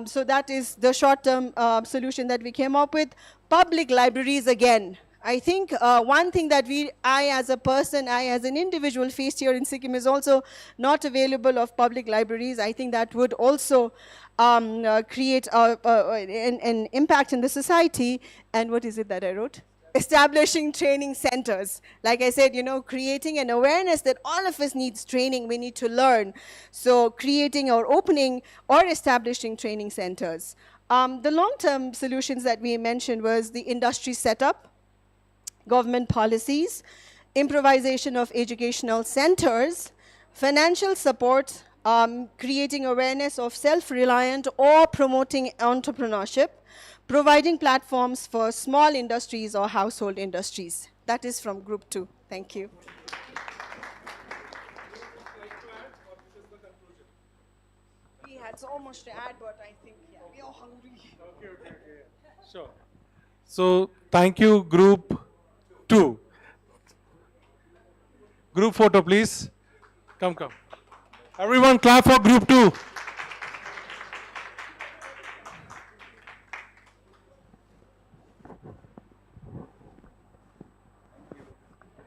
So that is the short-term solution that we came up with. Public libraries again. I think one thing that I as a person, I as an individual faced here in Sikkim is also not available of public libraries. I think that would also create an impact in the society. And what is it that I wrote? Establishing training centers. Like I said, creating an awareness that all of us needs training, we need to learn. So creating or opening or establishing training centers. The long-term solutions that we mentioned was the industry setup, government policies, improvisation of educational centers, financial support, creating awareness of self-reliant or promoting entrepreneurship, providing platforms for small industries or household industries. That is from Group 2. Thank you. We had so much to add, but I think we are hungry. Okay. Sure. So thank you, Group 2. Group photo, please. Come. Everyone clap for Group 2.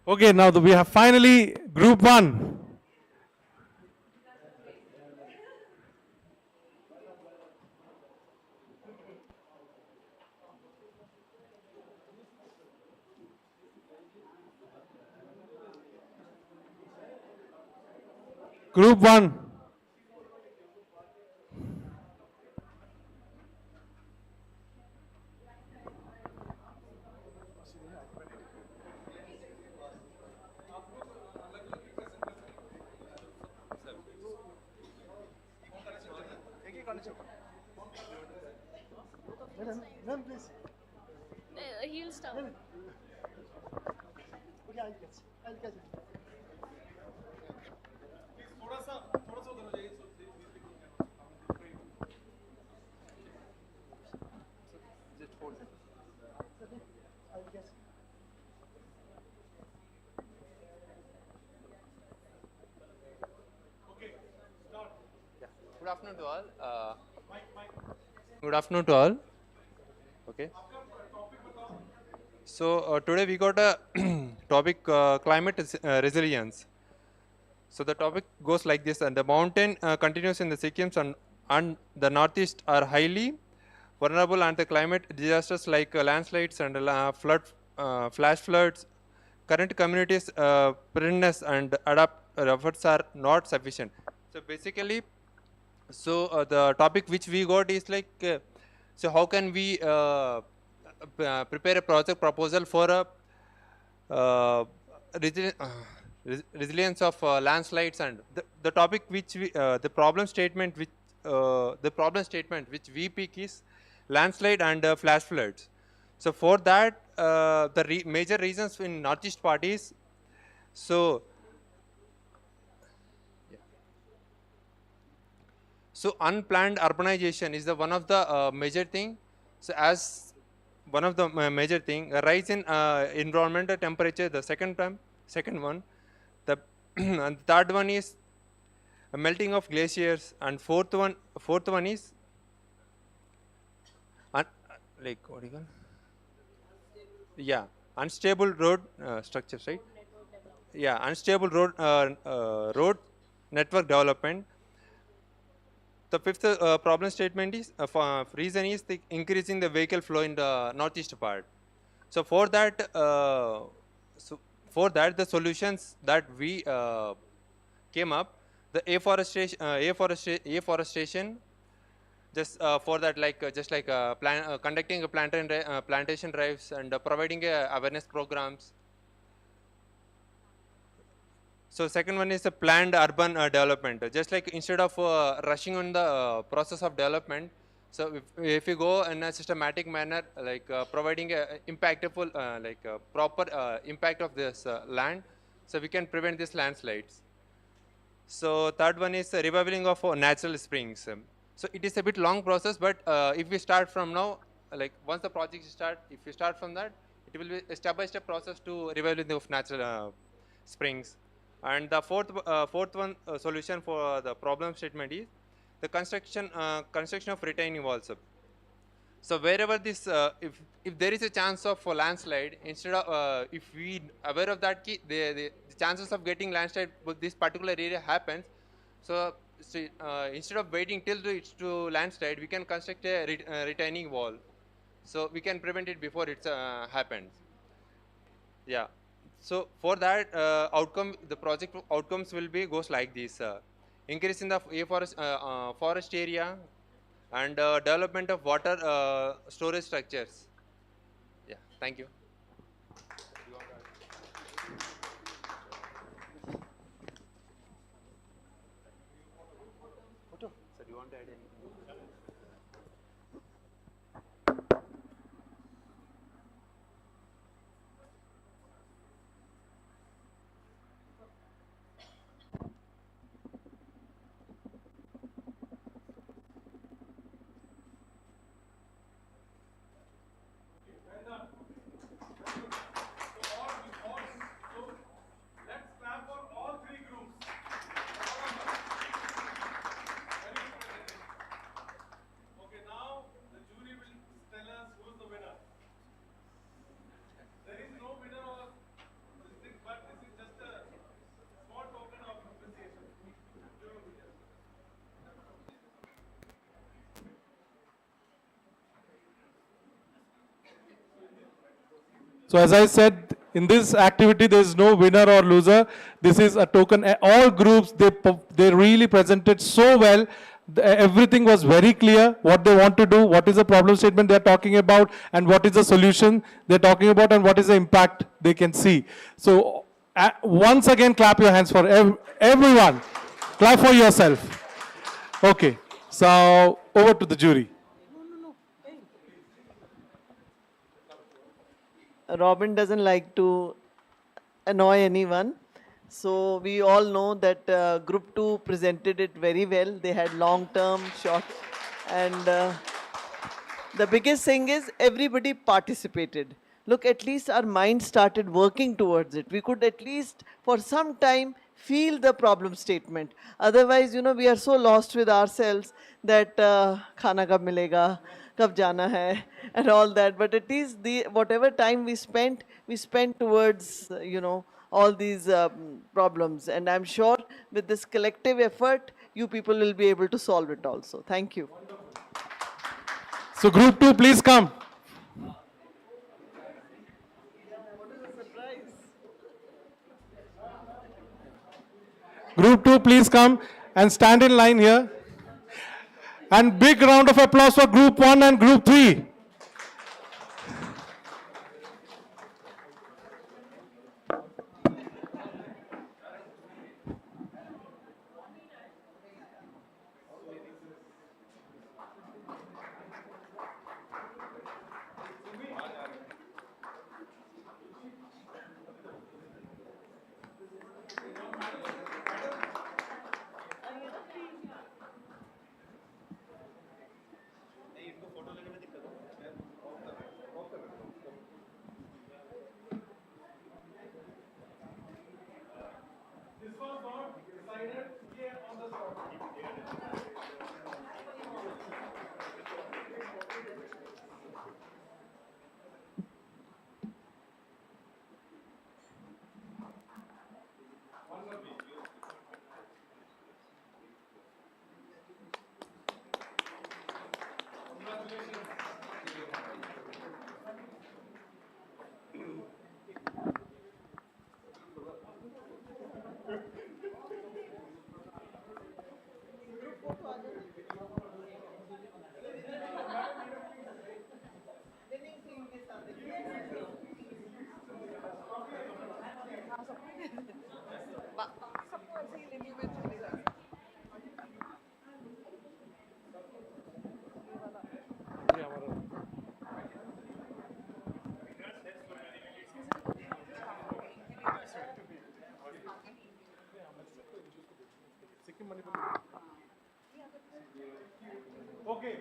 Okay, now we have finally Group 1. Group 1. He'll start. Good afternoon to all. Good afternoon to all. Okay. So today we got a topic climate resilience. So the topic goes like this: and the mountain continues in the Sikkim and the northeast are highly vulnerable, and the climate disasters like landslides and flash floods. Current communities' preparedness and adapt efforts are not sufficient. So basically, the topic which we got is like, so how can we prepare a project proposal for a resilience of landslides, and the topic which we, the problem statement which we pick is landslide and flash floods. So for that, the major reasons in northeast part is, so unplanned urbanization is the one of the major thing. So as one of the major thing, a rise in environmental temperature, the second one, the and third one is a melting of glaciers, and fourth one is like what do you call? Yeah, unstable road structures, right? Yeah, unstable road network development. The fifth problem statement is reason is the increasing the vehicle flow in the northeast part. So for that, the solutions that we came up, the afforestation. Just for that, conducting a plantation drives and providing awareness programs. So second one is the planned urban development. Just like instead of rushing on the process of development, so if you go in a systematic manner, like providing a impactful, proper impact of this land, so we can prevent these landslides. So third one is revivaling of natural springs. So it is a bit long process, but if we start from now, like once the project start, if we start from that, it will be a step-by-step process to revival of natural springs. And the fourth one solution for the problem statement is the construction of retaining walls. So wherever this, if there is a chance of a landslide, instead of if we aware of that, the chances of getting landslide with this particular area happens. So, instead of waiting till it's to landslide, we can construct a retaining wall. So we can prevent it before it happens. Yeah. So for that outcome, the project outcomes will be goes like this: increase in the forest area, and development of water storage structures. Yeah, thank you. So do you want to add anything? So as I said, in this activity, there is no winner or loser. This is a token. All groups, they really presented so well. Everything was very clear, what they want to do, what is the problem statement they're talking about, and what is the solution they're talking about, and what is the impact they can see. So once again, clap your hands for everyone. Clap for yourself. Okay, so over to the jury. Robin doesn't like to annoy anyone. So we all know that group 2 presented it very well. They had long-term, short, and the biggest thing is everybody participated. Look, at least our mind started working towards it. We could at least for some time feel the problem statement. Otherwise, we are so lost with ourselves that khana kab milega, kab jana hai, and all that. But at least whatever time we spent towards, all these problems. And I'm sure with this collective effort, you people will be able to solve it also. Thank you. So group 2, please come. Group 2, please come and stand in line here. And big round of applause for group 1 and group 3. Okay,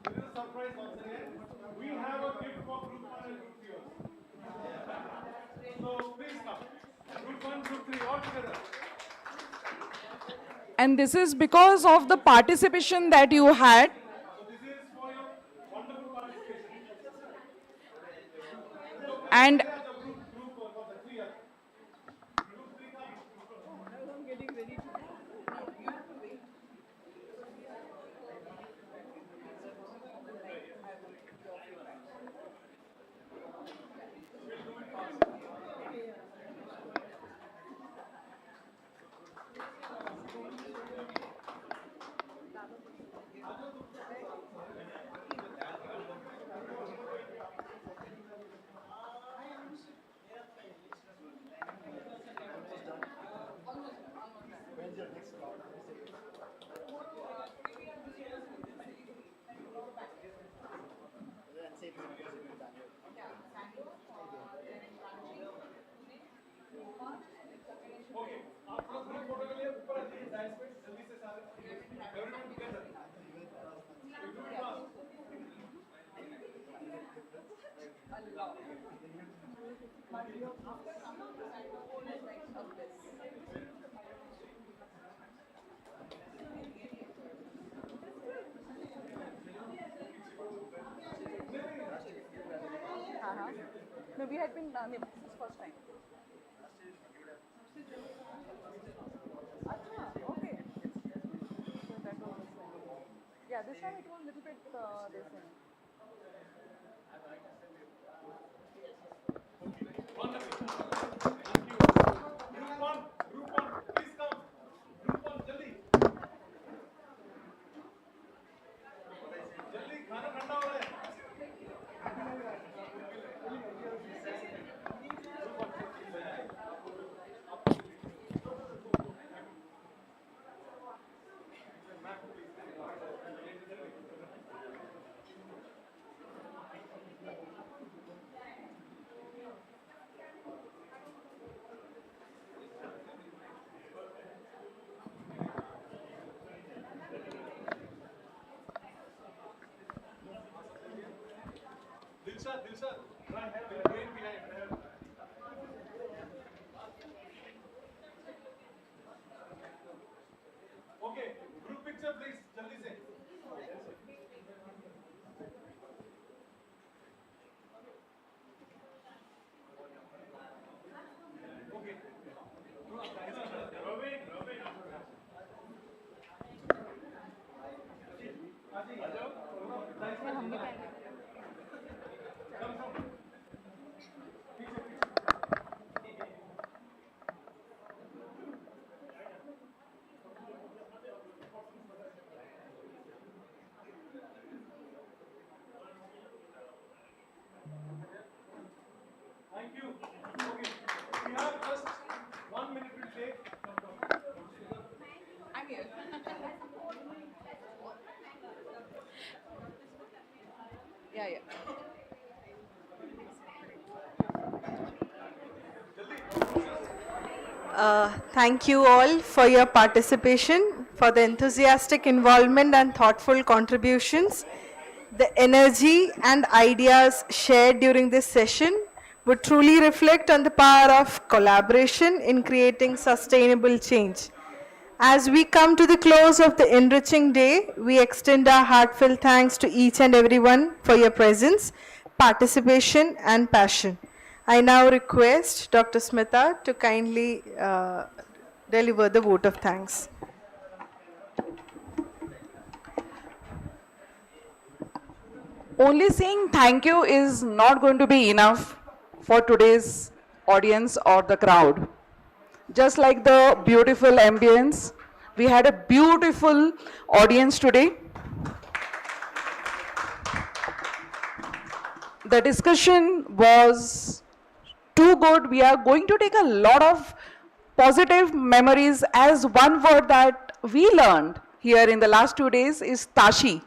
this is a surprise once again. We have a gift for group 1 and group 3 also. So please come. Group 1, group 3, all together. And this is because of the participation that you had. So this is for your wonderful participation. And no, we had been, this is first time. Okay. So that was, yeah, this time it was a little bit this thing. Dilshad, run behind. Okay, group picture please, jaldi se. Okay. Thank you. Okay. We have just 1 minute to take. I'm here. Yeah, yeah. Thank you all for your participation, for the enthusiastic involvement and thoughtful contributions. The energy and ideas shared during this session would truly reflect on the power of collaboration in creating sustainable change. As we come to the close of the enriching day, we extend our heartfelt thanks to each and everyone for your presence, participation, and passion. I now request Dr. Smita to kindly deliver the vote of thanks. only saying thank you is not going to be enough for today's audience or the crowd. Just like the beautiful ambience, we had a beautiful audience today. The discussion was too good. We are going to take a lot of positive memories, as one word that we learned here in the last 2 days is Tashi,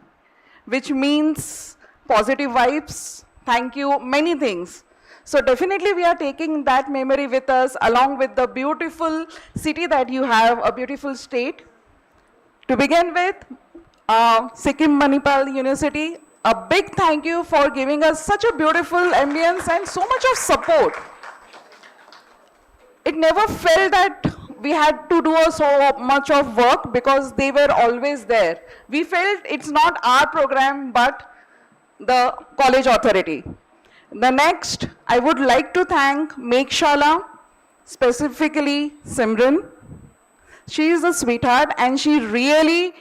which means positive vibes, thank you, many things. So definitely we are taking that memory with us, along with the beautiful city that you have, a beautiful state. To begin with, Sikkim Manipal University, a big thank you for giving us such a beautiful ambience and so much of support. It never felt that we had to do so much of work because they were always there. We felt it's not our program but the college authority. The next, I would like to thank Meghshala, specifically Simran. She is a sweetheart and she really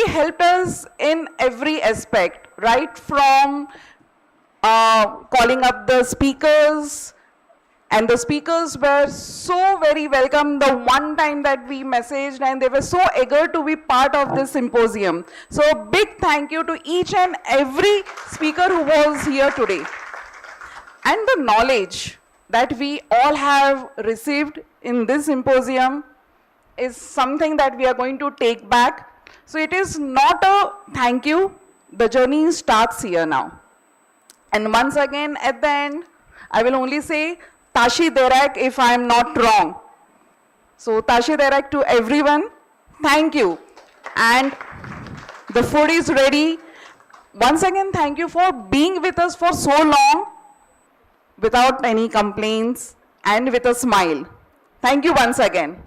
helped us in every aspect, right from calling up the speakers, and the speakers were so very welcome the one time that we messaged, and they were so eager to be part of this symposium. So big thank you to each and every speaker who was here today. And the knowledge that we all have received in this symposium is something that we are going to take back. So it is not a thank you, the journey starts here now. And once again at the end, I will only say Tashi Derak if I am not wrong. So Tashi Derak to everyone, thank you. And the food is ready. Once again, thank you for being with us for so long without any complaints and with a smile. Thank you once again.